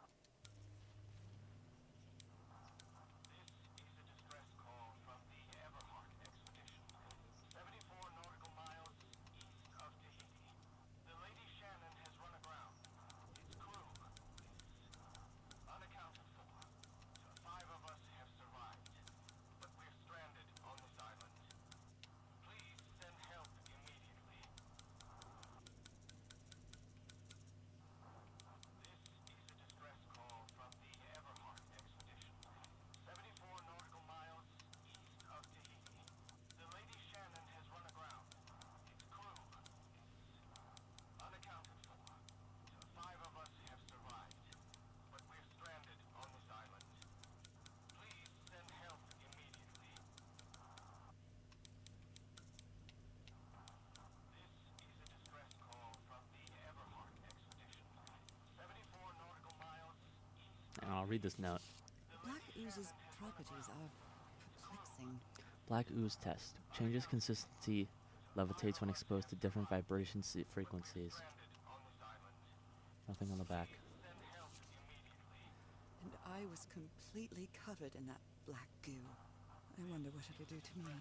And I'll read this note. Black ooze's properties are perplexing. Black ooze test. Changes consistency, levitates when exposed to different vibration frequencies. Nothing on the back. And I was completely covered in that black goo. I wonder what it'll do to me.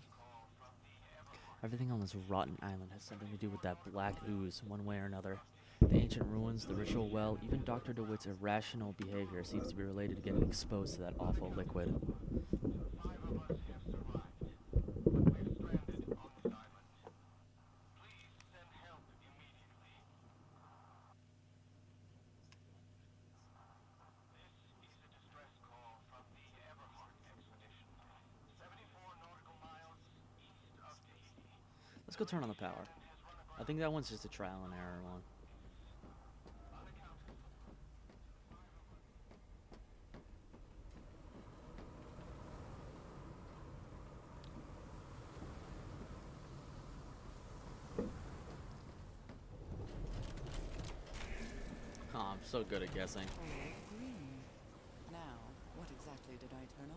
Everything on this rotten island has something to do with that black ooze, one way or another. The ancient ruins, the ritual well, even Dr. DeWitt's irrational behavior seems to be related to getting exposed to that awful liquid. Let's go turn on the power. I think that one's just a trial and error one. so good at guessing. Oh, green. Now, what exactly did I turn on?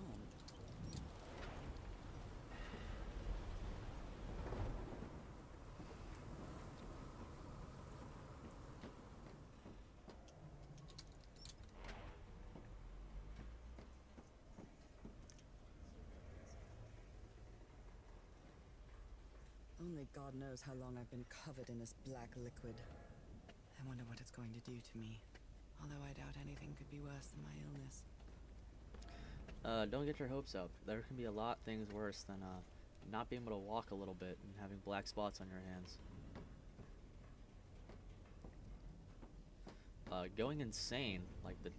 Only God knows how long I've been covered in this black liquid. I wonder what it's going to do to me. Although I doubt anything could be worse than my illness. Don't get your hopes up. There can be a lot things worse than not being able to walk a little bit and having black spots on your hands. Going insane, like the...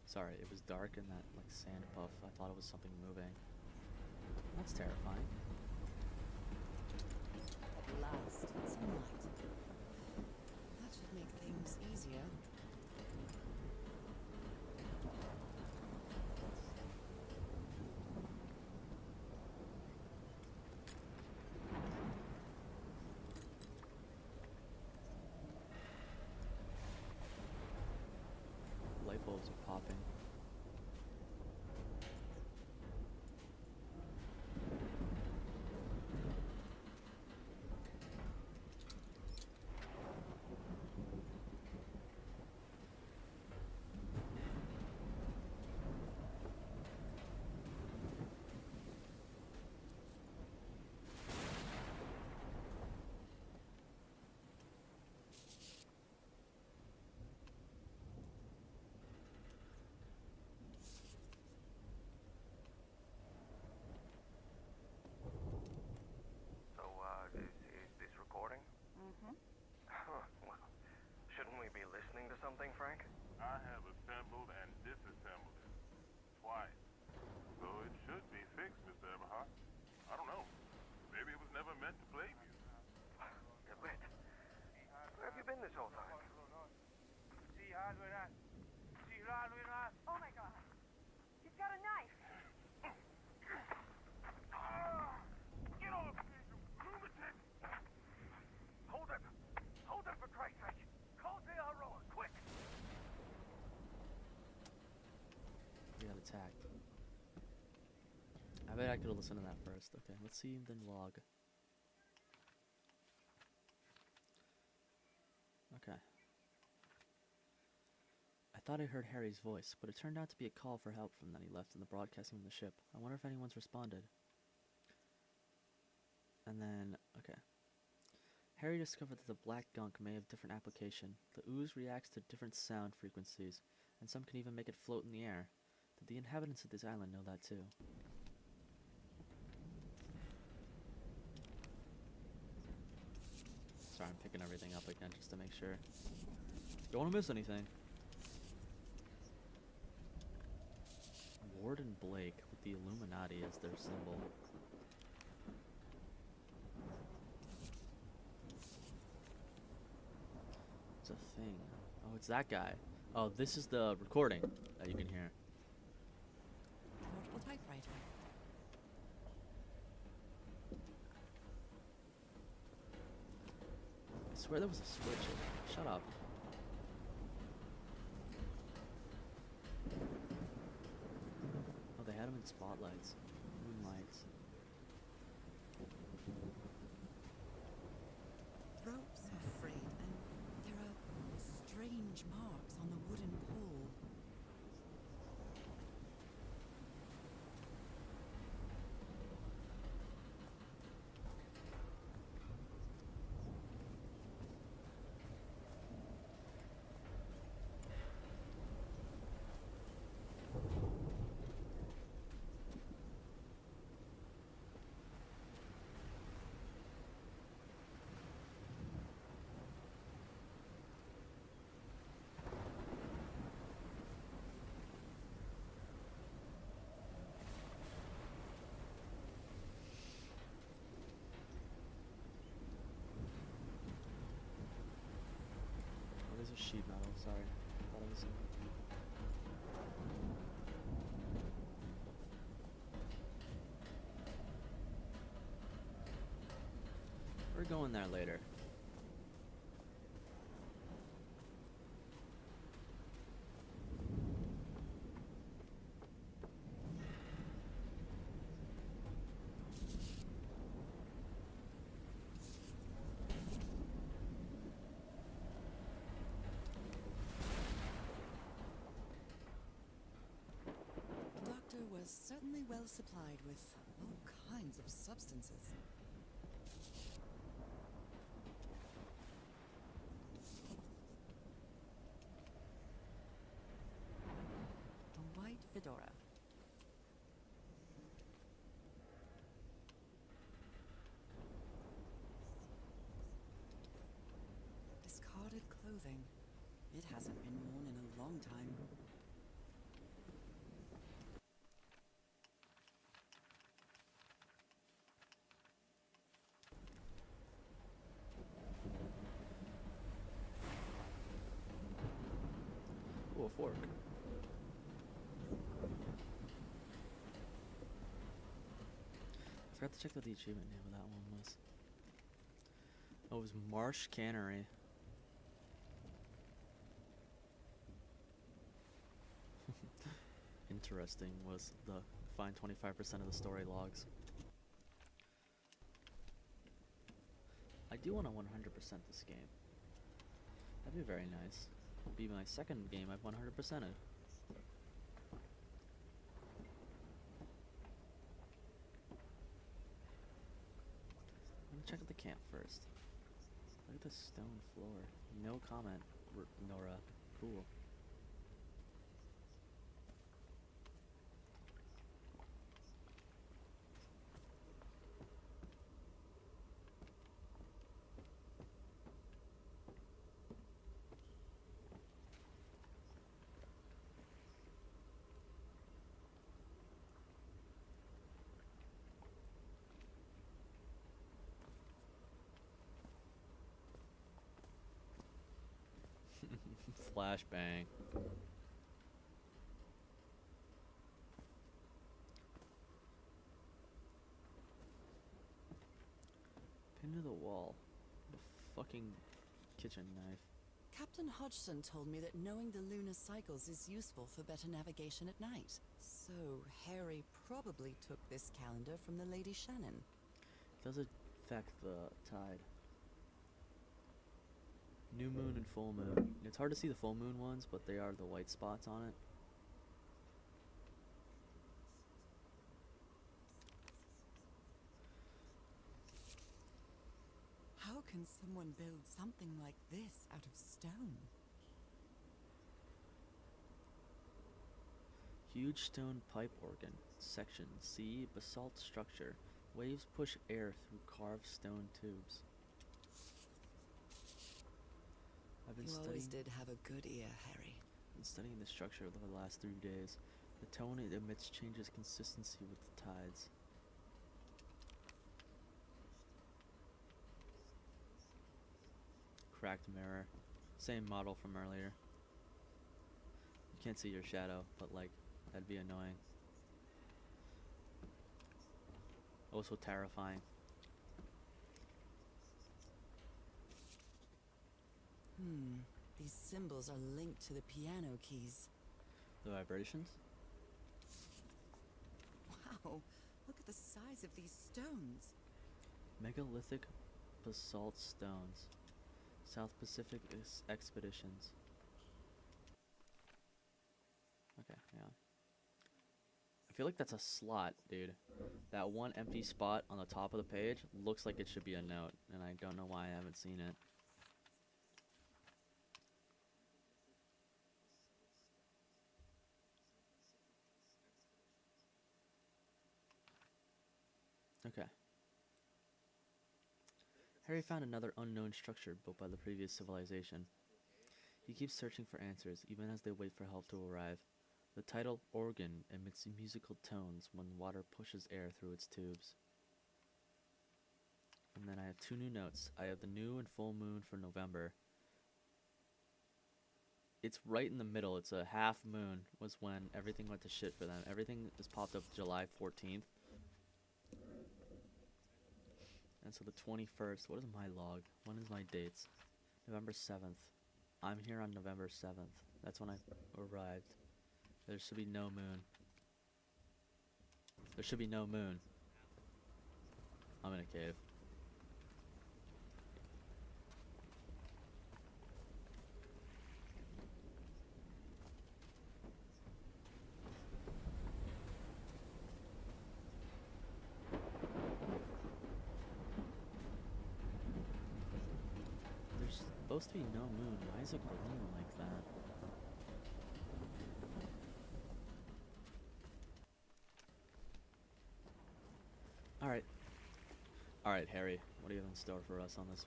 Sorry, it was dark in that like sand puff. I thought it was something moving. That's terrifying. At last, sunlight. That should make things easier. Light bulbs are popping. So, is this recording? Mm-hmm. Well, shouldn't we be listening to something, Frank? I have assembled and disassembled it twice. So it should be fixed, Mr. Everhart. I don't know. Maybe it was never meant to plague you. Wait. Where have you been this whole time? Oh my god. He's got a knife. Get off me, you lunatic! Hold it! Hold it for Christ's sake! Call the Aroa, quick! We got attacked. I bet I could have listened to that first. Okay, let's see the log. Okay. I thought I heard Harry's voice, but it turned out to be a call for help from that he left in the broadcasting from the ship. I wonder if anyone's responded. And then, okay. Harry discovered that the black gunk may have different application. The ooze reacts to different sound frequencies, and some can even make it float in the air. Did the inhabitants of this island know that too? Sorry, I'm picking everything up again just to make sure. Don't want to miss anything. Warden Blake with the Illuminati as their symbol. It's a thing. Oh, it's that guy. Oh, this is the recording that you can hear. Portable typewriter. I swear there was a switch. Shut up. Oh, they had him in spotlights. Moonlights. Ropes are frayed, and there are strange marks on the wooden pole. Oh, there's a sheet metal. Sorry. Thought it was. We're going there later. certainly well supplied with all kinds of substances. A white fedora. Discarded clothing. It hasn't been worn in a long time. Ooh, a fork. I forgot to check what the achievement name of that one was. Oh, it was Marsh Cannery. Interesting was the find 25% of the story logs. I do want to 100% this game. That'd be very nice. It'll be my second game I've 100%ed. Let me check out the camp first. Look at the stone floor. No comment, Nora. Cool. Flashbang. Pin to the wall. A fucking kitchen knife. Captain Hodgson told me that knowing the lunar cycles is useful for better navigation at night. So, Harry probably took this calendar from the Lady Shannon. Does it affect the tide? New moon and full moon. It's hard to see the full moon ones, but they are the white spots on it. How can someone build something like this out of stone? Huge stone pipe organ. Section C. Basalt structure. Waves push air through carved stone tubes. You always did have a good ear, Harry. Been studying the structure over the last 3 days. The tone it emits changes consistency with the tides. Cracked mirror. Same model from earlier. You can't see your shadow, but like, that'd be annoying. Also terrifying. These symbols are linked to the piano keys. The vibrations? Wow, look at the size of these stones. Megalithic basalt stones. South Pacific expeditions. Okay, yeah. I feel like that's a slot, dude. That one empty spot on the top of the page looks like it should be a note, and I don't know why I haven't seen it. Okay. Harry found another unknown structure built by the previous civilization. He keeps searching for answers, even as they wait for help to arrive. The tidal organ emits musical tones when water pushes air through its tubes. And then I have 2 new notes. I have the new and full moon for November. It's right in the middle. It's a half moon was when everything went to shit for them. Everything is popped up July 14th. And so the 21st, what is my log? When is my dates? November 7th. I'm here on November 7th. That's when I arrived. There should be no moon. There should be no moon. I'm in a cave. supposed to be no moon. Why is it glowing like that? Alright. Alright, Harry. What do you have in store for us on this?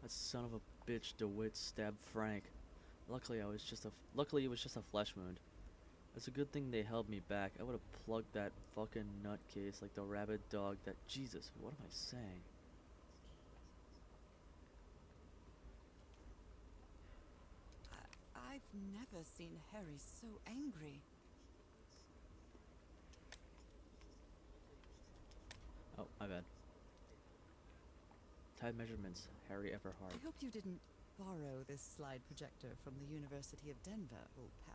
That son of a bitch DeWitt stabbed Frank. Luckily, it was just a flesh wound. It's a good thing they held me back. I would have plugged that fucking nutcase like the rabid dog that— Jesus, what am I saying? I've never seen Harry so angry. Oh, my bad. Tide measurements, Harry Everhart. I hope you didn't borrow this slide projector from the University of Denver, old pal.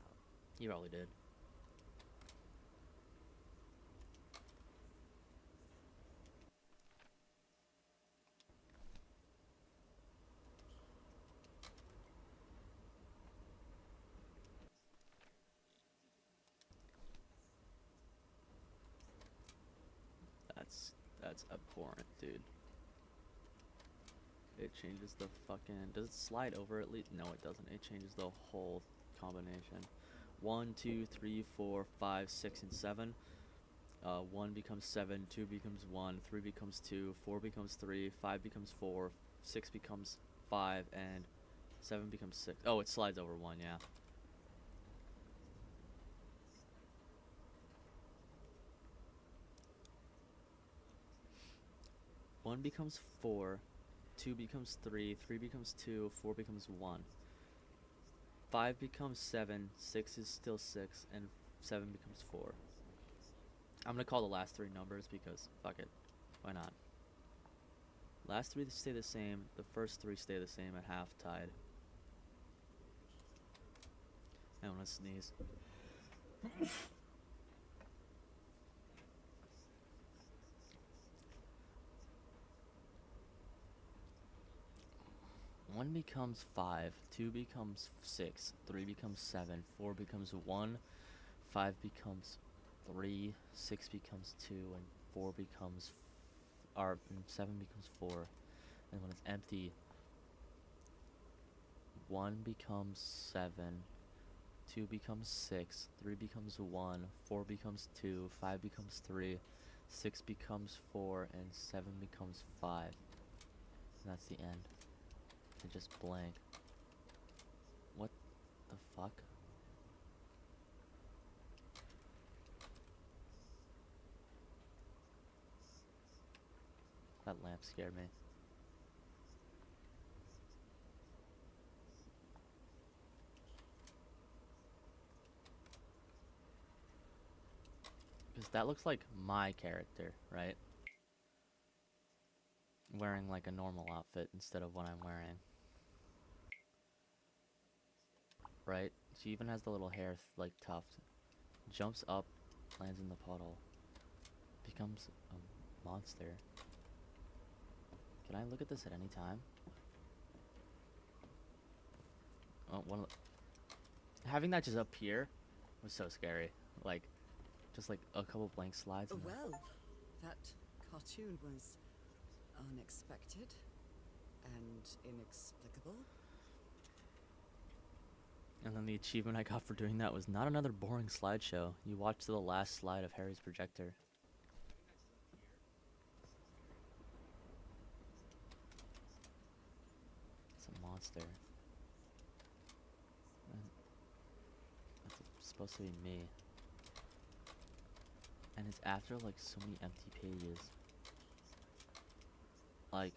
You probably did. That's abhorrent, dude. It changes the fucking— does it slide over at least? No, it doesn't. It changes the whole combination. 1, 2, 3, 4, 5, 6, and 7. 1 becomes 7, 2 becomes 1, 3 becomes 2, 4 becomes 3, 5 becomes 4, 6 becomes 5, and 7 becomes 6. Oh, it slides over 1, yeah. One becomes 4, 2 becomes 3, 3 becomes 2, 4 becomes 1. 5 becomes 7, 6 is still 6, and 7 becomes 4. I'm gonna call the last 3 numbers because fuck it, why not? Last 3 stay the same, the first 3 stay the same at half tide. I wanna sneeze. One becomes 5, 2 becomes 6, 3 becomes 7, 4 becomes 1, 5 becomes 3, 6 becomes 2, and 4 becomes 7 becomes 4. And when it's empty, 1 becomes 7, 2 becomes 6, 3 becomes 1, 4 becomes 2, 5 becomes 3, 6 becomes 4, and 7 becomes 5. And that's the end. I just blank. What the fuck? That lamp scared me. Because that looks like my character, right? Wearing like a normal outfit instead of what I'm wearing. Right? She even has the little hair like tuft. Jumps up, lands in the puddle. Becomes a monster. Can I look at this at any time? Oh, having that just appear was so scary. Like, just like a couple blank slides. Oh, well, that cartoon was unexpected and inexplicable. And then the achievement I got for doing that was not another boring slideshow. You watch to the last slide of Harry's projector. It's a monster. And that's supposed to be me. And it's after like so many empty pages. Like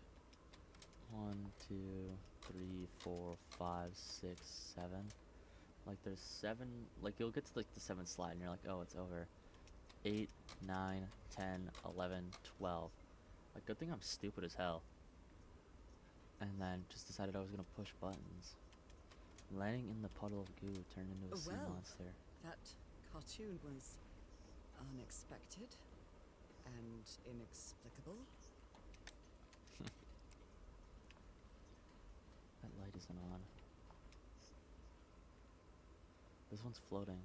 1, 2, 3, 4, 5, 6, 7. Like there's 7, like you'll get to like the 7th slide and you're like, oh, it's over. 8, 9, 10, 11, 12. Like, good thing I'm stupid as hell. And then just decided I was gonna push buttons. Landing in the puddle of goo turned into a sea monster. That cartoon was unexpected and inexplicable. That light isn't on. This one's floating.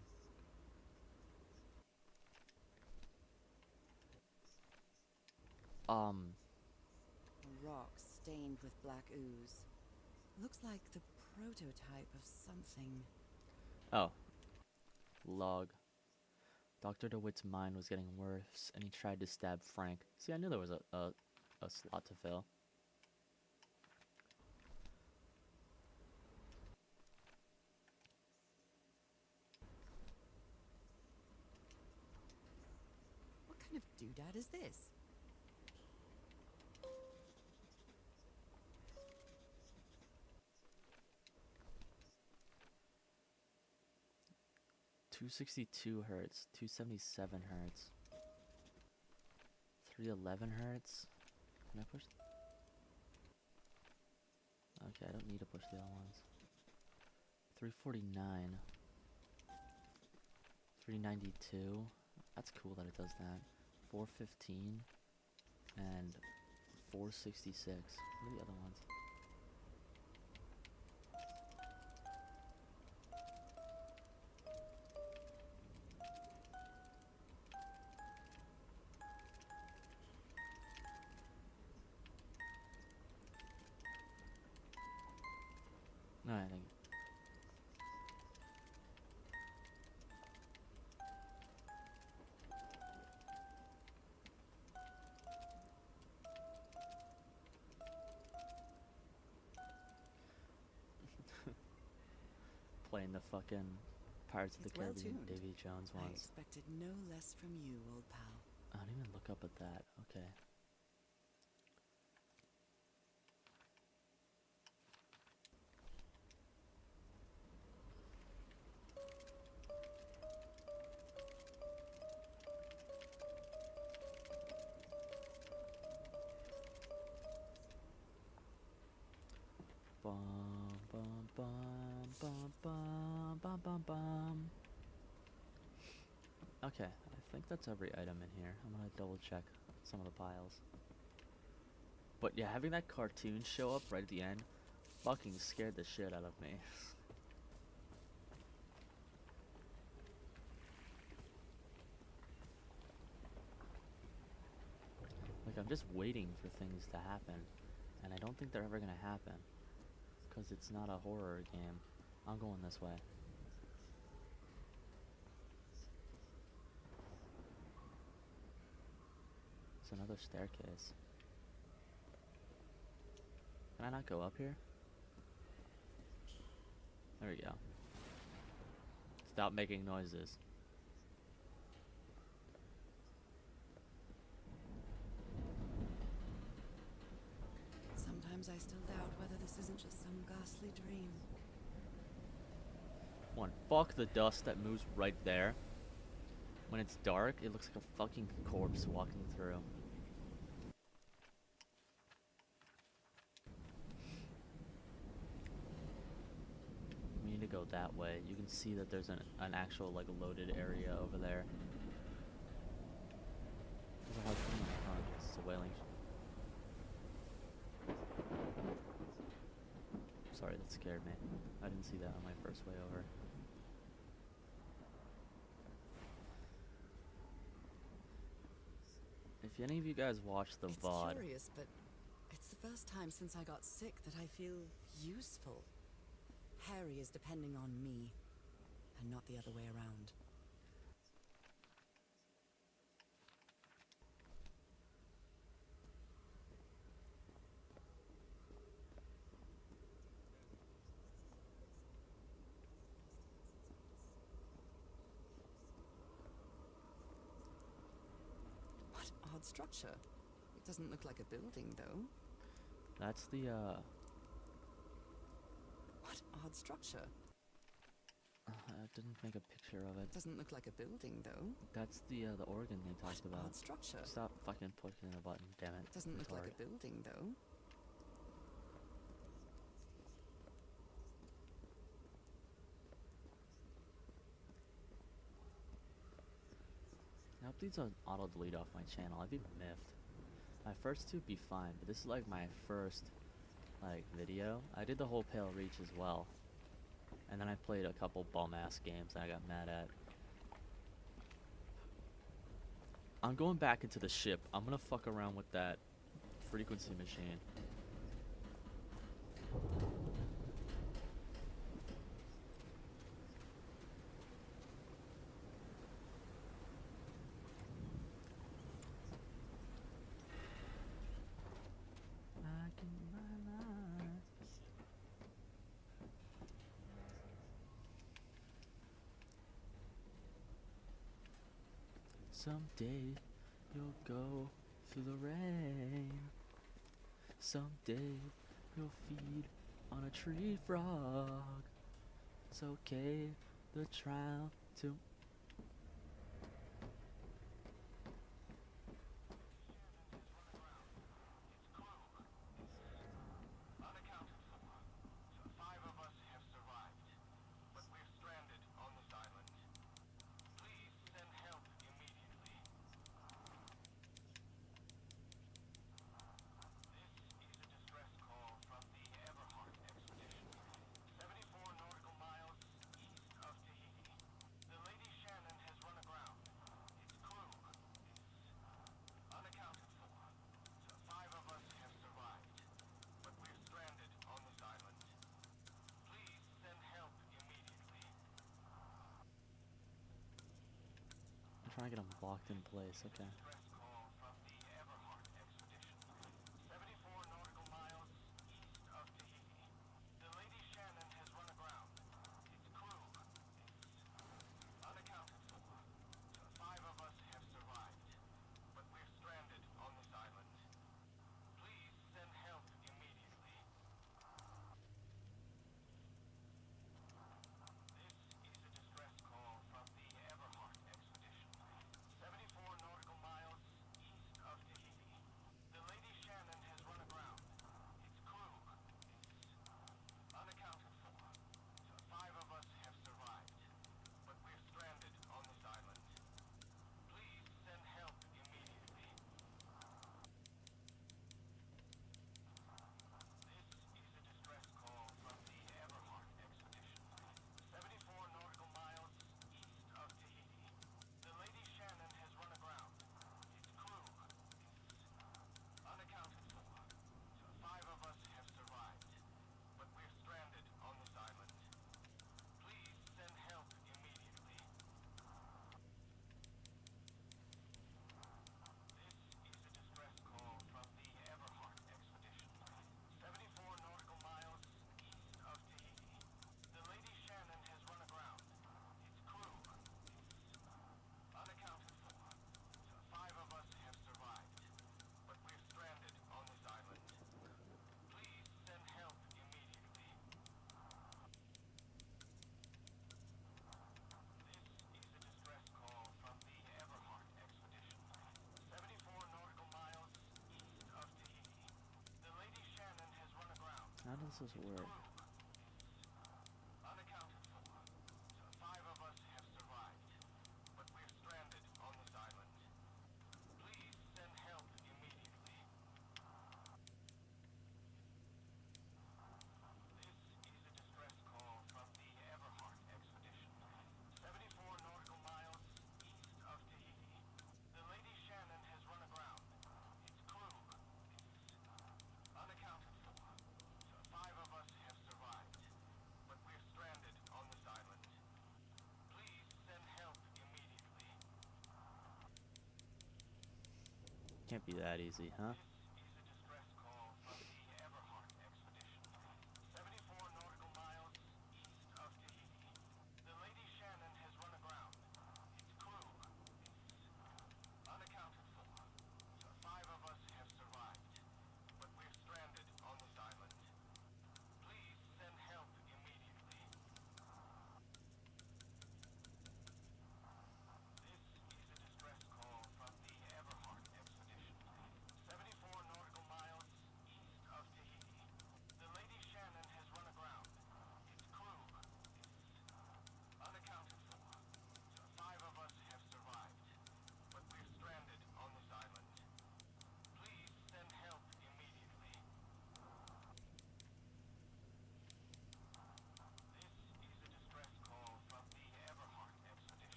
A rock stained with black ooze. Looks like the prototype of something. Oh. Log. Dr. DeWitt's mind was getting worse, and he tried to stab Frank. See, I knew there was a slot to fill. What kind of doodad is this? Hertz, 277 hertz, 311 hertz. Can I push? Okay, I don't need to push the other ones. 349, 392. That's cool that it does that. 415 and 466. What are the other ones? No, I think. Playing the fucking Pirates of the It's well Caribbean tuned. Davy Jones I ones. expected no less from you, old pal. I don't even look up at that. Okay. Bum bum bum bum bum bum bum bum. Okay, I think that's every item in here. I'm gonna double check some of the piles. But yeah, having that cartoon show up right at the end fucking scared the shit out of me. Like, I'm just waiting for things to happen, and I don't think they're ever gonna happen. Because it's not a horror game. I'm going this way. It's another staircase. Can I not go up here? There we go. Stop making noises. Sometimes I still doubt whether this isn't just some ghastly dream. One, fuck the dust that moves right there. When it's dark, it looks like a fucking corpse walking through. We need to go that way. You can see that there's an actual, like, loaded area over there. There's a harpoon in the front. It's a whaling. Sorry, that scared me. I didn't see that on my first way over. If any of you guys watch the It's VOD, curious, but it's the first time since I got sick that I feel useful. Harry is depending on me, and not the other way around. What odd structure. It doesn't look like a building, though. that's the, What odd structure. I didn't make a picture of it. Doesn't look like a building, though. That's the organ they What talked about. odd structure. Stop fucking pushing the button, damn it. Doesn't look like Retard. a building, though. I hope these don't auto-delete off my channel. I'd be miffed. My first two would be fine, but this is like my first, like, video. I did the whole Pale Reach as well. And then I played a couple bum-ass games that I got mad at. I'm going back into the ship. I'm gonna fuck around with that frequency machine. Someday you'll go through the rain. Someday you'll feed on a tree frog. It's okay, the trial to I'm trying to get them locked in place, okay. How does this work? Can't be that easy, huh?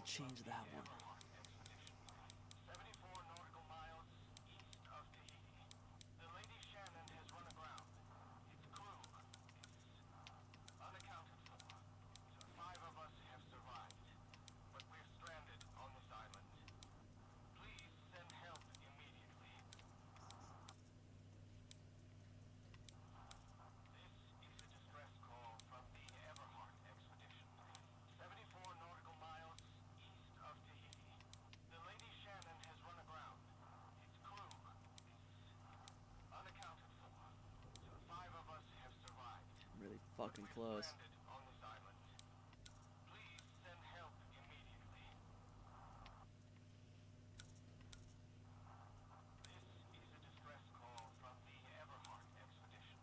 change that one. 74 nautical miles east of Tahiti. The Lady Shannon has run aground. Its crew is unaccounted for. 5 of us have survived, but we're stranded on this island. Please send help immediately. This is a distress call from the Everhart expedition. 74 nautical miles east of Tahiti. The Lady Shannon has run aground. Its crew is unaccounted for. 5 of us have survived. Really fucking close. Stranded on this island. Please send help immediately. This is a distress call from the Everhart expedition.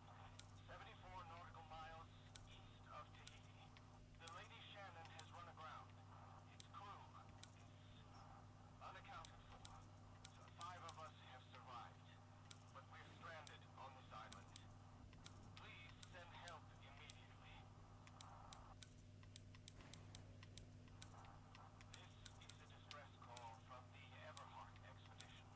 74 nautical miles east of Tahiti. The Lady Shannon has run aground. Its crew is unaccounted for. 5 of us have survived, but we're stranded on this island. Please send help immediately. This is a distress call from the Everhart expedition.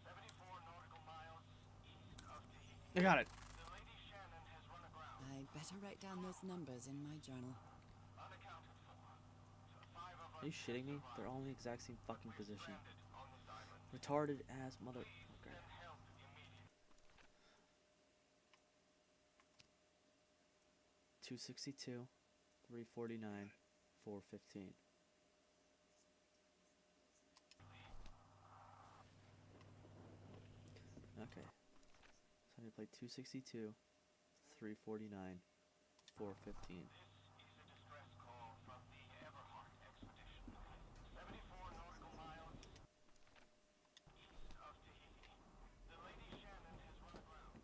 74 nautical miles east of Tahiti. I got it. The Lady Shannon has run aground. I'd better write down those numbers in my journal. Unaccounted for. 5 of us Are you shitting me? They're all in the exact same fucking position. stranded on this island. Retarded ass motherfucker. Send help immediately. 262, 349, 415. Okay. So I need to play 262, 349, 415. This is a distress call from the Everhart expedition. 74 nautical miles east of Tahiti. The Lady Shannon has run aground.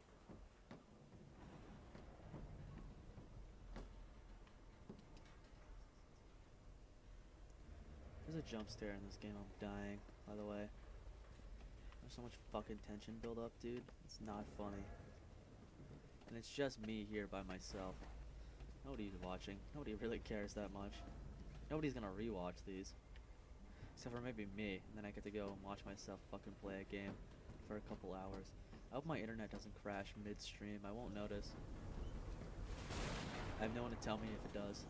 There's a jump scare in this game. I'm dying, by the way. There's so much fucking tension build up, dude. It's not funny. And it's just me here by myself. Nobody's watching. Nobody really cares that much. Nobody's gonna rewatch these. Except for maybe me. And then I get to go and watch myself fucking play a game for a couple hours. I hope my internet doesn't crash midstream. I won't notice. I have no one to tell me if it does.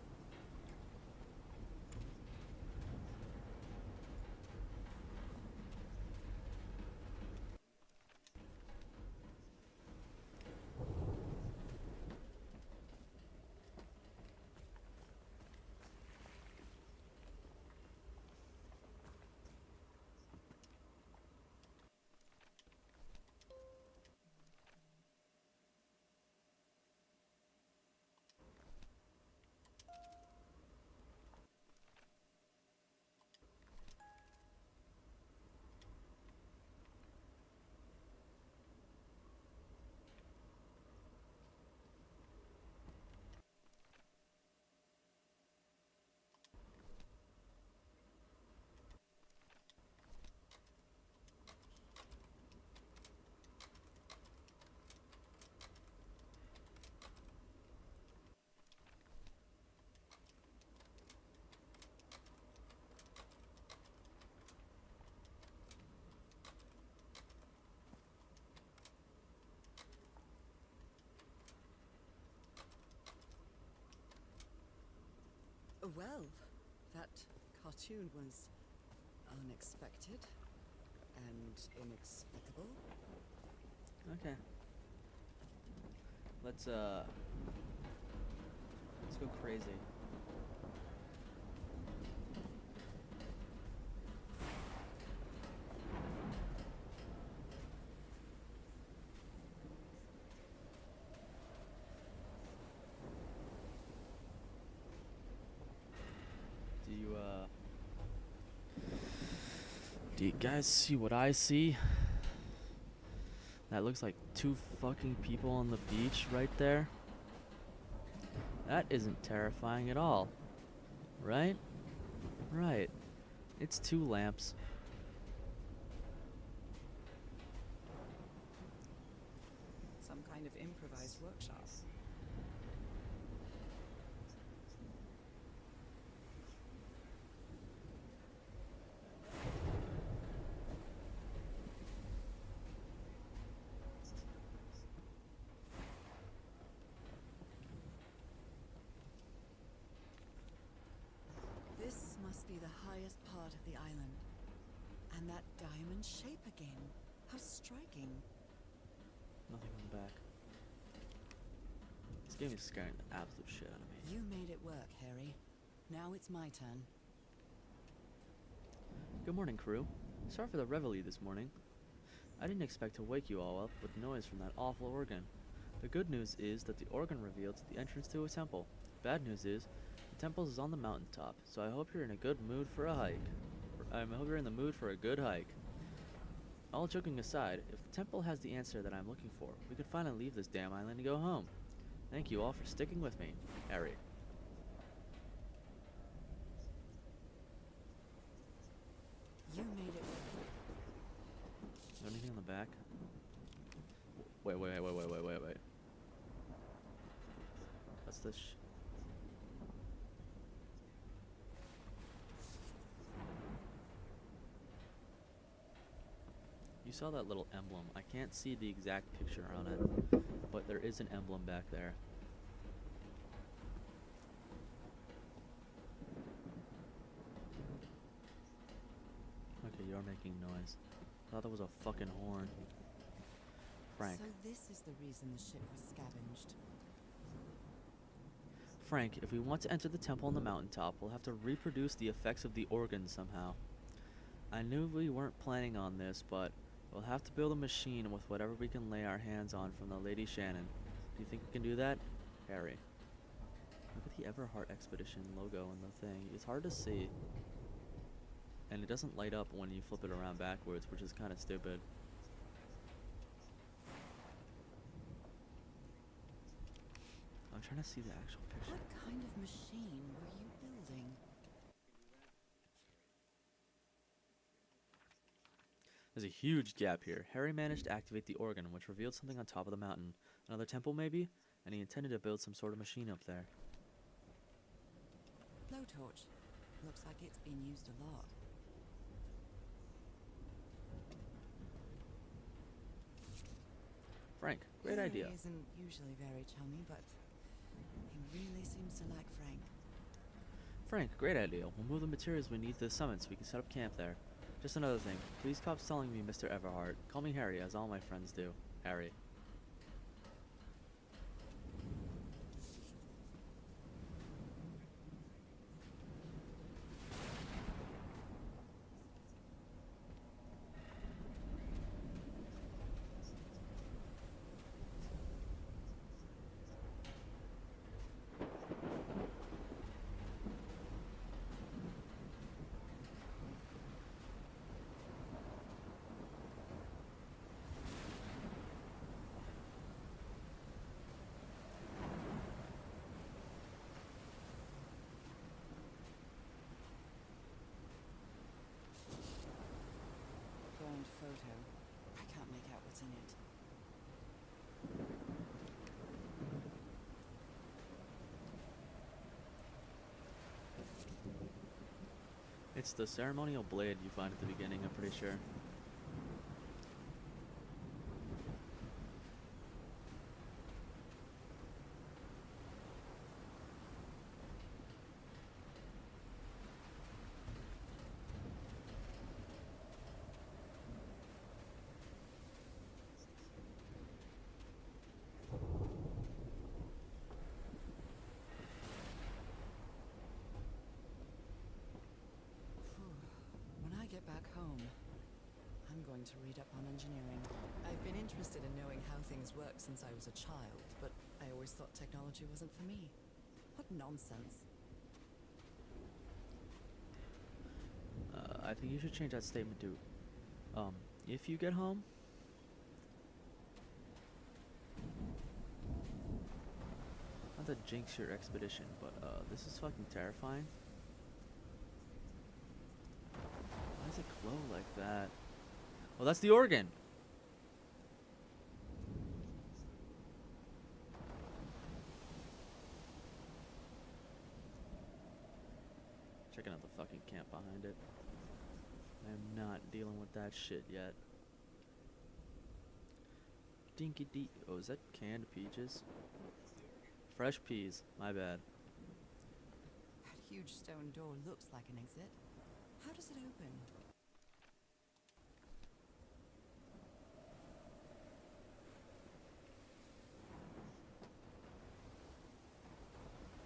Well, that cartoon was unexpected and inexplicable. Okay. Let's go crazy. Do you guys see what I see? That looks like 2 fucking people on the beach right there. That isn't terrifying at all. Right? Right. It's 2 lamps. Some kind of improvised workshop. the island. And that diamond shape again. How striking. Nothing on the back. This game is scaring the absolute shit out of me. You made it work, Harry. Now it's my turn. Good morning, crew. Sorry for the reveille this morning. I didn't expect to wake you all up with noise from that awful organ. The good news is that the organ revealed the entrance to a temple. Bad news is, the temple is on the mountaintop, so I hope you're in a good mood for a hike. I hope you're in the mood for a good hike. All joking aside, if the temple has the answer that I'm looking for, we could finally leave this damn island and go home. Thank you all for sticking with me. Harry. You made it work. Is there anything on the back? Wait. What's this? You saw that little emblem. I can't see the exact picture on it, but there is an emblem back there. Okay, you're making noise. I thought that was a fucking horn. Frank. So this is the reason the ship was scavenged. Frank, if we want to enter the temple on the mountaintop, we'll have to reproduce the effects of the organ somehow. I knew we weren't planning on this, but we'll have to build a machine with whatever we can lay our hands on from the Lady Shannon. Do you think we can do that? Harry. Look at the Everhart Expedition logo in the thing. It's hard to see. And it doesn't light up when you flip it around backwards, which is kind of stupid. I'm trying to see the actual picture. What kind of machine were you building? There's a huge gap here. Harry managed to activate the organ, which revealed something on top of the mountain. Another temple, maybe? And he intended to build some sort of machine up there. Blowtorch. Looks like it's been used a lot. Frank, great idea. Harry isn't usually very chummy, but he really seems to like Frank. Frank, great idea. We'll move the materials we need to the summit so we can set up camp there. Just another thing. Please stop calling me Mr. Everhart. Call me Harry, as all my friends do. Harry. Burned photo. I can't make out what's in it. It's the ceremonial blade you find at the beginning, I'm pretty sure. When I get back home, I'm going to read up on engineering. I've been interested in knowing how things work since I was a child, but I always thought technology wasn't for me. What nonsense. I think you should change that statement to, if you get home. Not to jinx your expedition, but, this is fucking terrifying. Why does it glow like that? Oh, that's the organ! Checking out the fucking camp behind it. I am not dealing with that shit yet. Dinky dee. Oh, is that canned peaches? Fresh peas. My bad. That huge stone door looks like an exit. How does it open?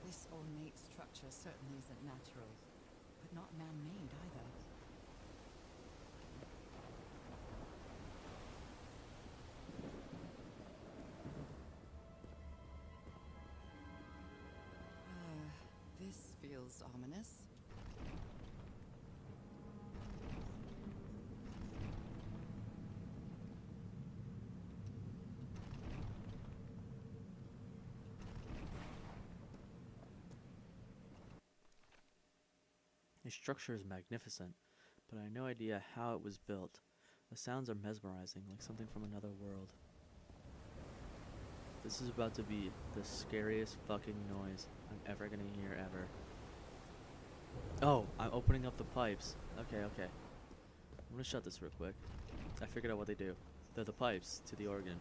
This ornate structure certainly isn't natural, but not man-made either. This feels ominous. The structure is magnificent, but I have no idea how it was built. The sounds are mesmerizing, like something from another world. This is about to be the scariest fucking noise I'm ever gonna hear ever. Oh, I'm opening up the pipes. Okay, okay. I'm gonna shut this real quick. I figured out what they do. They're the pipes to the organ.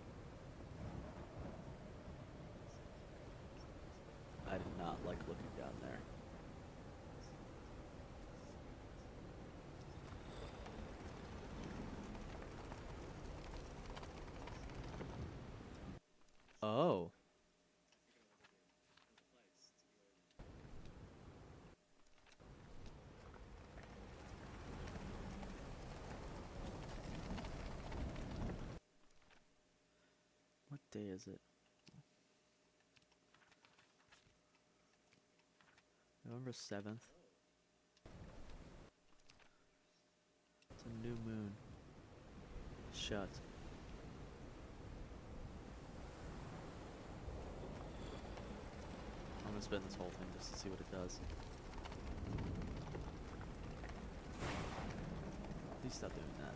I did not like looking down there. Oh. What day is it? November 7th. It's a new moon. Shut. I'm gonna spin this whole thing just to see what it does. Please stop doing that.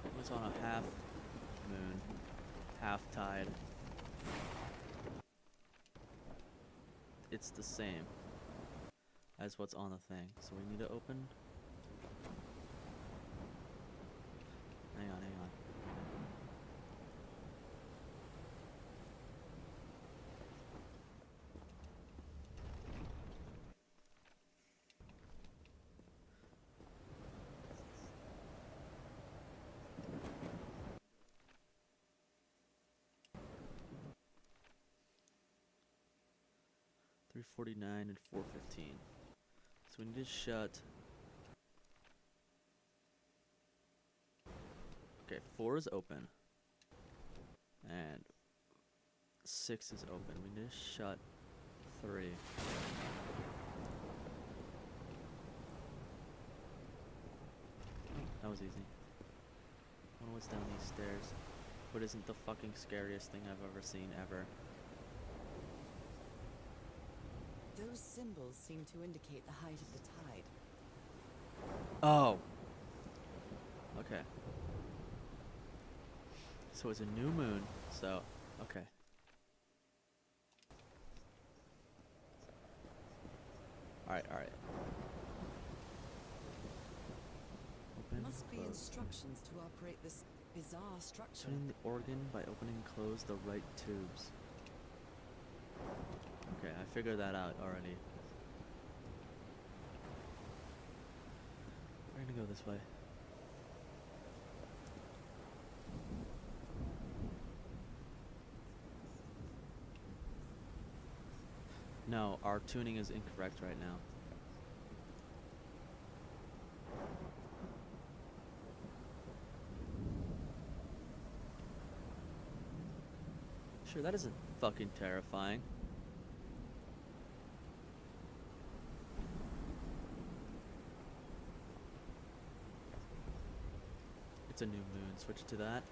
It was on a half moon, half tide. It's the same as what's on the thing. So we need to open. Hang on, hang on. .349 and 415. So we need to shut. Okay, 4 is open. And 6 is open. We need to shut 3. Oh, that was easy. I wonder what's down these stairs. What isn't the fucking scariest thing I've ever seen ever. Those symbols seem to indicate the height of the tide. Oh. Okay. So it's a new moon, so, okay. Alright, alright. Open, Must be close. instructions to operate this bizarre structure. Tuning the organ by opening and close the right tubes. Okay, I figured that out already. We're gonna go this way. No, our tuning is incorrect right now. Sure, that isn't fucking terrifying. It's a new moon. Switch it to that.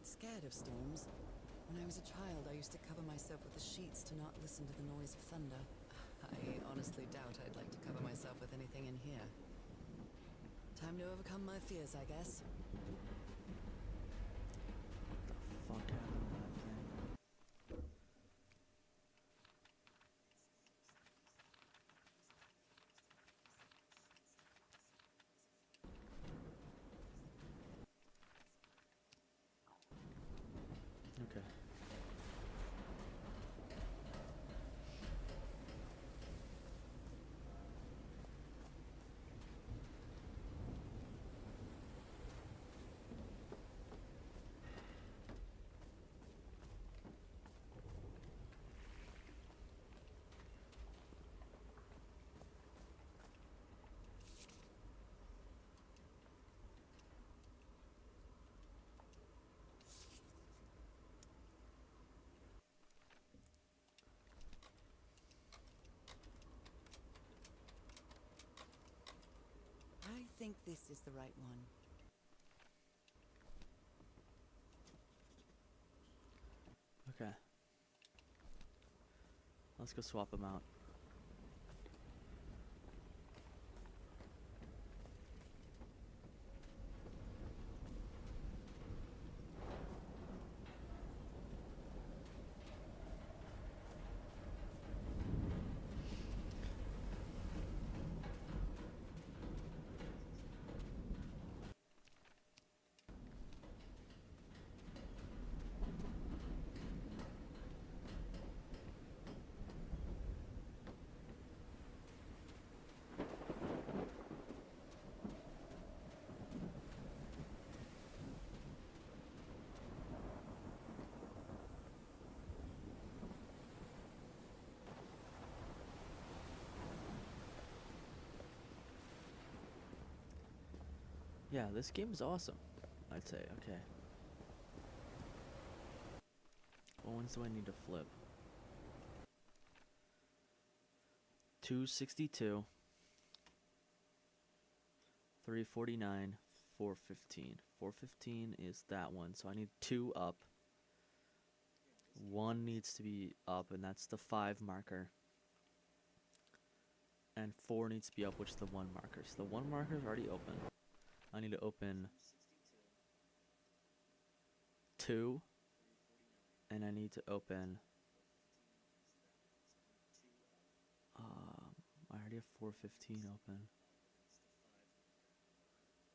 quite scared of storms. When I was a child, I used to cover myself with the sheets to not listen to the noise of thunder. I honestly doubt I'd like to cover myself with anything in here. Time to overcome my fears, I guess. Fuck happened to that thing? Okay. I think this is the right one. Okay. Let's go swap them out. Yeah, this game is awesome, I'd say. Okay. What ones do I need to flip? 262, 349, 415. 415 is that one, so I need 2 up. 1 needs to be up, and that's the 5 marker. And 4 needs to be up, which is the 1 marker. So the 1 marker is already open. I need to open 2, and I need to open I already have 415 open.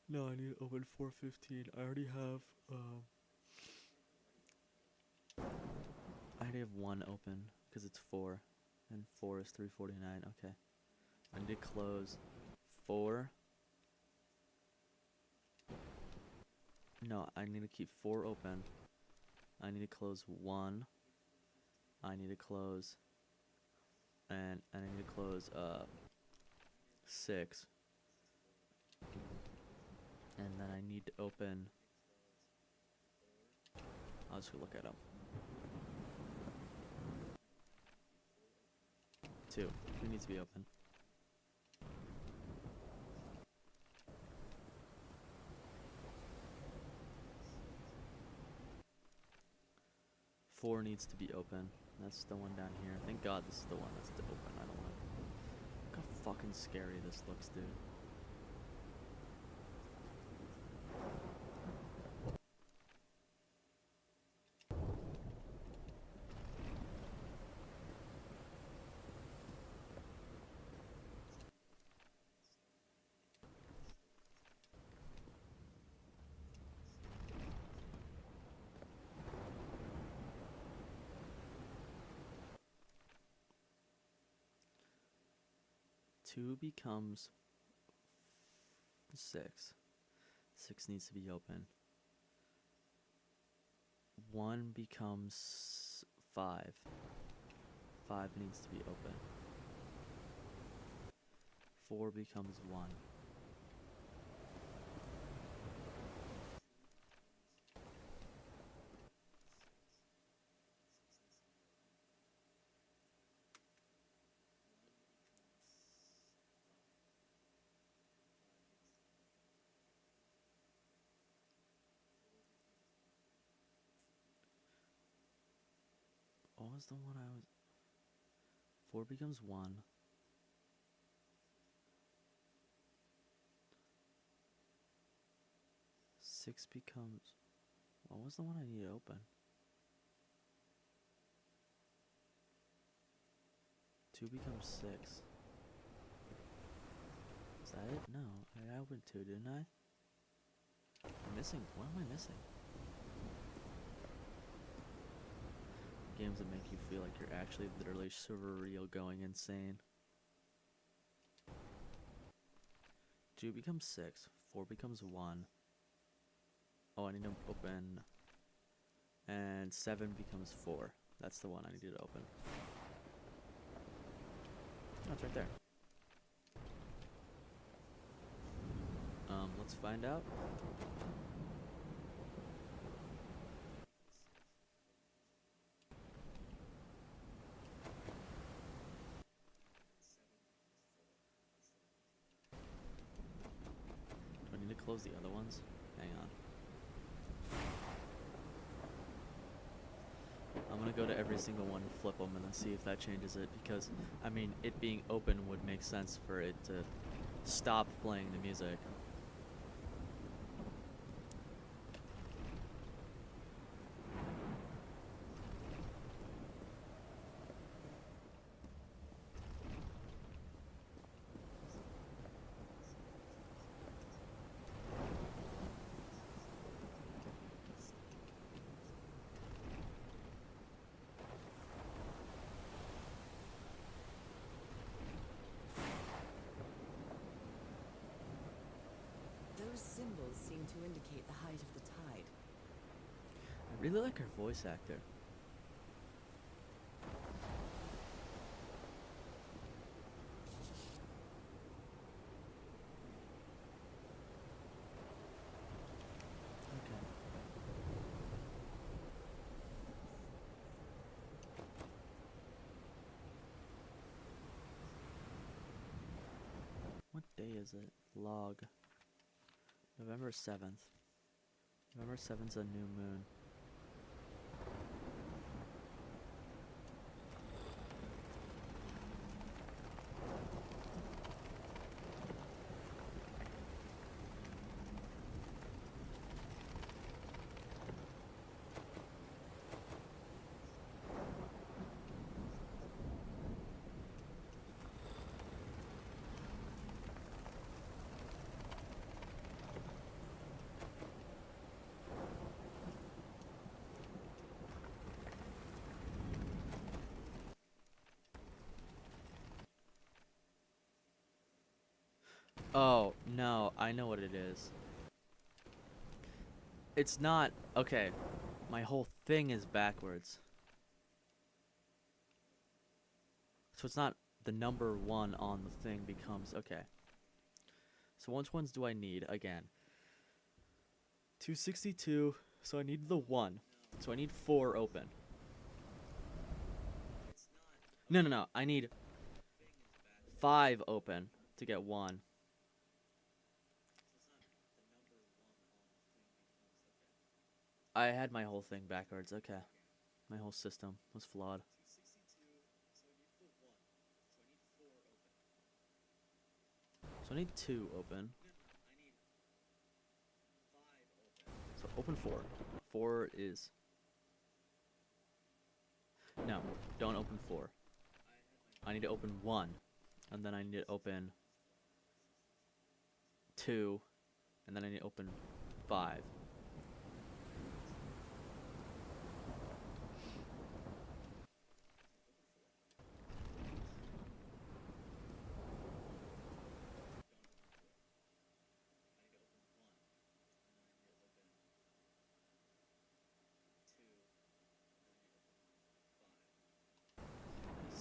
No, I need to open 415. I already have I already have 1 open because it's 4, and 4 is 349. Okay, I need to close 4. No, I need to keep 4 open. I need to close 1. I need to close, and I need to close 6. And then I need to open. I'll just go look at them. 2. 2 needs to be open. Four needs to be open. That's the one down here. Thank God this is the one that's open. I don't want to. Look how fucking scary this looks, dude. Two becomes 6. 6 needs to be open. 1 becomes 5. 5 needs to be open. 4 becomes 1. was the one I was... 4 becomes 1. 6 becomes... What was the one I need to open? 2 becomes 6. Is that it? No, I opened 2, didn't I? I'm missing. What am I missing? Games that make you feel like you're actually literally surreal going insane. 2 becomes 6. 4 becomes 1. Oh, I need to open. And 7 becomes 4. That's the one I needed to open. Oh, it's right there. Let's find out. Do I need to close the other ones? Hang on. I'm gonna go to every single one and flip them and then see if that changes it, because, I mean, it being open would make sense for it to stop playing the music. Those symbols seem to indicate the height of the tide. I really like her voice actor. Okay. What day is it? Log. November 7th. November 7th's a new moon. Oh, no, I know what it is. It's not... Okay, my whole thing is backwards. So it's not the number 1 on the thing becomes... Okay. So which ones do I need? Again. 262, so I need the 1. So I need 4 open. No. I need 5 open to get 1. I had my whole thing backwards. Okay. My whole system was flawed. So I need 2 open. So open 4. 4 is... No, don't open 4. I need to open 1. And then I need to open 2. And then I need to open 5.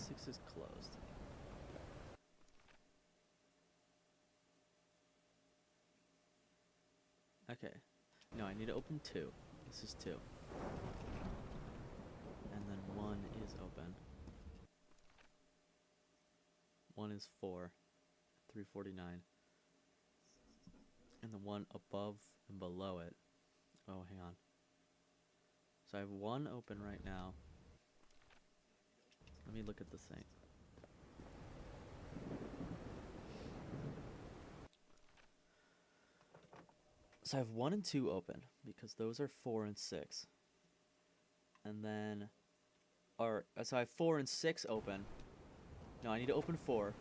Six is closed. Okay. No, I need to open 2. This is 2. And then 1 is open. 1 is 4. 349. And the one above and below it. Oh, hang on. So I have 1 open right now. Let me look at the thing. So I have 1 and 2 open because those are 4 and 6. And then, so I have 4 and 6 open. No, I need to open 4.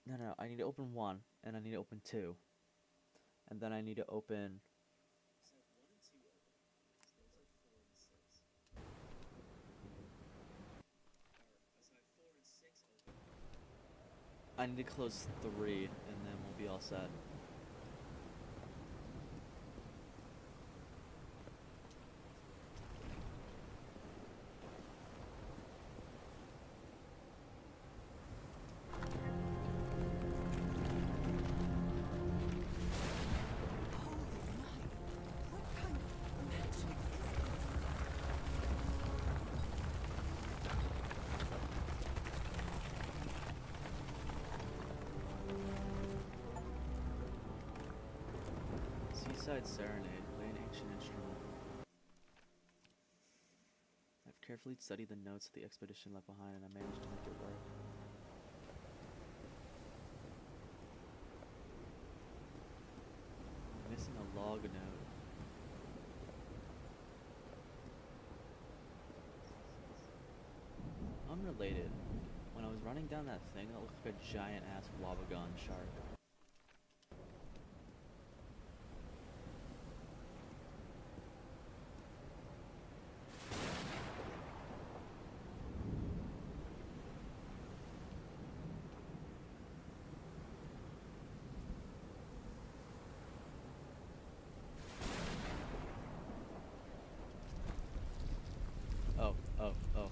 No, I need to open 1, and I need to open 2. And then I need to open... I need to close 3, and then we'll be all set. Seaside Serenade, play an ancient instrument. I've carefully studied the notes the expedition left behind, and I managed to make it work. I'm missing a log note. Unrelated. When I was running down that thing, it looked like a giant-ass Wabagon shark. Oh.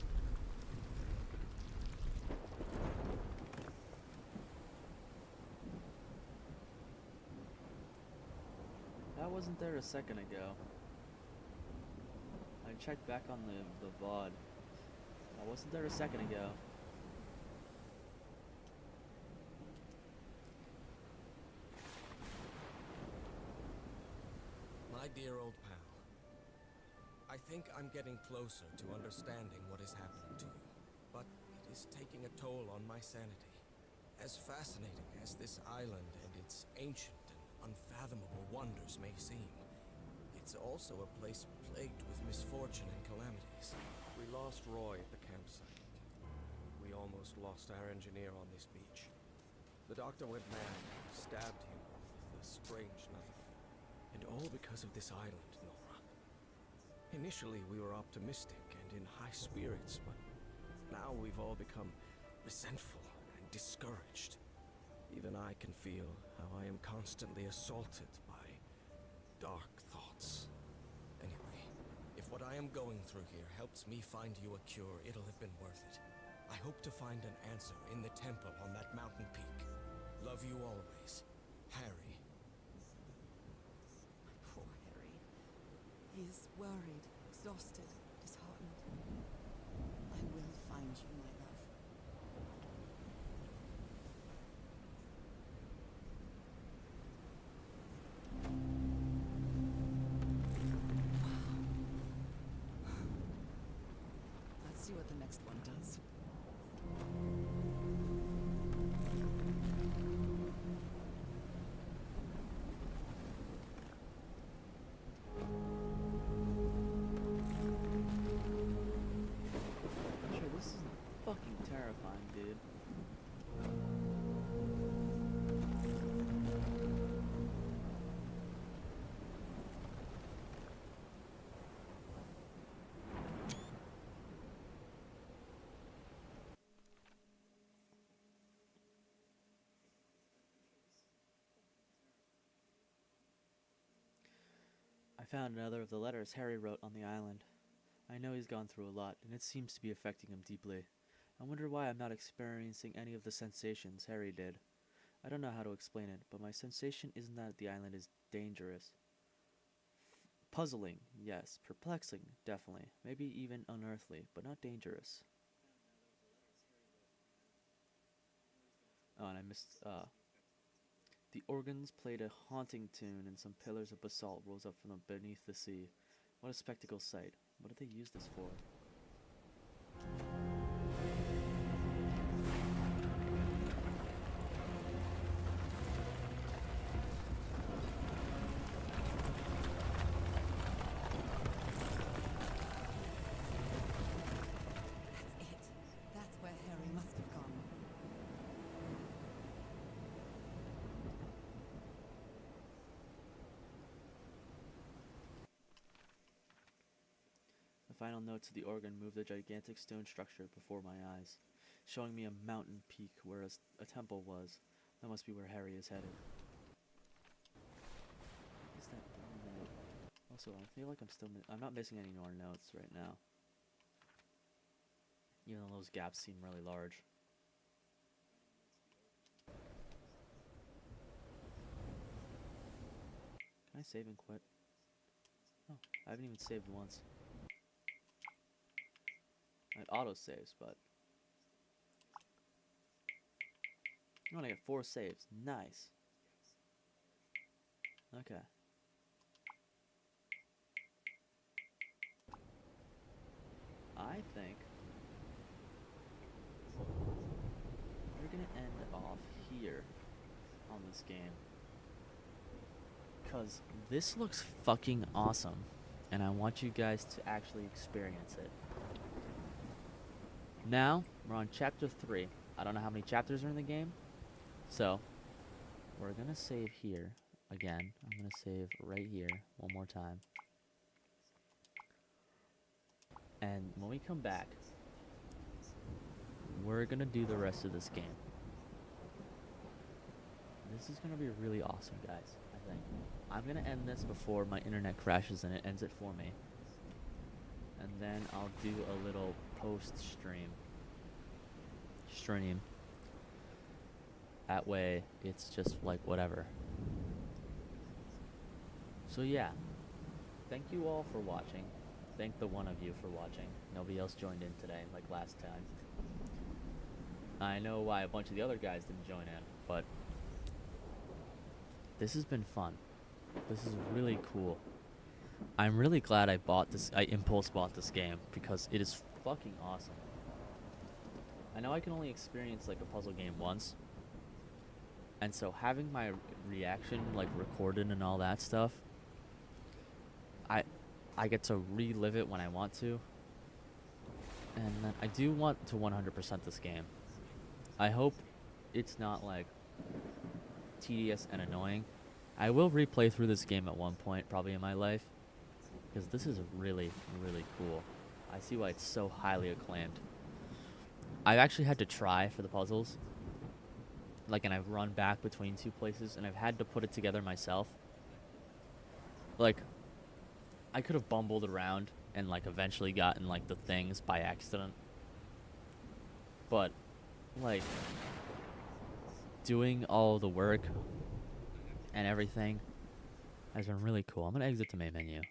That wasn't there a second ago. I checked back on the VOD. That wasn't there a second ago. My dear old pal, I think I'm getting closer to understanding what is happening to you, but it is taking a toll on my sanity. As fascinating as this island and its ancient and unfathomable wonders may seem, it's also a place plagued with misfortune and calamities. We lost Roy at the campsite. We almost lost our engineer on this beach. The doctor went mad, stabbed him with a strange knife. And all because of this island, Nora. Initially, we were optimistic and in high spirits, but now we've all become resentful and discouraged. Even I can feel how I am constantly assaulted by dark thoughts. Anyway, if what I am going through here helps me find you a cure, it'll have been worth it. I hope to find an answer in the temple on that mountain peak. Love you always, Harry. Poor Harry. He is worried, exhausted, disheartened. I will find you, my love. Let's see what the next one does. Sure, this is fucking terrifying, dude. I found another of the letters Harry wrote on the island. I know he's gone through a lot, and it seems to be affecting him deeply. I wonder why I'm not experiencing any of the sensations Harry did. I don't know how to explain it, but my sensation isn't that the island is dangerous. Puzzling, yes. Perplexing, definitely. Maybe even unearthly, but not dangerous. Oh, and I missed, The organs played a haunting tune, and some pillars of basalt rose up from beneath the sea. What a spectacle sight. What did they use this for? That's it. That's where Harry must have gone. The final notes of the organ moved the gigantic stone structure before my eyes, showing me a mountain peak where a temple was. That must be where Harry is headed. What is that down there? Also, I feel like I'm not missing any more notes right now. Even though those gaps seem really large. Can I save and quit? Oh, I haven't even saved once. It auto saves, but I only got 4 saves. Nice. Okay. I think we're gonna end off here on this game, because this looks fucking awesome, and I want you guys to actually experience it. Now, we're on chapter 3. I don't know how many chapters are in the game, so we're gonna save here again. I'm gonna save right here one more time. And when we come back, we're gonna do the rest of this game. This is gonna be really awesome, guys, I think. I'm gonna end this before my internet crashes and it ends it for me. And then I'll do a little post-stream. That way, it's just like whatever. So yeah, thank you all for watching. Thank the one of you for watching. Nobody else joined in today, like last time. I know why a bunch of the other guys didn't join in, but this has been fun. This is really cool. I'm really glad I impulse bought this game, because it is fucking awesome. I know I can only experience like a puzzle game once, and so having my reaction like recorded and all that stuff, I get to relive it when I want to. And then I do want to 100% this game. I hope it's not like tedious and annoying. I will replay through this game at one point probably in my life, because this is really, really cool. I see why it's so highly acclaimed. I've actually had to try for the puzzles, like, and I've run back between 2 places, and I've had to put it together myself. Like, I could have bumbled around and like eventually gotten like the things by accident, but like doing all the work and everything has been really cool. I'm gonna exit the main menu.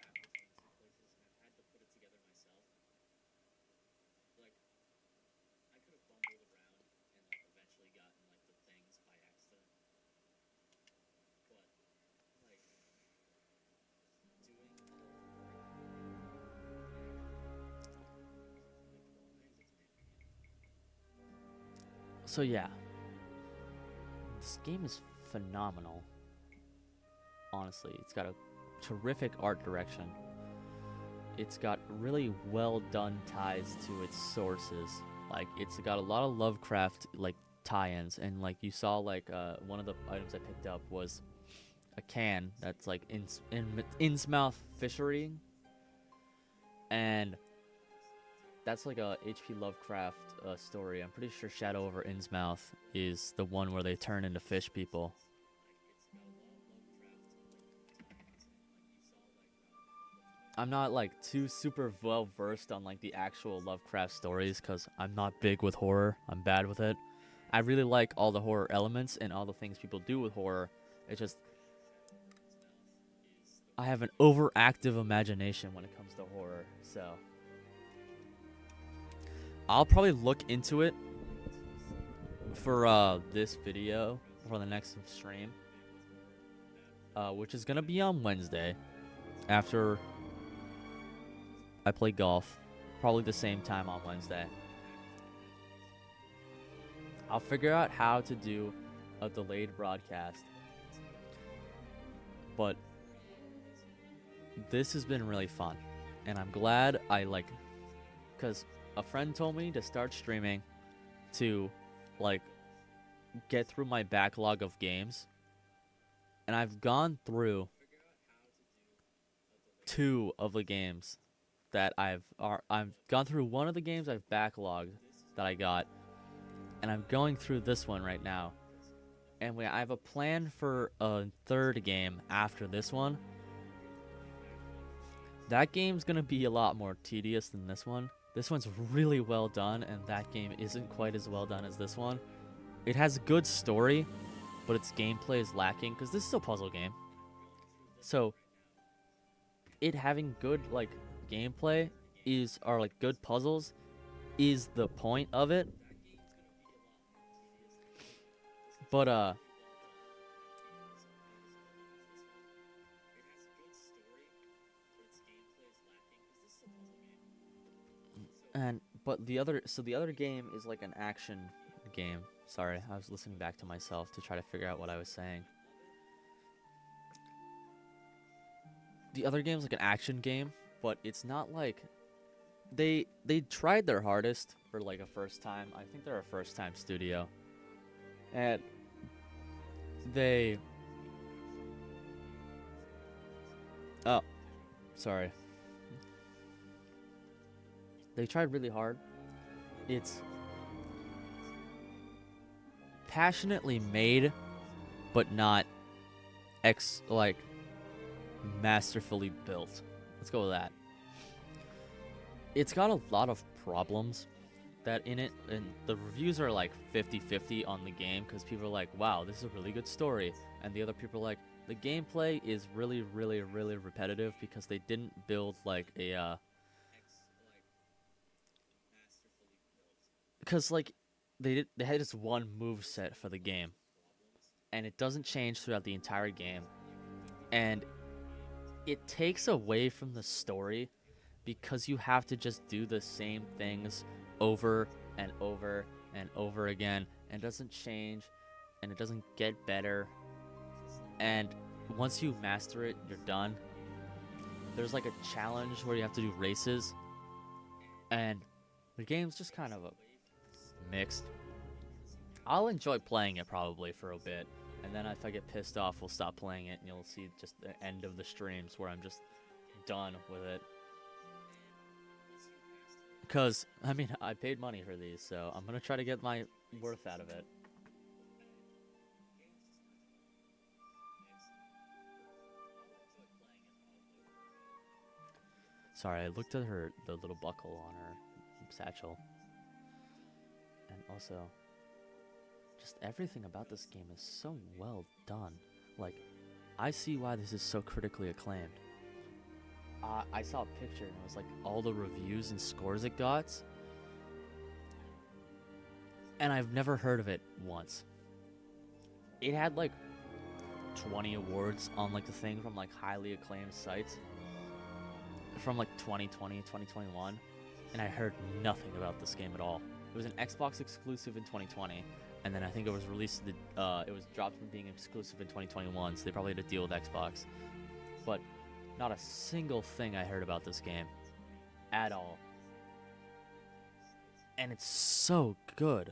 So yeah, this game is phenomenal. Honestly, it's got a terrific art direction. It's got really well done ties to its sources. Like, it's got a lot of Lovecraft like tie-ins, and like you saw, like one of the items I picked up was a can that's like Innsmouth fishery, and that's like a H.P. Lovecraft story. I'm pretty sure Shadow over Innsmouth is the one where they turn into fish people. I'm not like too super well versed on like the actual Lovecraft stories, because I'm not big with horror. I'm bad with it. I really like all the horror elements and all the things people do with horror. It's just I have an overactive imagination when it comes to horror, so I'll probably look into it for this video for the next stream, which is gonna be on Wednesday after I play golf, probably the same time on Wednesday. I'll figure out how to do a delayed broadcast. But this has been really fun. And I'm glad because a friend told me to start streaming to, get through my backlog of games. And I've gone through 2 of the games that I've gone through. One of the games I've backlogged that I got, and I'm going through this one right now. And I have a plan for a 3rd game after this one. That game's gonna be a lot more tedious than this one. This one's really well done, and that game isn't quite as well done as this one. It has a good story, but its gameplay is lacking, because this is a puzzle game. So, it having good, gameplay or good puzzles is the point of it. But, the other game is like an action game. Sorry, I was listening back to myself to try to figure out what I was saying. The other game's like an action game, but it's not like they tried their hardest for a first time. I think they're a first time studio. And oh, sorry. They tried really hard. It's passionately made, but not masterfully built. Let's go with that. It's got a lot of problems that in it, and the reviews are 50-50 on the game, because people are like, wow, this is a really good story, and the other people are like, the gameplay is really, really, really repetitive because they didn't build because they had just one move set for the game, and it doesn't change throughout the entire game, and it takes away from the story because you have to just do the same things over and over and over again, and it doesn't change, and it doesn't get better. And once you master it, you're done. There's a challenge where you have to do races, and the game's just kind of mixed. I'll enjoy playing it probably for a bit, and then if I get pissed off, we'll stop playing it, and you'll see just the end of the streams where I'm just done with it. Because, I paid money for these, so I'm going to try to get my worth out of it. Sorry, I looked at the little buckle on her satchel. And also, just everything about this game is so well done. I see why this is so critically acclaimed. I saw a picture, and it was all the reviews and scores it got. And I've never heard of it once. It had 20 awards on the thing from highly acclaimed sites from 2020, 2021, and I heard nothing about this game at all. It was an Xbox exclusive in 2020, and then I think it was released, it was dropped from being exclusive in 2021, so they probably had to deal with Xbox. But not a single thing I heard about this game at all. And it's so good.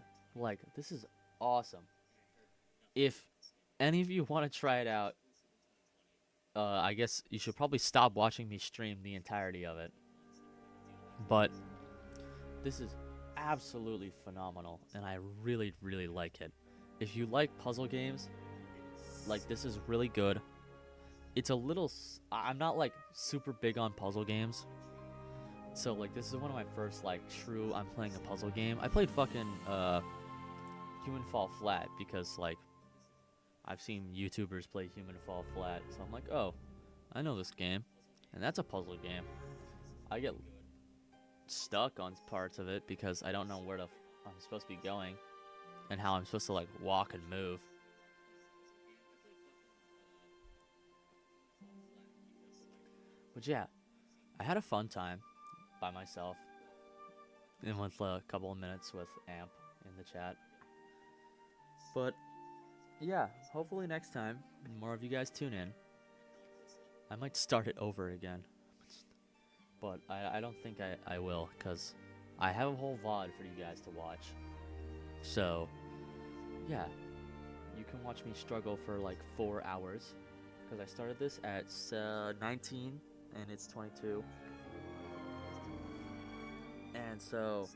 This is awesome. If any of you want to try it out, I guess you should probably stop watching me stream the entirety of it. But this is absolutely phenomenal, and I really, really like it. If you like puzzle games, this is really good. It's a little... I'm not, super big on puzzle games. So, this is one of my first, true I'm playing a puzzle game. I played fucking, Human Fall Flat because, I've seen YouTubers play Human Fall Flat. So I'm like, oh, I know this game. And that's a puzzle game. I get stuck on parts of it because I don't know where I'm supposed to be going. And how I'm supposed to, walk and move. But yeah, I had a fun time. by myself, and with a couple of minutes with Amp in the chat. But yeah, hopefully next time more of you guys tune in. I might start it over again, but I don't think I will, because I have a whole VOD for you guys to watch. So yeah, you can watch me struggle for like 4 hours, because I started this at 19 and it's 22. And so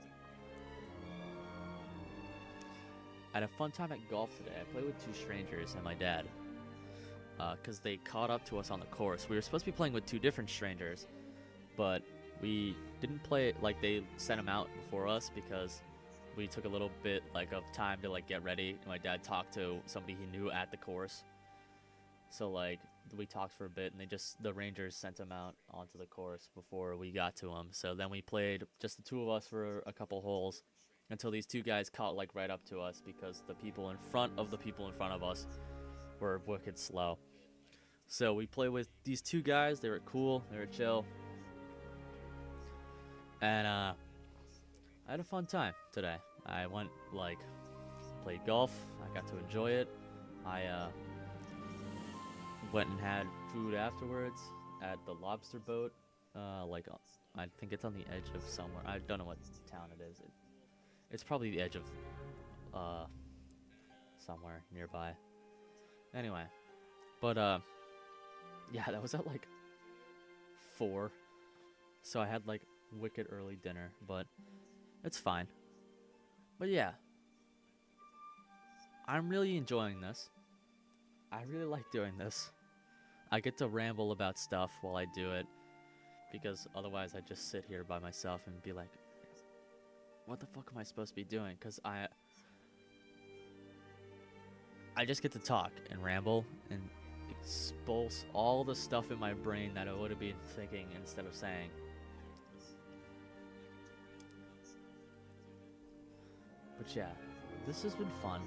I had a fun time at golf today. I played with 2 strangers and my dad, because they caught up to us on the course. We were supposed to be playing with 2 different strangers, but we didn't play it like they sent them out before us, because we took a little bit like of time to like get ready. And my dad talked to somebody he knew at the course, so like we talked for a bit, and the Rangers sent him out onto the course before we got to him. So then we played just the 2 of us for a couple holes, until these 2 guys caught like right up to us, because the people in front of the people in front of us were wicked slow. So we played with these 2 guys. They were cool, they were chill, and I had a fun time today. I went like played golf. I got to enjoy it. I went and had food afterwards at the Lobster Boat. Like I think it's on the edge of somewhere. I don't know what town it is. It's probably the edge of somewhere nearby. Anyway, but yeah, that was at like 4, so I had like wicked early dinner, but it's fine. But yeah, I'm really enjoying this. I really like doing this. I get to ramble about stuff while I do it, because otherwise I just sit here by myself and be like, what the fuck am I supposed to be doing? Because I just get to talk and ramble and expose all the stuff in my brain that I would have been thinking instead of saying. But yeah, this has been fun.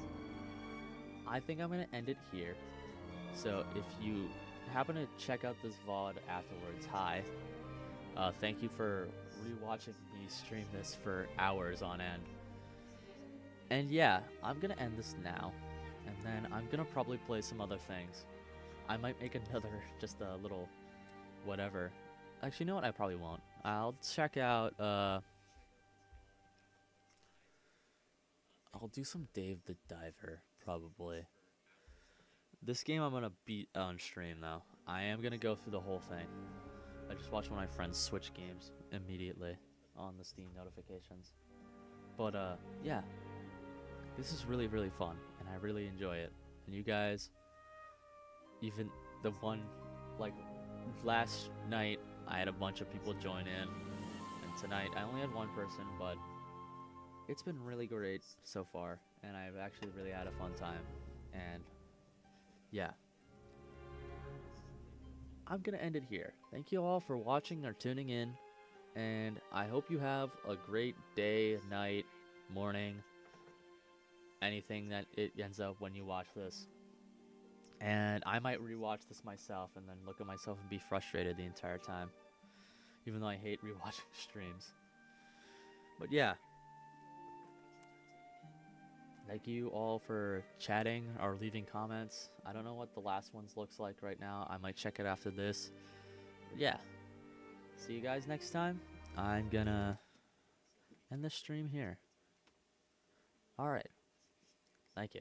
I think I'm going to end it here. So if you happen to check out this VOD afterwards, hi. Thank you for rewatching me stream this for hours on end. And yeah, I'm going to end this now. And then I'm going to probably play some other things. I might make another, just a little whatever. Actually, you know what? I probably won't. I'll check out, I'll do some Dave the Diver, probably. This game I'm gonna beat on stream, though. I am gonna go through the whole thing. I just watched one of my friends switch games immediately on the Steam notifications. But, yeah. This is really, really fun, and I really enjoy it. And you guys, even the one, like, last night, I had a bunch of people join in. And tonight, I only had one person, but it's been really great so far, and I've actually really had a fun time. And yeah, I'm gonna end it here. Thank you all for watching or tuning in, and I hope you have a great day, night, morning, anything that it ends up when you watch this. And I might rewatch this myself and then look at myself and be frustrated the entire time, even though I hate rewatching streams. But yeah, thank you all for chatting or leaving comments. I don't know what the last ones looks like right now. I might check it after this. But yeah, see you guys next time. I'm gonna end the stream here. Alright, thank you.